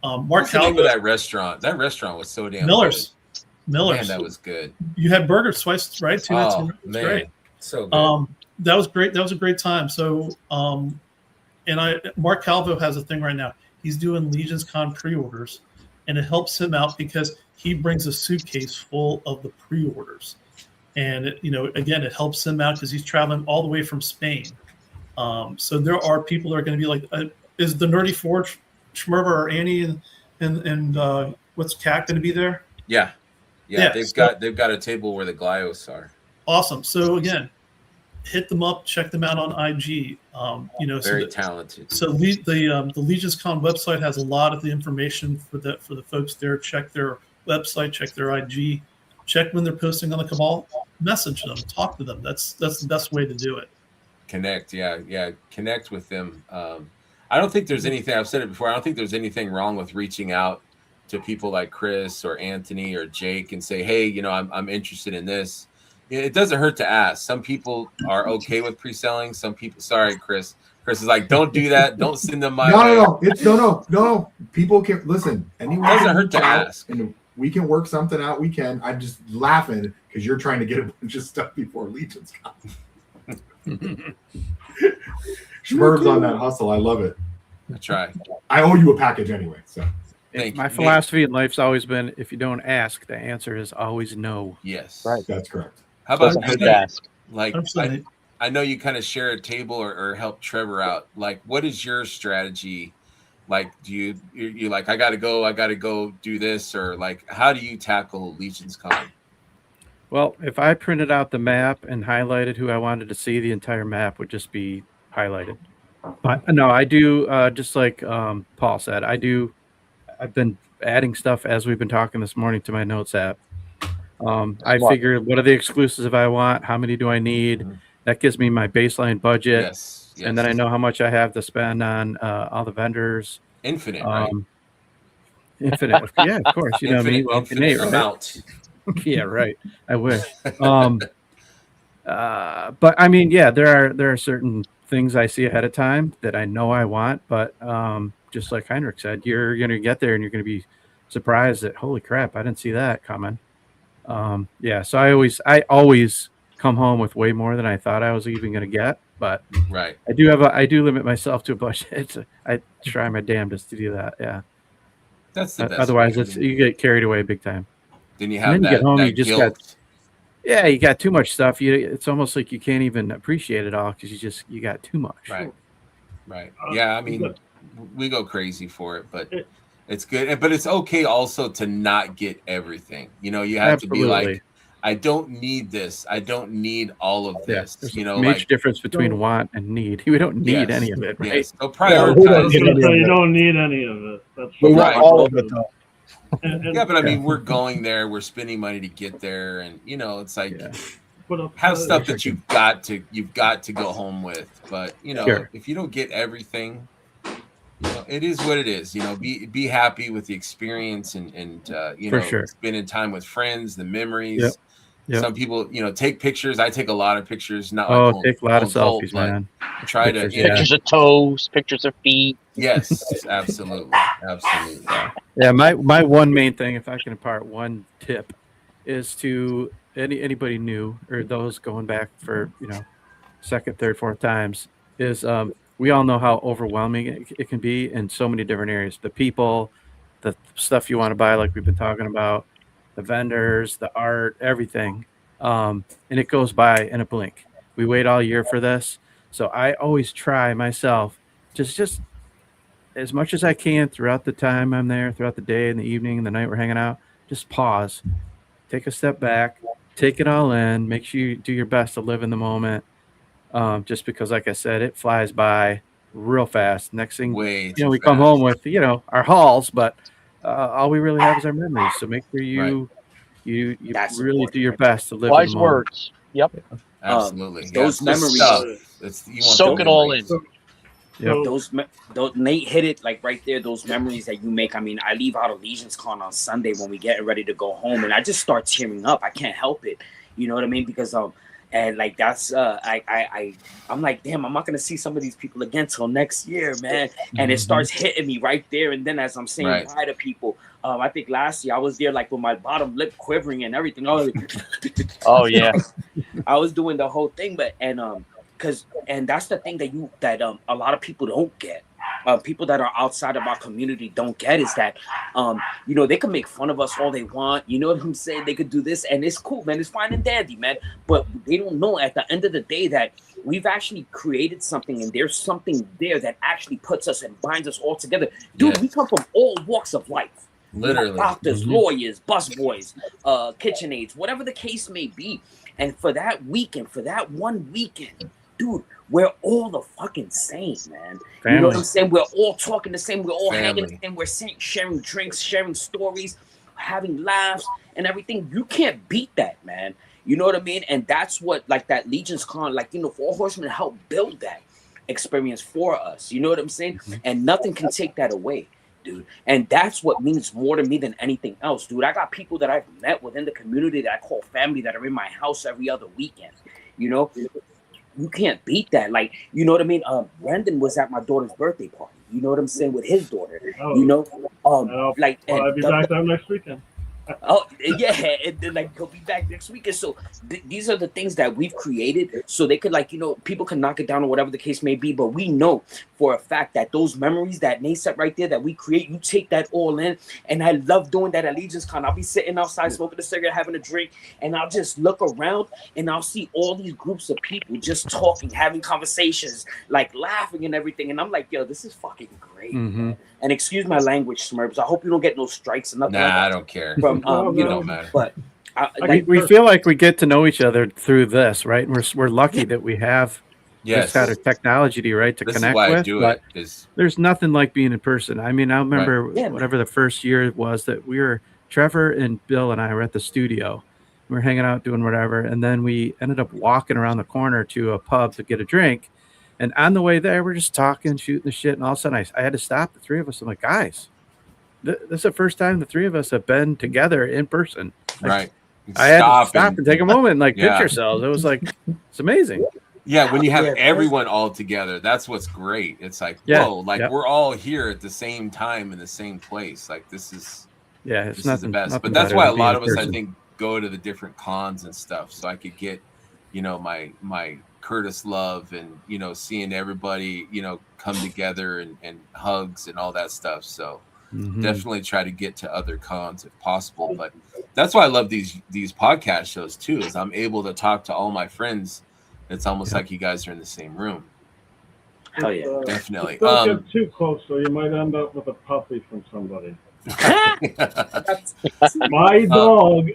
What's the name of that restaurant? That restaurant was so damn Miller's. good. Miller's. Man, that was good. You had burgers twice, right? 2 nights. Oh, man. Great. So good. That was great. That was a great time. So, Mark Calvo has a thing right now. He's doing Legionscon pre-orders. And it helps him out because he brings a suitcase full of the pre-orders, and again, it helps him out because he's traveling all the way from Spain. So there are people that are going to be like, is the Nerdy Forge, Schmerber or Annie and what's Cat going to be there? Yeah. They've got a table where the Glyos are. Awesome. So again, hit them up, check them out on IG. Very talented. So the Legionscon website has a lot of the information for the folks there. Check their website, check their IG, check when they're posting on the Cabal, message them, talk to them. That's the best way to do it. Connect, connect with them. I don't think there's anything. I've said it before. I don't think there's anything wrong with reaching out to people like Chris or Anthony or Jake and say, hey, I'm interested in this. It doesn't hurt to ask. Some people are okay with pre-selling. Some people, sorry, Chris, Chris is like, don't do that. Don't send them my way. No. It's no. People can listen. Anyone Doesn't can hurt reach to out, ask. and we can work something out. We can. I'm just laughing because you're trying to get a bunch of stuff before Legionscon. Schmerb's on that hustle. I love it. That's right. I owe you a package anyway. So my philosophy in life's always been: if you don't ask, the answer is always no. Yes, right. That's correct. How about Doesn't hurt to ask. Like, I know you kind of share a table or help Trevor out. Like, what is your strategy? Like, do you like, I gotta go do this, or like, how do you tackle Legionscon? Well, if I printed out the map and highlighted who I wanted to see, the entire map would just be highlighted. But no, I do just like Paul said, I've been adding stuff as we've been talking this morning to my notes app. I figured, what are the exclusives I want? How many do I need? That gives me my baseline budget. Yes. And then I know how much I have to spend on all the vendors. Infinite, right? Infinite. Yeah, of course. You know me. Well, infinite right? amount. Yeah, right. I wish. But I mean, yeah, there are certain things I see ahead of time that I know I want, but just like Heinrich said, you're going to get there and you're going to be surprised that, holy crap, I didn't see that coming. Yeah, so I always come home with way more than I thought I was even going to get, but right. I do limit myself to a budget. I try my damnedest to do that. Yeah, that's the best. Otherwise, you get carried away big time. Then you have you get home, you just guilt. you got too much stuff. It's almost like you can't even appreciate it all because you got too much. Right. Yeah, I mean, we go crazy for it, but it's good. But it's okay also to not get everything. You know, you have to be like, I don't need this. I don't need all of this. There's you know, a major difference between want and need. We don't need any of it, right? Yes. So prioritize. You don't need any of it. That's we want all of it though. Yeah, but I mean, we're going there. We're spending money to get there, and you know, it's like have stuff that you've got to go home with. But you know, if you don't get everything, you know, it is what it is. You know, be happy with the experience and you know, spending time with friends, the memories. Yep. Some people, you know, take pictures. I take a lot of pictures. Not take a lot of selfies, man. Try pictures, pictures of toes, pictures of feet. Yes, absolutely. Yeah, my one main thing, if I can impart one tip, is to anybody new or those going back for, you know, second, third, fourth times, is we all know how overwhelming it can be in so many different areas. The people, the stuff you want to buy, like we've been talking about, the vendors, the art, everything. And it goes by in a blink. We wait all year for this. So I always try myself just as much as I can throughout the time I'm there, throughout the day and the evening and the night we're hanging out, just pause, take a step back, take it all in, make sure you do your best to live in the moment. Just because, like I said, it flies by real fast. Next thing, you know, we come home with, you know, our hauls, but all we really have is our memories. So make sure you really do your best to live. Wise words. Yep. Absolutely. Those memories. Soak it all in. Yep. Those Nate hit it like right there. Those memories that you make. I mean, I leave out of Legionscon on Sunday when we get ready to go home, and I just start tearing up. I can't help it. You know what I mean? Because and like that's I'm like, damn, I'm not gonna see some of these people again till next year, man. And it starts hitting me right there. And then as I'm saying bye to people, I think last year I was there like with my bottom lip quivering and everything. I was like, oh yeah, I was doing the whole thing, but and that's the thing that a lot of people don't get. People that are outside of our community don't get is that, you know, they can make fun of us all they want. You know what I'm saying? They could do this and it's cool, man. It's fine and dandy, man. But they don't know at the end of the day that we've actually created something and there's something there that actually puts us and binds us all together. Dude, we come from all walks of life. Literally. You know, doctors, lawyers, busboys, KitchenAids, whatever the case may be. And for that weekend, for that one weekend, dude, we're all the fucking same, man. Family. You know what I'm saying? We're all talking the same. We're all hanging the Family. same. We're sharing drinks, sharing stories, having laughs and everything. You can't beat that, man. You know what I mean? And that's what, like, that Legionscon, like, you know, Four Horsemen helped build that experience for us. You know what I'm saying? And nothing can take that away, dude. And that's what means more to me than anything else, dude. I got people that I've met within the community that I call family that are in my house every other weekend, you know? you can't beat that. Like, you know what I mean? Brandon was at my daughter's birthday party. You know what I'm saying, with his daughter. Oh, You know, like, I'll and be back there next weekend. oh yeah, and then like he'll be back next week. And so these are the things that we've created, so they could, like, you know, people can knock it down or whatever the case may be. But we know for a fact that those memories that Nate said right there that we create, you take that all in. And I love doing that at Legionscon. I'll be sitting outside smoking a cigarette, having a drink, and I'll just look around and I'll see all these groups of people just talking, having conversations, like laughing and everything. And I'm like, yo, this is fucking great. Mm-hmm. And excuse my language, Smurfs. I hope you don't get no strikes or nothing. Nah, like that I don't care. from you know, don't matter. but we feel like we get to know each other through this, right? And we're lucky that we have this kind of technology, right, to this connect is why with. I do but it, is there's nothing like being in person. I mean, I remember Right. whatever the first year it was that we were, Trevor and Bill and I were at the studio. We were hanging out doing whatever, and then we ended up walking around the corner to a pub to get a drink. And on the way there, we're just talking, shooting the shit, and all of a sudden I had to stop the three of us. I'm like, guys, this is the first time the three of us have been together in person. Like, right. I had to stop and take a moment and like yeah. pinch ourselves. It was like, it's amazing. Yeah, when you have Yeah, everyone all together, that's what's great. It's like, whoa, like we're all here at the same time in the same place. Like this is it's the best. But that's why a lot of us, I think, go to the different cons and stuff, so I could get, you know, my Curtis love and, you know, seeing everybody, you know, come together and hugs and all that stuff. So definitely try to get to other cons if possible. But that's why I love these podcast shows too, is I'm able to talk to all my friends. It's almost like you guys are in the same room. Oh yeah, definitely. Don't get too close, so you might end up with a puppy from somebody. My dog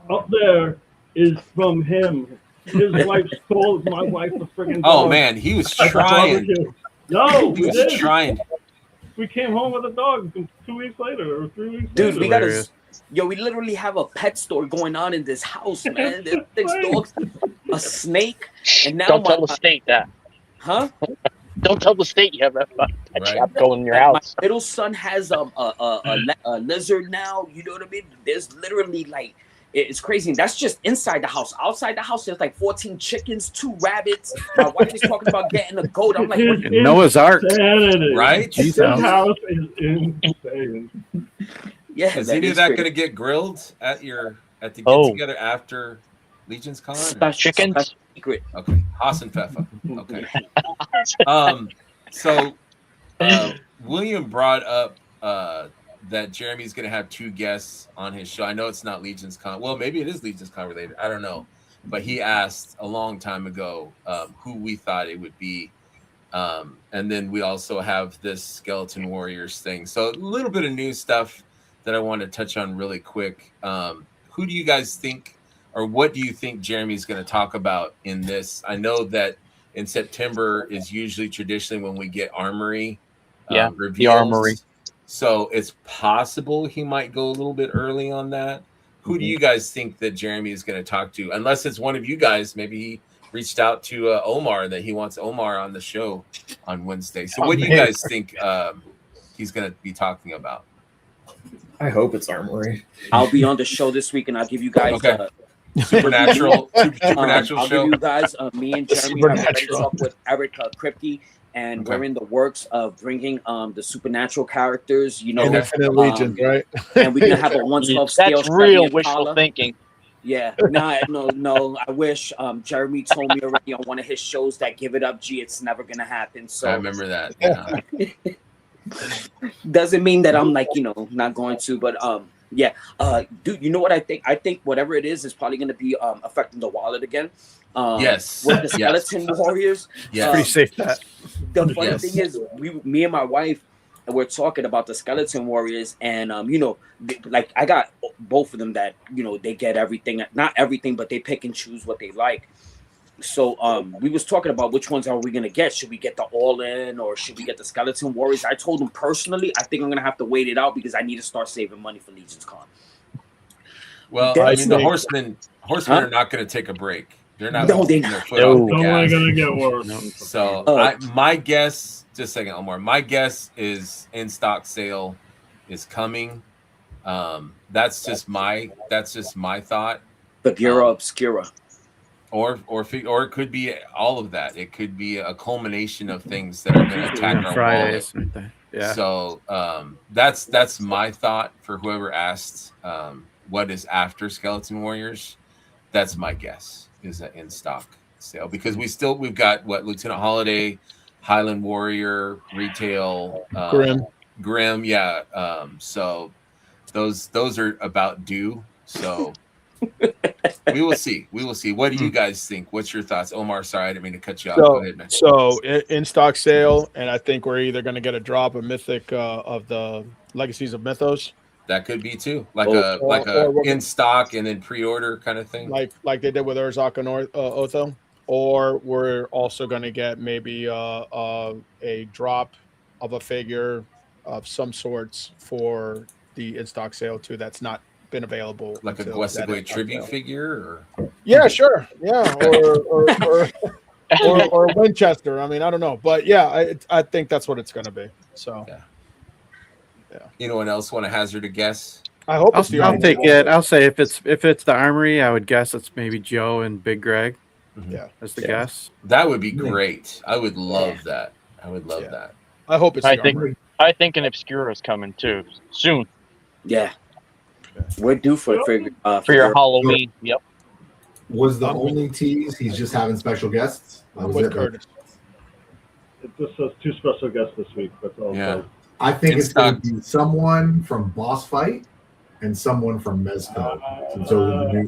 up there is from him. His wife stole my wife a freaking dog. Oh man, he was trying. No, he was trying. We came home with a dog 2 weeks later or 3 weeks dude, later. we gotta. Yo, we literally have a pet store going on in this house, man. There's 6 dogs, a snake, and now don't tell the state that. Huh? Don't tell the state you have that pet shop going in your house. My middle son has a lizard now. You know what I mean? There's literally like, it's crazy. And that's just inside the house. Outside the house, there's like 14 chickens, 2 rabbits. My wife is talking about getting a goat. I'm like, Noah's Ark, right? This house is insane. Yeah, is any of that going to get grilled at the get together after Legionscon? Chickens? Secret. Okay, Haas and Fefa. Okay. So William brought up that Jeremy's going to have 2 guests on his show. I know it's not Legionscon. Well, maybe it is Legionscon related. I don't know. But he asked a long time ago who we thought it would be. And then we also have this Skeleton Warriors thing. So a little bit of new stuff that I want to touch on really quick. Who do you guys think, or what do you think Jeremy's going to talk about in this? I know that in September is usually traditionally when we get Armory reveals. The Armory. So it's possible he might go a little bit early on that. Who do you guys think that Jeremy is going to talk to? Unless it's one of you guys, maybe he reached out to Omar that he wants Omar on the show on Wednesday. So what do you guys think he's going to be talking about? I hope it's Armory. I'll be on the show this week, and I'll give you guys supernatural I'll show. give you guys me and Jeremy have already talked with Eric Kripke, and we're in the works of bringing the supernatural characters. You know, Infinite Legions, right? And we're gonna have a 1/12 scale. That's real wishful thinking. Yeah, no. I wish Jeremy told me already on one of his shows that give it up, G, it's never gonna happen. So I remember that. Yeah. Doesn't mean that I'm like, not going to, but dude, you know what I think? I think whatever it is probably gonna be affecting the wallet again. Yes. With the Skeleton Warriors. Yeah. Pretty safe bet. The funny thing is, me and my wife, we're talking about the Skeleton Warriors, and like I got both of them that they get everything, not everything, but they pick and choose what they like. So we was talking about which ones are we gonna get. Should we get the All In or should we get the Skeleton Warriors? I told him personally, I think I'm gonna have to wait it out because I need to start saving money for Legionscon. Well, I mean, the Horsemen are not gonna take a break. They're not. No, they're not. It's only gonna get worse. So my guess, just a second, Omar. My guess is in stock sale is coming. That's just my thought. Bagheera Obscura. or it could be all of that. It could be a culmination of things that are going to attack our Fridays. wallet. Right there. Yeah. So that's my thought for whoever asked what is after Skeleton Warriors. That's my guess is an in stock sale because we've got what Lieutenant Holiday, Highland Warrior, retail, Grim, yeah. So those are about due. So we will see. What do you guys think? What's your thoughts, Omar? Sorry, I didn't mean to cut you off. Go ahead, man. So in stock sale, and I think we're either going to get a drop of Mythic of the Legacies of Mythos. That could be too, like a in stock and then pre-order kind of thing, like they did with Urzak and Otho. Or we're also going to get maybe a drop of a figure of some sorts for the in stock sale too. That's not been available, like a Gwesagwe tribute figure, or yeah, sure, yeah, or Winchester. I mean, I don't know, but yeah, I think that's what it's going to be. So. Yeah. Anyone else want to hazard a guess? I hope I'll take it. I'll say if it's the Armory, I would guess it's maybe Joe and Big Greg. Yeah, that's the guess. That would be great. I would love that. I would love that. I hope it's. I think an Obscura is coming too soon. Yeah, we're due for your Halloween. Yep. Was the only tease he's just having special guests? It just says 2 special guests this week. That's all. Yeah. I think it's going to be someone from Boss Fight and someone from Mezco. Since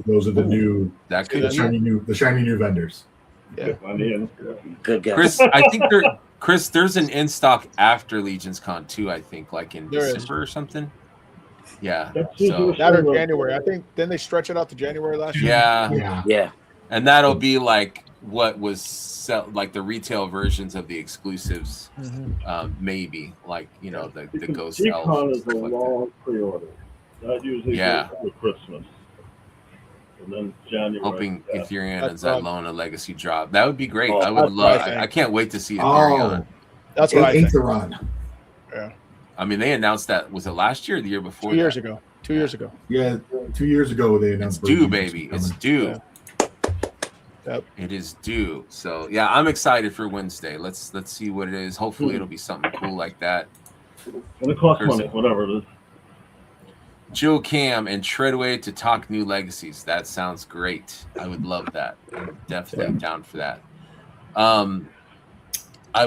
those are the new, that could the shiny new vendors. Yeah. Good guess. Chris, I think there's an in stock after Legionscon too. I think like in December or something. Yeah. So that or January. I think then they stretch it out to January last year. Yeah. And that'll be like what was like the retail versions of the exclusives, maybe like the Ghost Elf. G-Con is a long pre-order. That usually goes for Christmas, and then January. Hoping Ethereum and Zylona Legacy drop. That would be great. I would love. I can't wait to see Ethereum. That's what I think. The run. Yeah. I mean, they announced that. Was it last year or the year before? 2 years ago. 2 years ago. Yeah, 2 years ago they announced. It's due, baby. It's due. Yeah. Yep. It is due. So yeah, I'm excited for Wednesday. Let's see what it is. Hopefully it'll be something cool like that. And it costs money, whatever it is. Jill Cam and Treadway to talk new legacies. That sounds great. I would love that. I'm definitely down for that. I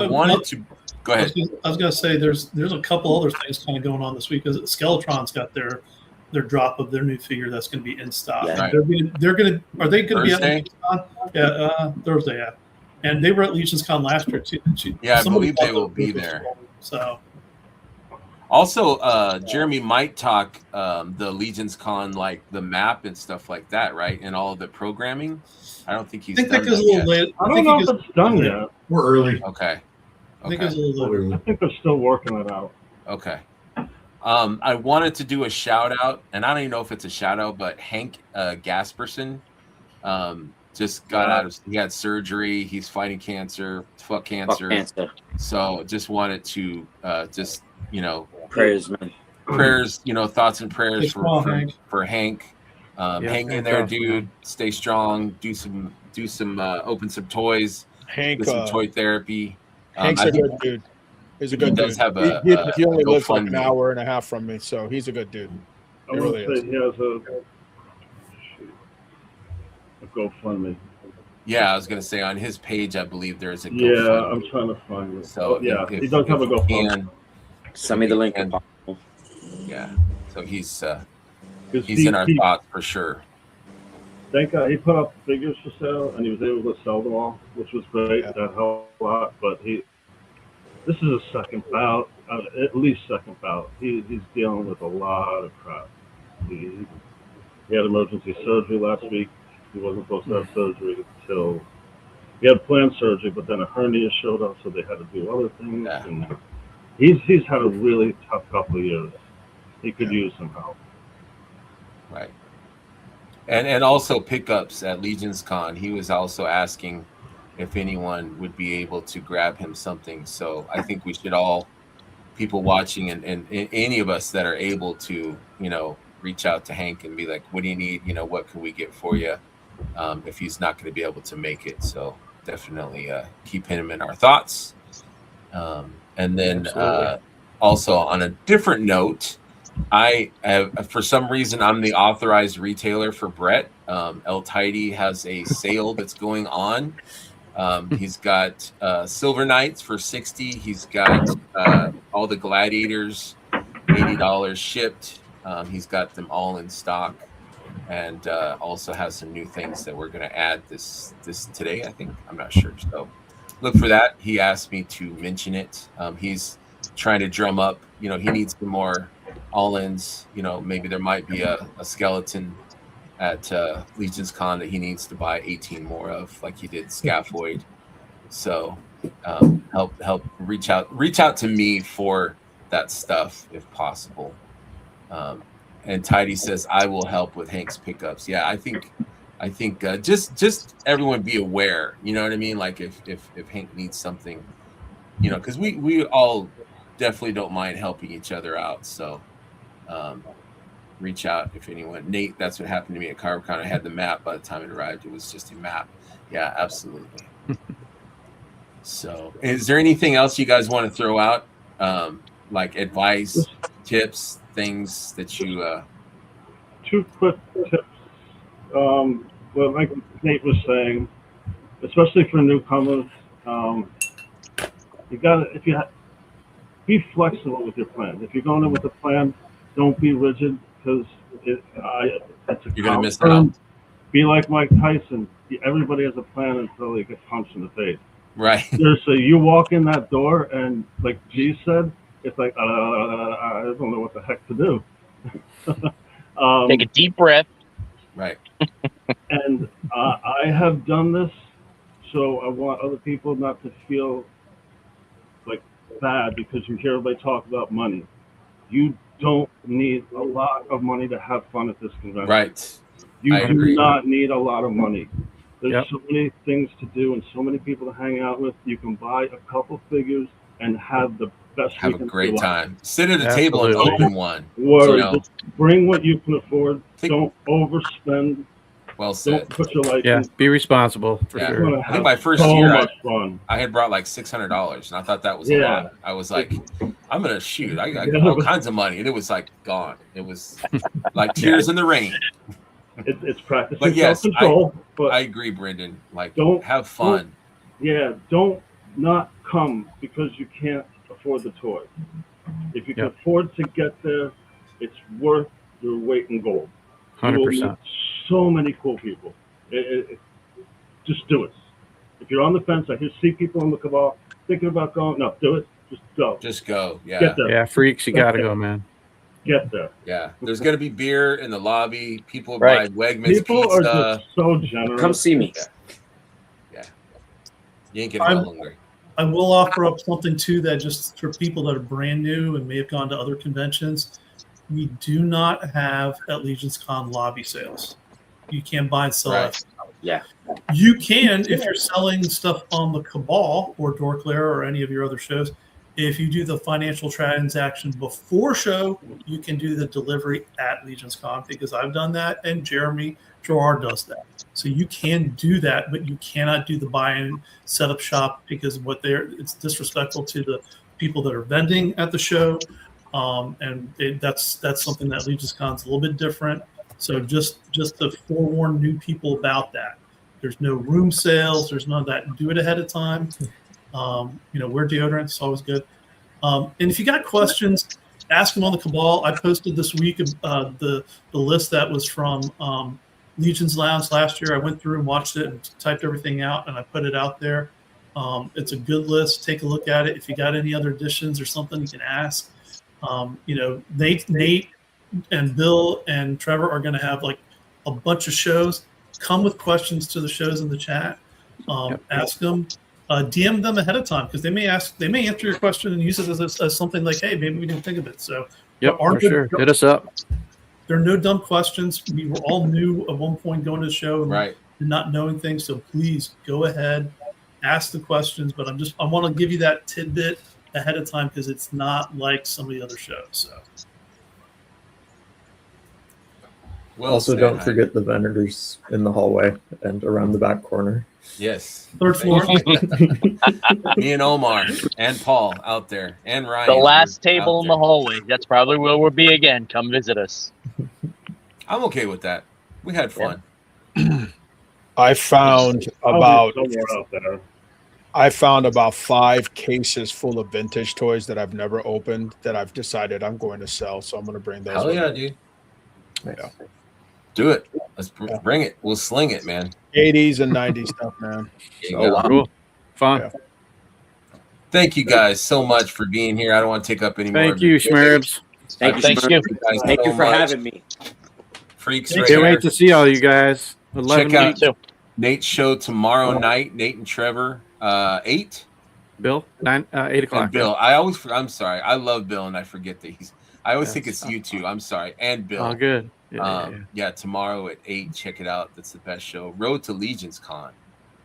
wanted to go ahead. I was going to say there's a couple other things kind of going on this week. Because Skeletron's got their drop of their new figure that's going to be in stock. Yeah. Are they going to be at Legionscon? Yeah, Thursday. Yeah, and they were at Legionscon last year too. I believe they will be there. So, also, Jeremy might talk the Legionscon, like the map and stuff like that, right? And all of the programming. I don't think he's. I think that goes a little late. I don't know if it's done yet. We're early. Okay. I think it's a little later. I think they're still working it out. Okay. I wanted to do a shout out, and I don't even know if it's a shout out, but Hank Gasperson just got out of, he had surgery. He's fighting cancer. Fuck cancer. So just wanted to prayers, man. Prayers, thoughts and prayers for Hank. Hang in there, dude. Stay strong. Do some open some toys. Hank, do some toy therapy. Hank's a good dude. He's a good dude. Have he only lives like an hour and a half from me, so he's a good dude. I want to say he has a GoFundMe. Yeah, I was gonna say on his page, I believe there is a GoFundMe. Yeah, I'm trying to find it. So he does have a GoFundMe. Send me the link. Yeah, so he's in our thoughts for sure. Thank God he put up figures for sale, and he was able to sell them all, which was great. Yeah. That helped a lot. But this is a second bout, at least second bout. He's dealing with a lot of crap. He had emergency surgery last week. He wasn't supposed to have surgery until he had planned surgery, but then a hernia showed up, so they had to do other things. Yeah. And he's had a really tough couple of years. He could use some help. Right. And also pickups at Legionscon. He was also asking if anyone would be able to grab him something. So I think we should all, people watching and any of us that are able to, reach out to Hank and be like, what do you need? What can we get for you? if he's not going to be able to make it. So definitely keep him in our thoughts. And then also on a different note, I have, for some reason, I'm the authorized retailer for Brett. El Tidy has a sale that's going on. He's got Silver Knights for $60. He's got all the Gladiators, $80 shipped. He's got them all in stock, and also has some new things that we're going to add this today, I think. I'm not sure. So look for that. He asked me to mention it. He's trying to drum up, he needs some more all-ins. Maybe there might be a skeleton at Legionscon that he needs to buy 18 more of, like he did Scaphoid. So help reach out to me for that stuff if possible. And Tidy says, I will help with Hank's pickups. Yeah, I think just everyone be aware, you know what I mean? Like if Hank needs something, because we all definitely don't mind helping each other out. So reach out if anyone. Nate, that's what happened to me at CarberCon. I had the map. By the time it arrived, it was just a map. Yeah, absolutely. So is there anything else you guys want to throw out? Like advice, tips, things that you... Two quick tips. Well, like Nate was saying, especially for newcomers, be flexible with your plan. If you're going in with a plan, don't be rigid, because you're going to miss out. Be like Mike Tyson. Everybody has a plan until they get punched in the face. Right. Seriously, you walk in that door and, like G said, it's like, I don't know what the heck to do. Take a deep breath. Right. And I have done this, so I want other people not to feel like bad because you hear everybody talk about money. You don't need a lot of money to have fun at this convention. Right. You do not need a lot of money. There's so many things to do and so many people to hang out with. You can buy a couple figures and have the best. Have a great time. Sit at a table and open one. Just bring what you can afford. Don't overspend. Well said. Don't put your life in. Be responsible. For sure. I think my first year, I had brought like $600, and I thought that was a lot. I was like, I'm gonna shoot. I got all kinds of money, and it was like gone. It was like tears in the rain. It's practicing but yes, self-control. But I agree, Brendan. Like, don't have fun. Don't not come because you can't afford the toy. If you can afford to get there, it's worth your weight in gold. 100%. So many cool people. Just do it. If you're on the fence, I see people in the cabal thinking about going. No, do it. Just go. Just go. Yeah. Get there. Yeah, freaks, you gotta go, man. Get there. Yeah, there's gonna be beer in the lobby. People buy Wegmans people pizza. Are just so generous. Come see me. Yeah. You ain't getting hungry. I will offer up something too that just for people that are brand new and may have gone to other conventions. We do not have at Legionscon lobby sales. You can't buy and sell it. Yeah. You can if you're selling stuff on the Cabal or Dorclair or any of your other shows. If you do the financial transaction before show, you can do the delivery at Legionscon because I've done that and Jeremy Gerard does that. So you can do that, but you cannot do the buy-in setup shop because it's disrespectful to the people that are vending at the show. That's something that Legionscon's a little bit different. So just to forewarn new people about that. There's no room sales. There's none of that. Do it ahead of time. Wear deodorant. It's always good. And if you got questions, ask them on the Cabal. I posted this week the list that was from Legion's Lounge last year. I went through and watched it and typed everything out, and I put it out there. It's a good list. Take a look at it. If you got any other additions or something, you can ask. Nate and Bill and Trevor are going to have like a bunch of shows. Come with questions to the shows in the chat. Ask them. DM them ahead of time because they may answer your question and use it as something like, hey, maybe we didn't think of it. So for sure. Hit us up. There are no dumb questions. We were all new at one point going to the show and not knowing things. So please go ahead, ask the questions. But I want to give you that tidbit ahead of time because it's not like some of the other shows. So Well also, said, don't Heidi. forget the vendors in the hallway and around the back corner. Yes. Third floor. Me and Omar and Paul out there and Ryan. The last we're table out in the there. hallway. That's probably where we'll be again. Come visit us. I'm okay with that. We had fun. I found I'll about be somewhere out there. I found about 5 cases full of vintage toys that I've never opened that I've decided I'm going to sell. So I'm going to bring those. Hell with yeah, me. dude. Yeah. Do it. Let's bring it. We'll sling it, man. 80s and 90s stuff, man. There you So, go. Oh, cool. Fun. Yeah. Thank you guys so much for being here. I don't want to take up any more. Thank you, Schmerbs. Thank you, Thank Schmerb. you. guys Thank you so for much. having me. Freaks Can't right Can't here. wait to see all you guys. 11 Check out weeks. too. Nate's show tomorrow night. Nate and Trevor, 8. Bill, 8 o'clock. And Bill. I'm sorry. I love Bill, and I forget that I always think it's you two. I'm sorry. And Bill. Oh, good. Yeah. Yeah, tomorrow at 8. Check it out. That's the best show. Road to Legionscon.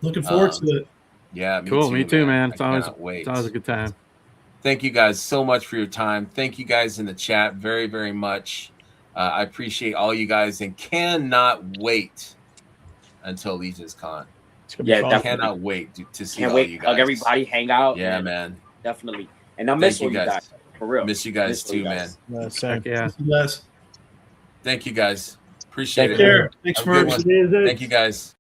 Looking forward to it. Yeah, Cool. Me too, man. It's I always cannot wait. it's always a good time. Thank you guys so much for your time. Thank you guys in the chat very, very much. I appreciate all you guys and cannot wait until Legionscon. It's gonna be fun. Definitely. Cannot wait to see Can't all wait. you guys. Everybody hang out. Yeah, man. Definitely. And I miss all Thank you guys. For real. Miss you guys Miss all too, you man. guys. Same. Heck yeah. You guys. Thank you guys. Appreciate Take it. Take care. Thanks, Have a good Schmerb. one. Thank you guys.